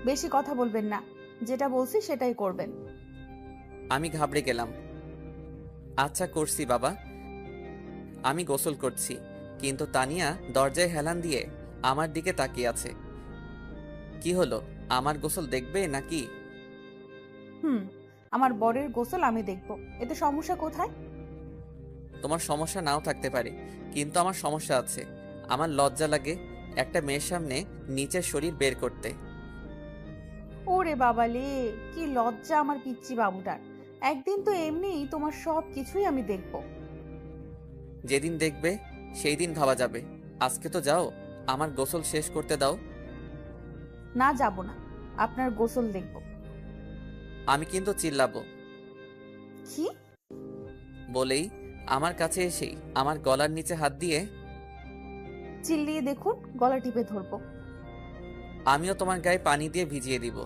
বেশি কথা বলবেন না, যেটা বলছি সেটাই করবেন। আমি ঘাবড়ে গেলাম। আচ্ছা করছি বাবা। আমি গোসল করছি, কিন্তু তানিয়া দরজায় হেলান দিয়ে আমার দিকে তাকিয়ে আছে। কি হলো, আমার গোসল দেখবে নাকি? আমার বরের গোসল আমি দেখব, এতে সমস্যা কোথায়? তোমার সমস্যা নাও থাকতে পারে, কিন্তু আমার সমস্যা আছে। আমার লজ্জা লাগে একটা মেয়ের সামনে নিচের শরীর বের করতে। ওরে বাবালে, কি লজ্জা আমার পিচ্চি বাবুটার। একদিন তো এমনিই তোমার সব কিছুই আমি দেখব। যেদিন দেখবে সেই দিন ভাবা যাবে। আজকে তো যাও, আমার গোসল শেষ করতে দাও। না, যাব না, আপনার গোসল দেখব। আমি কিন্তু চিল্লাবো। কি? বলেই আমার কাছে এসেই আমার গলার নিচে হাত দিয়ে, চিল্লিয়ে দেখুন, গলা টিপে ধরবো। আমিও তোমার গায়ে পানি দিয়ে ভিজিয়ে দিব।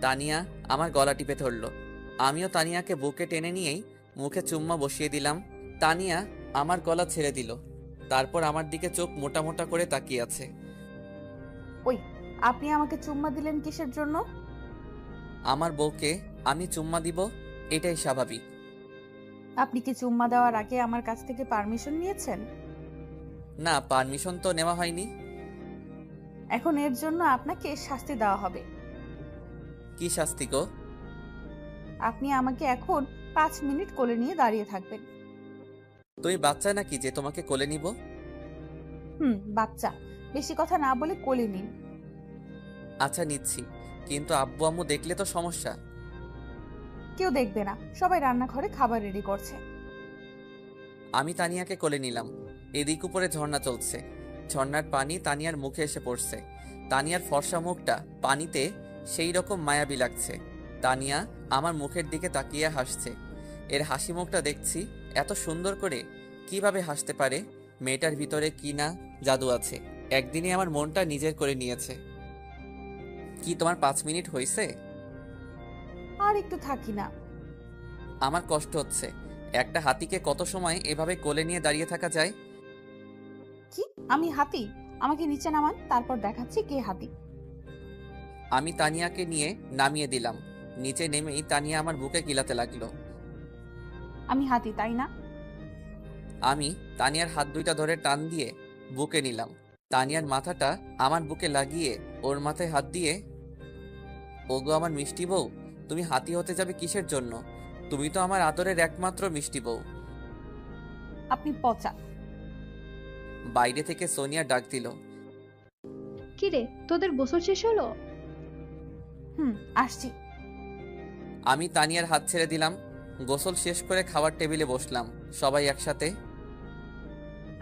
তানিয়া আমার গলা টিপে ধরলো। আমিও তানিয়াকে বুকে টেনে নিয়েই মুখে চুম্মা বসিয়ে দিলাম। তানিয়া আমার গলা ছেড়ে দিল, তারপর আমার দিকে চোখ মোটা মোটা করে তাকিয়ে আছে। ওই, আপনি আমাকে চুম্মা দিলেন কিসের জন্য? আমার বউকে আমি চুম্মা দিব, এটাই স্বাভাবিক। আপনি কি চুম্মা দেওয়ার আগে আমার কাছ থেকে পারমিশন নিয়েছেন? না, পারমিশন তো নেওয়া হয়নি। এখন এর জন্য আপনাকে শাস্তি দেওয়া হবে। কি শাস্তি গো? আপনি আমাকে এখন 5 মিনিট কোলে নিয়ে দাঁড়িয়ে থাকবেন। তুমি বাচ্চা নাকি যে তোমাকে কোলে নিব? বাচ্চা, বেশি কথা না বলে কোলে নিন। আচ্ছা নিচ্ছি, কিন্তু আব্বু আম্মু দেখলে তো সমস্যা। কেউ দেখবে না, সবাই রান্নাঘরে খাবার রেডি করছে। আমি তানিয়াকে কোলে নিলাম। এদিক উপরে ঝর্ণা চলছে, ঝর্ণার পানি তানিয়ার মুখে এসে পড়ছে। তানিয়ার ফর্সা মুখটা পানিতে সেই রকম মায়াবী লাগছে। তানিয়া আমার মুখের দিকে তাকিয়ে হাসছে। এর হাসি মুখটা দেখছি এত সুন্দর করে কিভাবে হাসতে পারে? মেয়েটার ভিতরে কি না জাদু আছে। একদিনে আমার মনটা নিজের করে নিয়েছে। কি তোমার 5 মিনিট হয়েছে? আর একটু থাকি না। আমার কষ্ট হচ্ছে। একটা হাতিকে কত সময় এভাবে কোলে নিয়ে দাঁড়িয়ে থাকা যায়? কি, আমি হাতি? আমাকে নিচে নামান, তারপর দেখাচ্ছি কে হাতি। আমি তানিয়াকে নিয়ে নামিয়ে দিলাম। নিচে নেমেই তানিয়া আমার বুকে গিলাতে লাগলো। আমি হাতি, তাই না? আমি তানিয়ার হাত দুইটা ধরে টান দিয়ে বুকে নিলাম। তানিয়ার মাথাটা আমার বুকে লাগিয়ে ওর মাথায় হাত দিয়ে, ওগো আমার মিষ্টি বউ, তুমি হাতি হতে যাবে কিসের জন্য? তুমি তো আমার আদরের একমাত্র মিষ্টি বউ। আপনি পচা। বাইরে থেকে সোনিয়া ডাক দিল। কিরে, তোদের গোসল শেষ হলো? আসছি। আমি তানিয়ার হাত ছেড়ে দিলাম। গোসল শেষ করে খাবার টেবিলে বসলাম সবাই একসাথে।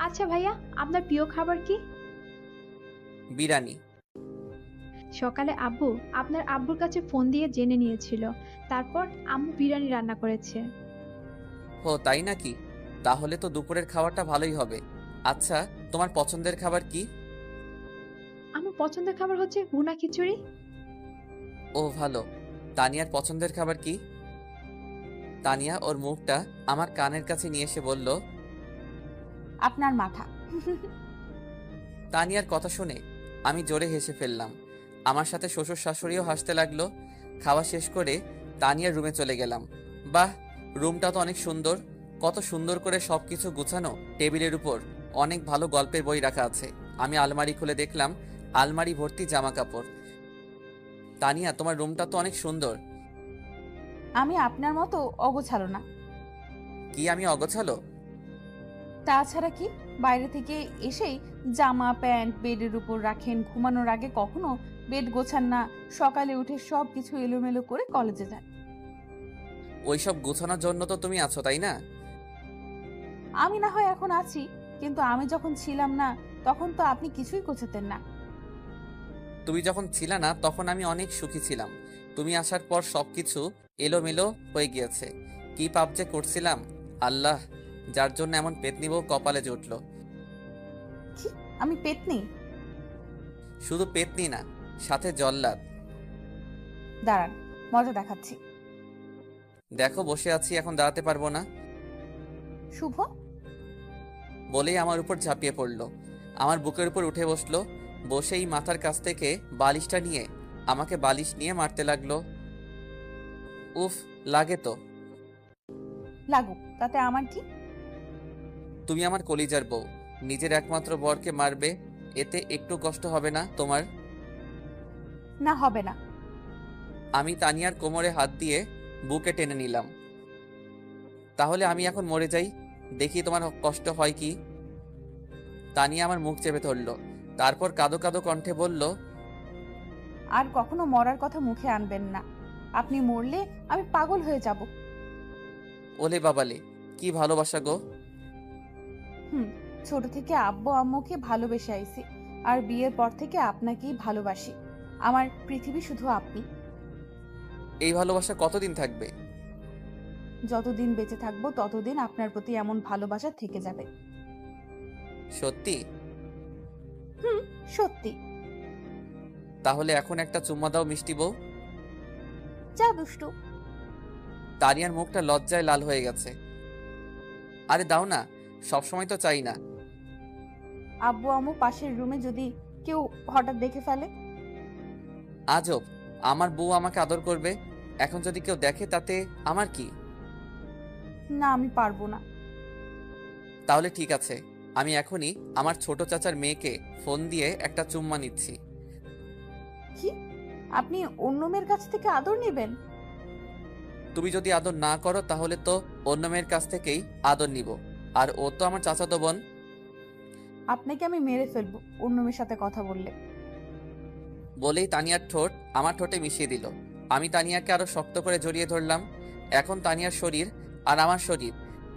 আচ্ছা ভাইয়া, আপনার প্রিয় খাবার কি? বিরিয়ানি। সকালে আব্বু আপনার আব্বুর কাছে ফোন দিয়ে জেনে নিয়েছিল, তারপর আম্মু বিরিয়ানি রান্না করেছে। ও তাই নাকি? তাহলে তো দুপুরের খাবারটা ভালোই হবে। আচ্ছা, তোমার পছন্দের খাবার কি? আমার পছন্দের খাবার হচ্ছে ভুনা খিচুড়ি। ও ভালো। তানিয়ার পছন্দের খাবার কি? তানিয়া ওর মুখটা আমার কানের কাছে নিয়ে এসে বলল। আপনার মাথা। তানিয়ার কথা শুনে আমি জোরে হেসে ফেললাম। আমার সাথে শ্বশুর শাশুড়িও হাসতে লাগলো। খাওয়া শেষ করে তানিয়ার রুমে চলে গেলাম। বাহ, রুমটা তো অনেক সুন্দর। কত সুন্দর করে সবকিছু গুছানো। টেবিলের উপর অনেক ভালো গল্পের বই রাখা আছে। আমি আলমারি খুলে দেখলাম আলমারি ভর্তি জামা কাপড়। তানিয়া, তোমার রুমটা তো অনেক সুন্দর। আমি আপনার মতো অগোছালো না। কি আমি অগোছালো? তাছাড়া কি, বাইরে থেকে এসেই জামা প্যান্ট বেডের উপর রাখেন, ঘুমানোর আগে কখনো বেড গোছান না, সকালে উঠে সব কিছু এলোমেলো করে কলেজে যান। ওইসব গুছানোর জন্য তো তুমি আছো, তাই না? আমি না হয় এখন আছি, কিন্তু আমি যখন ছিলাম না তখন তো আপনি কিছুই গোছাতেন না। তুমি যখন ছিলে না তখন আমি অনেক সুখী ছিলাম। তুমি আসার পর সবকিছু এলোমেলো হয়ে গিয়েছে। কি পাপ যে করছিলাম আল্লাহ, যার জন্য এমন পেতনি বউ কপালে জুটল। কি, আমি পেতনি? শুধু পেতনি না, সাথে জল্লাদ। দাঁড়ান, মজা দেখাচ্ছি। দেখো, বসে আছি, এখন দাঁড়াতে পারবো না। শুভ বলেই আমার উপর ঝাঁপিয়ে পড়লো। আমার বুকের উপর উঠে বসলো। বসেই মাথার কাছ থেকে বালিশটা নিয়ে আমাকে বালিশ নিয়ে মারতে লাগলো। উফ, লাগে তো। লাগুক, তাতে আমার কি? তুমি আমার কলিজার বউ, নিজের একমাত্র বরকে মারবে, এতে একটু কষ্ট হবে না তোমার? না, হবে না। আমি তানিয়ার কোমরে হাত দিয়ে বুকে টেনে নিলাম। তাহলে আমি এখন মরে যাই, দেখি তোমার কষ্ট হয় কি। তানিয়া আমার মুখ চেপে ধরল, তারপর কাঁদো কাঁদো কণ্ঠে বলল, আর কখনো মরার কথা মুখে আনবেন না। আপনি মরলে আমি পাগল হয়ে যাব। ওলে বাবালে, কি ভালোবাসা গো। ছোট থেকে আব্বু আম্মুকে ভালোবেসে আইছি, আর বিয়ের পর থেকে আপনাকেই ভালোবাসি। আমার পৃথিবী শুধু আপনি। এই ভালোবাসা কতদিন থাকবে? যতদিন বেঁচে থাকবো ততদিন আপনার প্রতি এমন ভালোবাসা থেকে যাবে। সত্যি? সত্যি। তাহলে এখন একটা চুম্মা দাও মিষ্টি বউ। যা দুষ্টু। তানিয়ার মুখটা লজ্জায় লাল হয়ে গেছে। আরে দাও না, সবসময় তো চাই না। আব্বু আম্মু পাশের রুমে যদি কেউ হঠাৎ দেখে ফেলে? আজব, আমার বউ আমাকে আদর করবে, এখন যদি কেউ দেখে তাতে আমার কি? না, আমি পারবো না। তাহলে ঠিক আছে, আমি এখনই আমার ছোট চাচার মেয়েকে ফোন দিয়ে একটা চুম্মা নিচ্ছি। কি, আপনি অন্য মেয়ের কাছ থেকে আদর নেবেন? তুমি যদি আদর না করো তাহলে তো অন্য মেয়ের কাছ থেকেই আদর নিব, আর ও তো আমার চাচাতো বোন। আপনাকে আমি মেরে ফেলবো অন্য মেয়ের সাথে কথা বললে। বলেই তানিয়ার ঠোঁট আমার ঠোঁটে মিশিয়ে দিল। আমি তানিয়াকে আরো শক্ত করে জড়িয়ে ধরলাম। এখন তানিয়ার শরীর আর আমার শরীর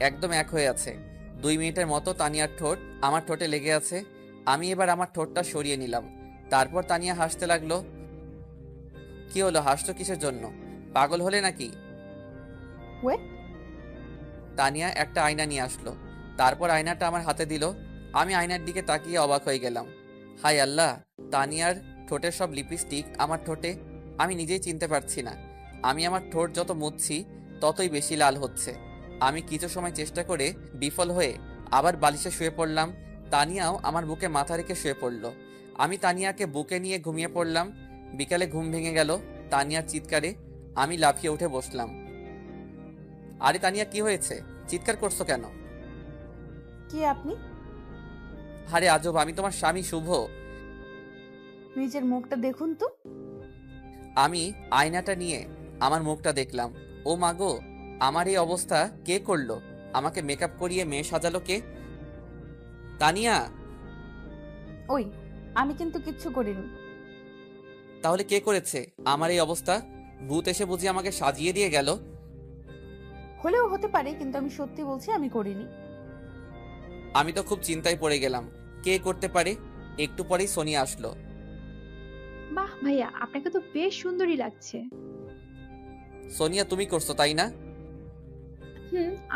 একদম এক হয়ে আছে। 2 মিনিটের মতো তানিয়ার ঠোঁট আমার ঠোঁটে লেগে আছে। আমি এবার আমার ঠোঁটটা সরিয়ে নিলাম। তারপর তানিয়া হাসতে লাগলো। কি হলো, হাসছো কিসের জন্য? পাগল হলে নাকি? ওয়েট। তানিয়া একটা আয়না নিয়ে আসলো। তারপর আয়নাটা আমার হাতে দিল। আমি আয়নার দিকে তাকিয়ে অবাক হয়ে গেলাম। হাই আল্লাহ, তানিয়ার ঠোঁটের সব লিপস্টিক আমার ঠোঁটে। আমি নিজেই চিনতে পারছি না। আমি আমার ঠোঁট যত মুছছি ততই বেশি লাল হচ্ছে। আমি কিছু সময় চেষ্টা করে বিফল হয়ে আবার বালিশে শুয়ে পড়লাম। তানিয়াও আমার বুকে মাথা রেখে শুয়ে পড়ল। আমি তানিয়াকে বুকে নিয়ে ঘুমিয়ে পড়লাম। বিকালে ঘুম ভেঙে গেল তানিয়ার চিৎকারে। আমি লাফিয়ে উঠে বসলাম। আরে তানিয়া, কি হয়েছে? চিৎকার করছো কেন? কি আপনি? আরে আজব, আমি তোমার স্বামী শুভ। নিজের মুখটা দেখুন তো। আমি আয়নাটা নিয়ে আমার মুখটা দেখলাম। ও মাগো, আমার এই অবস্থা কে করলো? আমাকে মেকআপ করিয়ে মেয়ে সাজালো কে? তানিয়া! ওই, আমি কিন্তু কিচ্ছু করিনি। তাহলে কে করেছে আমার এই অবস্থা? ভূত এসে বুঝি আমাকে সাজিয়ে দিয়ে গেল? হলেও হতে পারে, কিন্তু আমি সত্যি বলছি আমি করিনি। আমি তো খুব চিন্তায় পড়ে গেলাম, কে করতে পারে। একটু পরেই সোনিয়া আসলো। বাহ ভাইয়া, আপনাকে তো বেশ সুন্দরী লাগছে। সোনিয়া, তুমি করছো তাই না?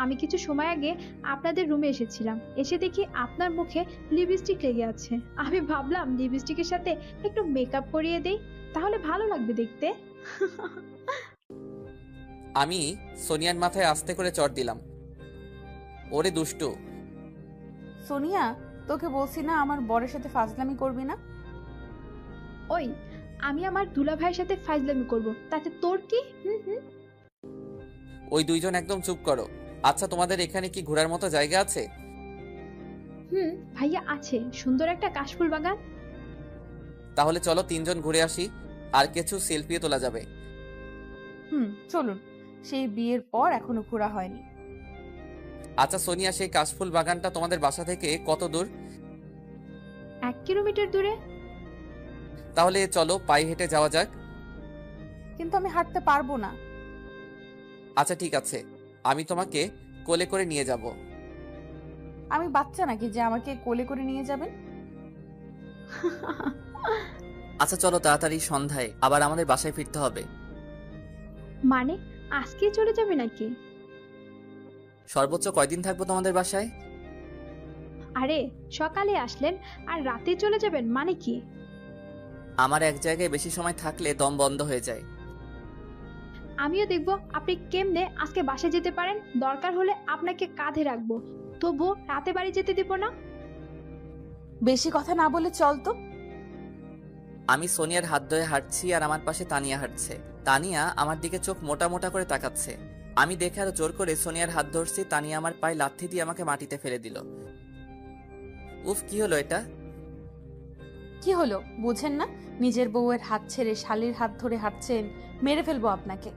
আমি কিছু সময় আগে আপনাদের রুমে এসেছিলাম, এসে দেখি আপনার মুখে লিপস্টিক লেগে আছে। আমি ভাবলাম লিপস্টিকের সাথে একটু মেকআপ করিয়ে দেই, তাহলে ভালো লাগবে দেখতে। আমি সোনিয়ার মাথায় আস্তে করে চড় দিলাম। ওরে দুষ্টু। সোনিয়া, তোকে বলছি না আমার বরের সাথে ফাজলামি করবি না। ওই, আমি আমার দুলা ভাইয়ের সাথে ফাইজলামি করব, তাতে তোর কি? ওই দুইজন একদম চুপ করো। আচ্ছা, তোমাদের এখানে কি ঘোরার মতো জায়গা আছে? ভাইয়া আছে, সুন্দর একটা কাশফুল বাগান। তাহলে চলো তিনজন ঘুরে আসি, আর কিছু সেলফিও তোলা যাবে। চলুন। সেই বিয়ের পর এখনো ঘোরা হয়নি। আচ্ছা সোনিয়া, সেই কাশফুল বাগানটা তোমাদের বাসা থেকে কত দূর? 1 কিলোমিটার দূরে। তাহলে চলো পায়ে হেঁটে যাওয়া যাক। কিন্তু আমি হাঁটতে পারবো না। আচ্ছা ঠিক আছে, আমি তোমাকে কোলে করে নিয়ে যাব। আমি বাচ্চা নাকি যে আমাকে কোলে করে নিয়ে যাবেন? আচ্ছা চলো, তাড়াতাড়ি সন্ধ্যায় আবার আমাদের বাসায় ফিরতে হবে। মানে আজকেই চলে যাবে নাকি? সর্বোচ্চ কয়দিন থাকবো তোমাদের বাসায়? আরে সকালে আসলেন আর রাতে চলে যাবেন মানে কি? আমার এক জায়গায় বেশি সময় থাকলে দম বন্ধ হয়ে যায়। আমিও দেখব আপনি কেমনে আজকে বাসায় যেতে পারেন। দরকার হলে আপনাকে কাঁধে রাখবো, তবু রাতে বাড়ি যেতে দিব না। বেশি কথা না বলে চল তো। আমি সোনিয়ার হাত ধরে হাঁটছি আর আমার পাশে তানিয়া হাঁটছে। তানিয়া আমার দিকে চোখ মোটা মোটা করে তাকাচ্ছে। আমি দেখে আরো জোর করে সোনিয়ার হাত ধরছি। তানিয়া আমার পায়ে লাথি দিয়ে আমাকে মাটিতে ফেলে দিল। উফ, কি হলো এটা? কি হলো বুঝেন না? নিজের বউয়ের হাত ছেড়ে শালির হাত ধরে হাঁটছেন, মেরে ফেলবো আপনাকে।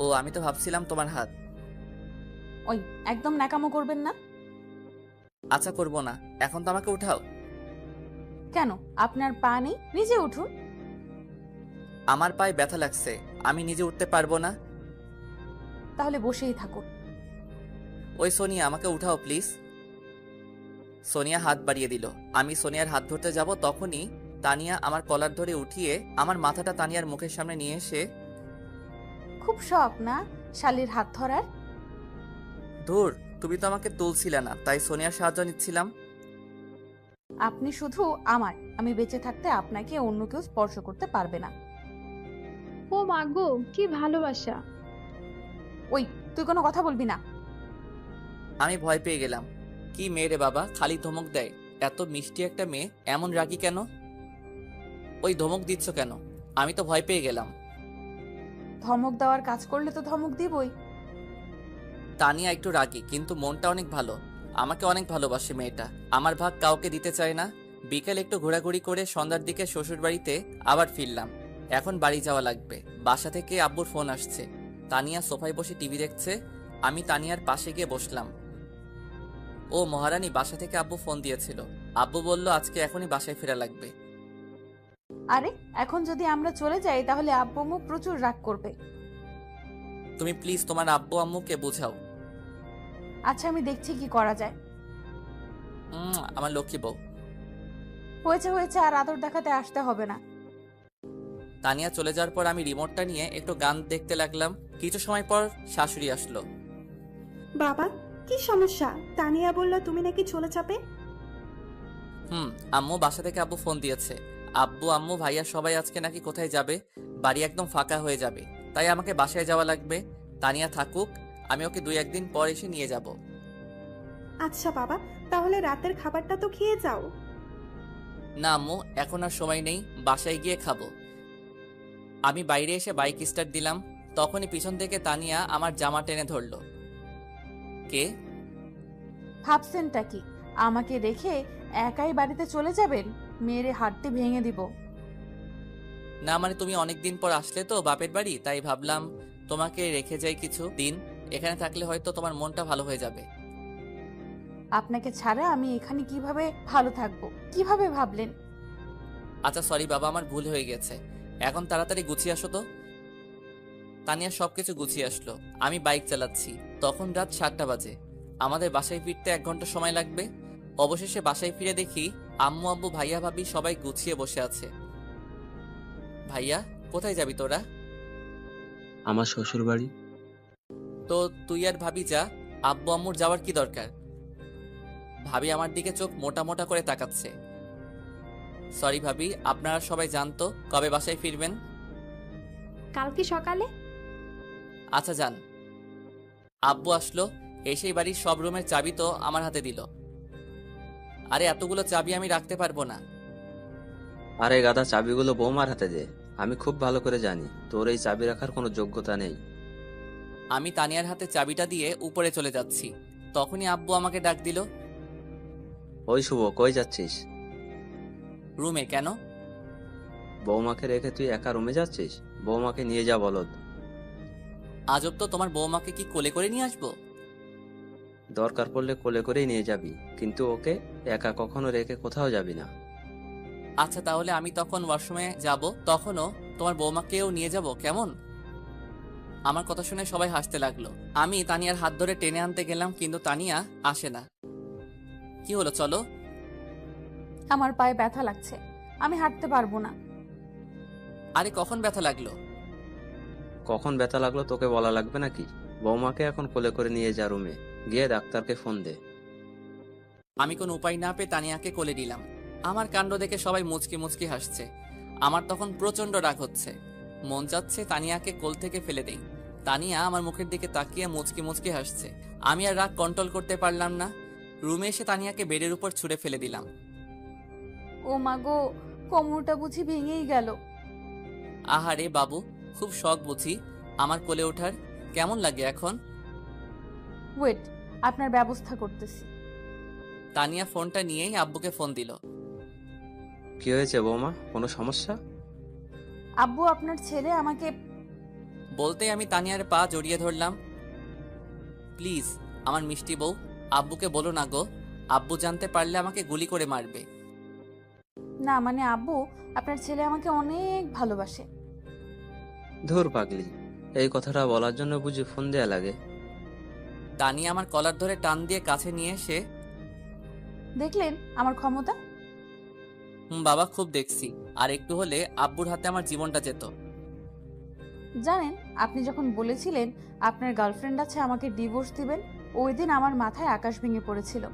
ও, আমি তো ভাবছিলাম তোমার হাত। ওই, একদম ন্যাকামো করবেন না। আচ্ছা করবো না, এখন তো আমাকে উঠাও। কেন, আপনার পা নেই? নিজে উঠুন। আমার পায়ে ব্যথা লাগছে, আমি নিজে উঠতে পারবো না। তাহলে বসেই থাকুন। ওই সোনিয়া, আমাকে উঠাও প্লিজ। সোনিয়া হাত বাড়িয়ে দিল। আমি সোনিয়ার হাত ধরতে যাব, তখনই তানিয়া আমার কলার ধরে উঠিয়ে আমার মাথাটা তানিয়ার মুখের সামনে নিয়ে এসে, খুব শখ না শালির হাত ধরার? ধুর, তুমি তো আমাকে তুলছিলে না, তাই সোনিয়ার সাহায্য নিচ্ছিলাম। আপনি শুধু আমার, আমি বেঁচে থাকতে আপনাকে অন্য কেউ স্পর্শ করতে পারবে না। ও মা গো, কি ভালোবাসা। ওই, তুই কোনো কথা বলবি না। আমি ভয় পেয়ে গেলাম। কি মেয়ে রে বাবা, খালি ধমক দেয়। এত মিষ্টি একটা মেয়ে, এমন রাগী কেন? ওই ধমক দিচ্ছ কেন? আমি তো ভয় পেয়ে গেলাম। ধমক দেওয়ার কাজ করলে তো ধমক দিবই। তানিয়া একটু রাগী, কিন্তু মনটা অনেক ভালো। আমাকে অনেক ভালোবাসে মেয়েটা। আমার ভাগ কাউকে দিতে চায় না। বিকেল একটু ঘোরাঘুরি করে সন্ধ্যার দিকে শ্বশুর বাড়িতে আবার ফিরলাম। এখন বাড়ি যাওয়া লাগবে। বাসা থেকে আব্বুর ফোন আসছে। তানিয়া সোফায় বসে টিভি দেখছে। আমি তানিয়ার পাশে গিয়ে বসলাম। ও মহারানী, বাসা থেকে আব্বু ফোন দিয়েছিল। আব্বু বলল আজকে এখনই বাসায় ফেরা লাগবে। আরে, এখন যদি আমরা চলে যাই তাহলে আব্বু আম্মু প্রচুর রাগ করবে। তুমি প্লিজ তোমার আব্বু আম্মুকে বোঝাও। আচ্ছা, আমি দেখছি কি করা যায়। আমার লক্ষ্মী বউ। হয়েছে হয়েছে, আর আদর দেখাতে আসতে হবে না। তানিয়া চলে যাওয়ার পর আমি রিমোটটা নিয়ে একটু গান দেখতে লাগলাম। কিছু সময় পর শাশুড়ি আসলো। বাবা, কি সমস্যা? তানিয়া বলল তুমি নাকি চলে যাবে। আম্মু, বাসা থেকে আব্বু ফোন দিয়েছে। আব্বু আম্মু ভাইয়া সবাই আজকে নাকি কোথায় যাবে। বাড়ি একদম ফাঁকা হয়ে যাবে, তাই আমাকে বাসায় যাওয়া লাগবে। তানিয়া থাকুক, আমি ওকে 2-1 দিন পর এসে নিয়ে যাব। আচ্ছা বাবা, তাহলে রাতের খাবারটা তো খেয়ে যাও। না আম্মু, এখন আর সময় নেই, বাসায় গিয়ে খাবো। আমি বাইরে এসে বাইক স্টার্ট দিলাম, তখনই পিছন থেকে তানিয়া আমার জামা টেনে ধরলো। কে? ভাবছেনটা কি আমাকে রেখে একাই বাড়িতে চলে যাবেন? মেরে হাড়টি ভেঙে দিব। না মানে তুমি অনেকদিন পর আসলে তো বাপের বাড়ি, তাই ভাবলাম তোমাকে রেখে যাই কিছু দিন। এখানে থাকলে হয়তো তোমার মনটা ভালো হয়ে যাবে। আপনাকে ছাড়া আমি এখানে কিভাবে ভালো থাকবো? কিভাবে ভাবলেন? আচ্ছা সরি বাবা, আমার ভুল হয়ে গেছে। এখন তাড়াতাড়ি গুছিয়ে আসো তো। তানিয়া সবকিছু গুছিয়ে আসলো। আমি বাইক চালাচ্ছি। তখন রাত 7টা বাজে। আমাদের বাসায় ফিরতে 1 ঘন্টা সময় লাগবে। অবশেষে বাসায় ফিরে দেখি আম্মু আব্বু ভাইয়া ভাবি সবাই গুছিয়ে বসে আছে। ভাইয়া, কোথায় যাবি তোরা? আমার শ্বশুর বাড়ি। তো তুই আর ভাবি যা, আব্বু আম্মুর যাওয়ার কি দরকার? ভাবি আমার দিকে চোখ মোটা মোটা করে তাকাচ্ছে। সরি ভাবি, আপনারা সবাই জানতো কবে বাসায় ফিরবেন? কালকে সকালে। আচ্ছা যান। আব্বু আসলো, এসেই বাড়ির সব রুমের চাবি তো আমার হাতে দিল। আরে এতগুলো চাবি আমি রাখতে পারবো না। আরে গাদা, চাবিগুলো বৌমার হাতে দে। আমি খুব ভালো করে জানি তোর এই চাবি রাখার কোনো যোগ্যতা নেই। আমি তানিয়ার হাতে চাবিটা দিয়ে উপরে চলে যাচ্ছি, তখনই আব্বু আমাকে ডাক দিল। ওই শুভ, কই যাচ্ছিস? রুমে। কেন? বৌমাকে রেখে তুই একা রুমে যাচ্ছিস? বৌমাকে নিয়ে যা বলদ। আজব তো, তোমার বৌমাকে কি কোলে করে নিয়ে আসবো? দরকার পড়লে কোলে করেই নিয়ে যাবি, কিন্তু ওকে একা কখনো রেখে কোথাও যাবি না। আচ্ছা তাহলে আমি তখন ওয়াশরুমে যাব, তখনও তোমার বৌমাকেও নিয়ে যাব, কেমন? আমার কথা শুনে সবাই হাসতে লাগলো। আমি তানিয়ার হাত ধরে টেনে আনতে গেলাম, কিন্তু তানিয়া আসে না। কি হলো, চলো। আমার পায়ে ব্যথা লাগছে, আমি হাঁটতে পারবো না। আরে কখন ব্যথা লাগলো? কখন ব্যথা লাগলো তোকে বলা লাগবে নাকি? বৌমাকে এখন কোলে করে নিয়ে যা রুমে, গিয়ে ডাক্তারকে ফোন দে। আমি কোনো উপায় না পেয়ে তানিয়াকে কোলে নিলাম। আমার কাণ্ড দেখে সবাই মুচকি মুচকি হাসছে। আমার তখন প্রচন্ড রাগ হচ্ছে, মন চাচ্ছে তানিয়াকে কোল থেকে ফেলে দেই। তানিয়া আমার মুখের দিকে তাকিয়ে মুচকি মুচকি হাসছে। আমি আর রাগ কন্ট্রোল করতে পারলাম না। রুমে এসে তানিয়াকে বেডের উপর ছুঁড়ে ফেলে দিলাম। ও মা গো, কোমরটা বুঝি ভেঙেই গেল। আহারে বাবু, খুব শখ বুঝি আমার কোলে ওঠার? কেমন লাগে এখন? ওয়েট, আপনার ব্যবস্থা করতেছি। তানিয়া ফোনটা নিয়েই আব্বুকে ফোন দিল। কি হয়েছে বৌমা, কোনো সমস্যা? আব্বু, আপনার ছেলে আমাকে। বলতেই আমি তানিয়ার পা জড়িয়ে ধরলাম। প্লিজ আমার মিষ্টি বউ, আব্বুকে বলো না গো, আব্বু জানতে পারলে আমাকে গুলি করে মারবে। না মানে আব্বু, আপনার ছেলে আমাকে অনেক ভালোবাসে। ধুর পাগলি, এই কথাটা বলার জন্য বুঝি ফোন দেয়া লাগে? তানিয়া আমার কলার ধরে টান দিয়ে কাছে নিয়ে এসে, দেখলেন আমার ক্ষমতা? বাবা খুব দেখছি, আর একটু হলে আব্বুর হাতে আমার জীবনটা যেত। জানেন, আপনি যখন বলেছিলেন আপনার গার্লফ্রেন্ড আছে, আমাকে ডিভোর্স দিবেন, ওই দিন আমার মাথায় আকাশ ভেঙে পড়েছিল।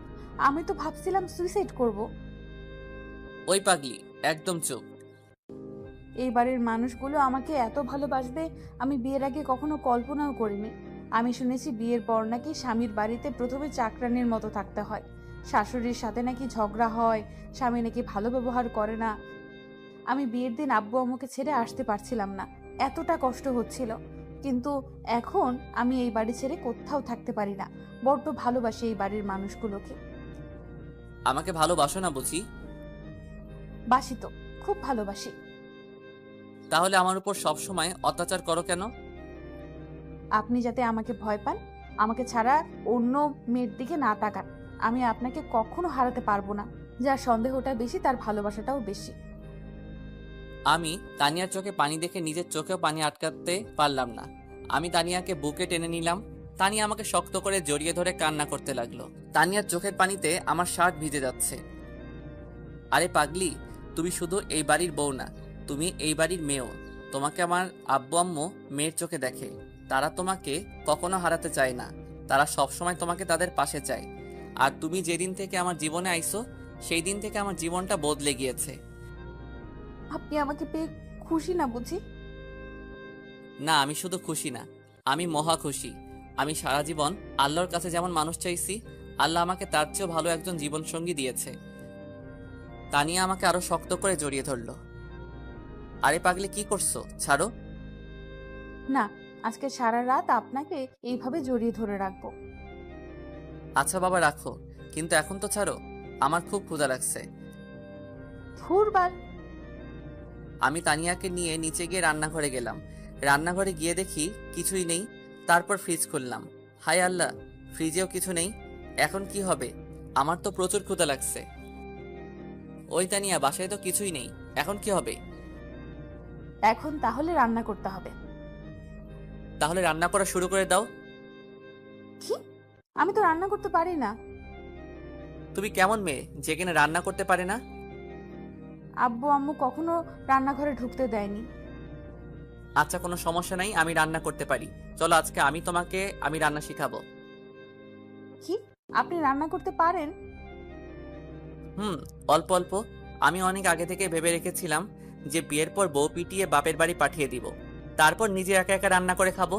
আমি তো ভাবছিলাম সুইসাইড করব। ওই পাগলি, একদম চুপ। এই বাড়ির মানুষগুলো আমাকে এত ভালোবাসবে আমি বিয়ের আগে কখনো কল্পনাও করিনি। আমি শুনেছি বিয়ের পর নাকি স্বামীর বাড়িতে প্রথমে চাকরানির মতো থাকতে হয়, শাশুড়ির সাথে নাকি ঝগড়া হয়, স্বামী নাকি ভালো ব্যবহার করে না। আমি বিয়ের দিন আব্বু আম্মুকে ছেড়ে আসতে পারছিলাম না, এতটা কষ্ট হচ্ছিল। কিন্তু এখন আমি এই বাড়ি ছেড়ে কোথাও থাকতে পারি না। বড্ড ভালোবাসি এই বাড়ির মানুষগুলোকে। আমাকে ভালোবাসো না বুঝি? বাসি তো, খুব ভালোবাসি। তাহলে আমার উপর সবসময় অত্যাচার করো কেন? আপনি যাতে আমাকে ভয় পান, আমাকে ছাড়া অন্য মেয়ের দিকে না তাকান। আমি আপনাকে কখনো হারাতে পারবো না। যার সন্দেহটা বেশি তার ভালোবাসাটাও বেশি। আমি তানিয়ার চোখে পানি দেখে নিজের চোখেও পানি আটকাতে পারলাম না। আমি তানিয়াকে বুকে টেনে নিলাম। তানিয়া আমাকে শক্ত করে জড়িয়ে ধরে কান্না করতে লাগলো। তানিয়ার চোখের পানিতে আমার শার্ট ভিজে যাচ্ছে। আরে পাগলি, তুমি শুধু এই বাড়ির বউ না, তুমি এই বাড়ির মেয়েও। তোমাকে আমার আব্বু আম্মু মেয়ের চোখে দেখে। তারা তোমাকে কখনো হারাতে চায় না, তারা সবসময় তোমাকে তাদের পাশে চায়। আর তুমি যেদিন থেকে আমার জীবনে আইছো, সেই দিন থেকে আমার জীবনটা বদলে গিয়েছে। আপনি আমাকে পেয়ে খুশি না বুঝি? না, আমি শুধু খুশি না, আমি মহা খুশি। আমি সারা জীবন আল্লাহর কাছে যেমন মানুষ চাইছি, আল্লাহ আমাকে তার চেয়েও ভালো একজন জীবনসঙ্গী দিয়েছে। তানিয়া আমাকে আরো শক্ত করে জড়িয়ে ধরলো। আরে পাগলি, কি করছো? ছাড়ো। না, আজকে সারা রাত আপনাকে এইভাবে জড়িয়ে ধরে রাখবো। আচ্ছা বাবা, রাখো, কিন্তু এখন তো ছাড়ো, আমার খুব ক্ষুধা লাগছে। ধুরবাল। আমি তানিয়াকে নিয়ে নিচে গিয়ে রান্নাঘরে গেলাম। রান্নাঘরে গিয়ে দেখি কিছুই নেই। তারপর ফ্রিজ খুললাম। হায় আল্লাহ, ফ্রিজেও কিছু নেই। এখন কি হবে? আমার তো প্রচুর ক্ষুধা লাগছে। ওই তানিয়া, বাসায় তো কিছুই নেই, এখন কি হবে? এখন তাহলে রান্না করতে হবে। তাহলে রান্না করা শুরু করে দাও। কি? আমি তো রান্না করতে পারি না। তুমি কেমন মেয়ে যে কিনা রান্না করতে পারে না? আব্বু আম্মু কখনো রান্নাঘরে ঢুকতে দেয়নি। আচ্ছা, কোনো সমস্যা নাই, আমি রান্না করতে পারি। চলো আজকে আমি রান্না শিখাবো। কি, আপনি রান্না করতে পারেন? হুম, অল্প অল্প। আমি অনেক আগে থেকে ভেবে রেখেছিলাম যে বিয়ের পর বউ পিটিয়ে বাপের বাড়ি পাঠিয়ে দিব, তারপর নিজে একা একা রান্না করে খাবো।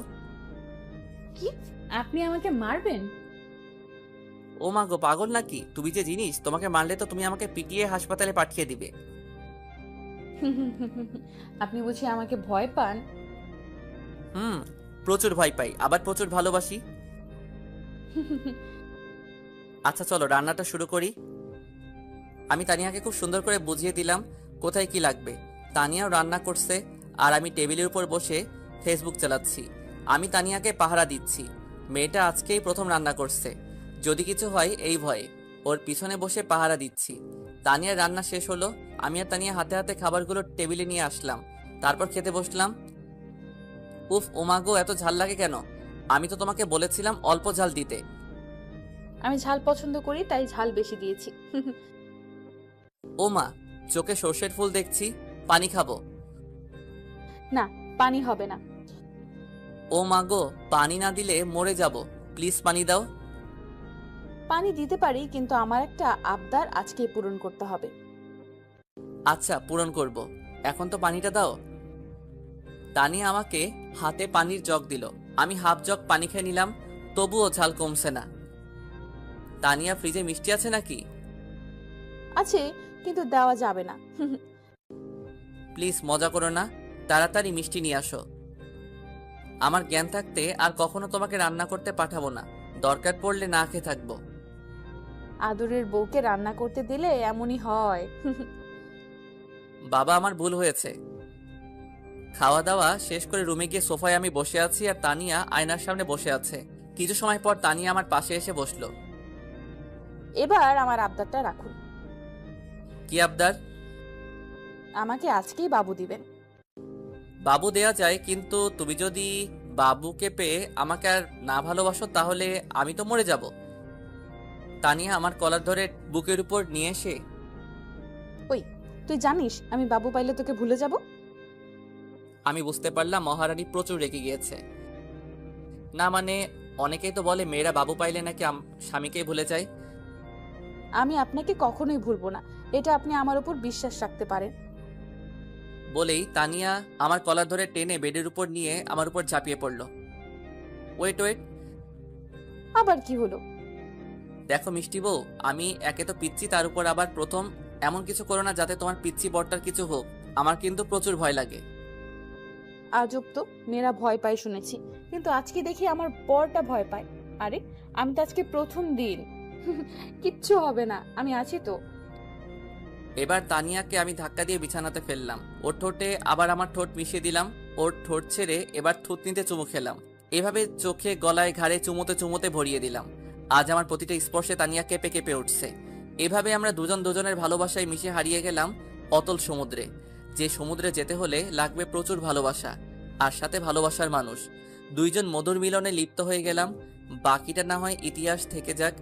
কি, আপনি আমাকে মারবেন? ও মা গো, পাগল নাকি তুমি? যে জিনিস, তোমাকে মারলে তো তুমি আমাকে পিটিয়ে হাসপাতালে পাঠিয়ে দিবে। আপনি বুঝি আমাকে ভয় পান? হুম, প্রচুর ভয় পাই, আবার প্রচুর ভালোবাসি। আচ্ছা চলো রান্নাটা শুরু করি। আমি তানিয়াকে খুব সুন্দর করে বুঝিয়ে দিলাম কোথায় কি লাগবে। তানিয়াও রান্না করছে আর আমি টেবিলের উপর বসে ফেসবুক চালাচ্ছি। আমি তানিয়াকে পাহারা দিচ্ছি। মেয়েটা আজকেই প্রথম রান্না করছে, যদি কিছু হয় এই ভয়ে ওর পিছনে বসে পাহারা দিচ্ছি। তানিয়ার রান্না শেষ হলো, আমি আর তানিয়া হাতে হাতে খাবারগুলো টেবিলে নিয়ে আসলাম, তারপর খেতে বসলাম। উফ, ওমাগো, এত ঝাল লাগে কেন? আমি তো তোমাকে বলেছিলাম অল্প ঝাল দিতে। আমি ঝাল পছন্দ করি, তাই ঝাল বেশি দিয়েছি। ও মা, চোখে সর্ষের ফুল দেখছি, পানি খাবো। না, পানি হবে না। ও মা গো, পানি না দিলে মরে যাব, প্লিজ পানি দাও। পানি দিতে পারি, কিন্তু আমার একটা আবদার আজকেই পূরণ করতে হবে। আচ্ছা, পূরণ করব, এখন তো পানিটা দাও। তানিয়া আমাকে হাতে পানির জগ দিল, আমি হাফ জগ পানি খেয়ে নিলাম, তবুও ঝাল কমছে না। তানিয়া, ফ্রিজে মিষ্টি আছে নাকি? আছে, কিন্তু দেওয়া যাবে না। প্লিজ মজা করো না, তাড়াতাড়ি মিষ্টি নিয়ে আসো। আমার জ্ঞান থাকতে আর কখনো তোমাকে রান্না করতে পাঠাবো না, দরকার পড়লে না খেয়ে থাকবো। আদরের বউকে রান্না করতে দিলে এমনই হয়। বাবা, আমার ভুল হয়েছে। খাওয়া দাওয়া শেষ করে রুমে গিয়ে সোফায় আমি বসে আছি আর তানিয়া আয়নার সামনে বসে আছে। কিছু সময় পর তানিয়া আমার পাশে এসে বসলো। এবার আমার আবদারটা রাখুন। কি আবদার? আমাকে আজকেই বাবু দিবেন। বাবু দেয়া যায়, কিন্তু তুমি যদি বাবুকে পেয়ে আমাকে আর না ভালোবাসো তাহলে আমি তো মরে যাব। তানিয়া আমার কলার ধরে বুকের উপর নিয়ে এসে, ওই, তুই জানিস আমি বাবু পাইলে তোকে ভুলে যাব? আমি বুঝতে পারলাম মহারানী প্রচুর রেগে গিয়েছে। না মানে, অনেকেই তো বলে মেয়েরা বাবু পাইলে নাকি স্বামীকেই ভুলে যায়। আমি আপনাকে কখনোই ভুলবো না, এটা আপনি আমার উপর বিশ্বাস রাখতে পারেন। বলেই তানিয়া আমার কলার ধরে টেনে বেডের উপর নিয়ে আমার উপর ঝাঁপিয়ে পড়লো। ওয়েট ওয়েট, আবার কি হলো? দেখো মিষ্টি বউ, আমি একে তো পিচ্ছি, তার উপর আবার প্রথম, এমন কিছু করো না যাতে তোমার পিচ্ছি বরটার কিছু হোক। আমার কিন্তু প্রচুর ভয় লাগে। আজব তো, মেয়েরা ভয় পায় শুনেছি, কিন্তু আজকে দেখি আমার বরটা ভয় পায়। আরে, আমি তো আজকে প্রথম দিন। কিচ্ছু হবে না, আমি আছি তো। এবার তানিয়াকে আমি ধাক্কা দিয়ে বিছানাতে ফেললাম, ওর ঠোঁটে আবার আমার ঠোঁট মিশিয়ে দিলাম, ওর ঠোঁট ছেড়ে এবার থুতনিতে চুমু খেলাম। এভাবে চোখে গলায় ঘাড়ে চুমোতে চুমোতে ভরিয়ে দিলাম। আজ আমার প্রতিটা স্পর্শে তানিয়া কেঁপে কেঁপে উঠছে। এভাবে আমরা দুজন দুজনের ভালোবাসায় মিশে হারিয়ে গেলাম অতল সমুদ্রে, যে সমুদ্রে যেতে হলে লাগবে প্রচুর ভালোবাসা আর সাথে ভালোবাসার মানুষ। দুইজন মধুর মিলনে লিপ্ত হয়ে গেলাম, বাকিটা না হয় ইতিহাস থেকে যাক।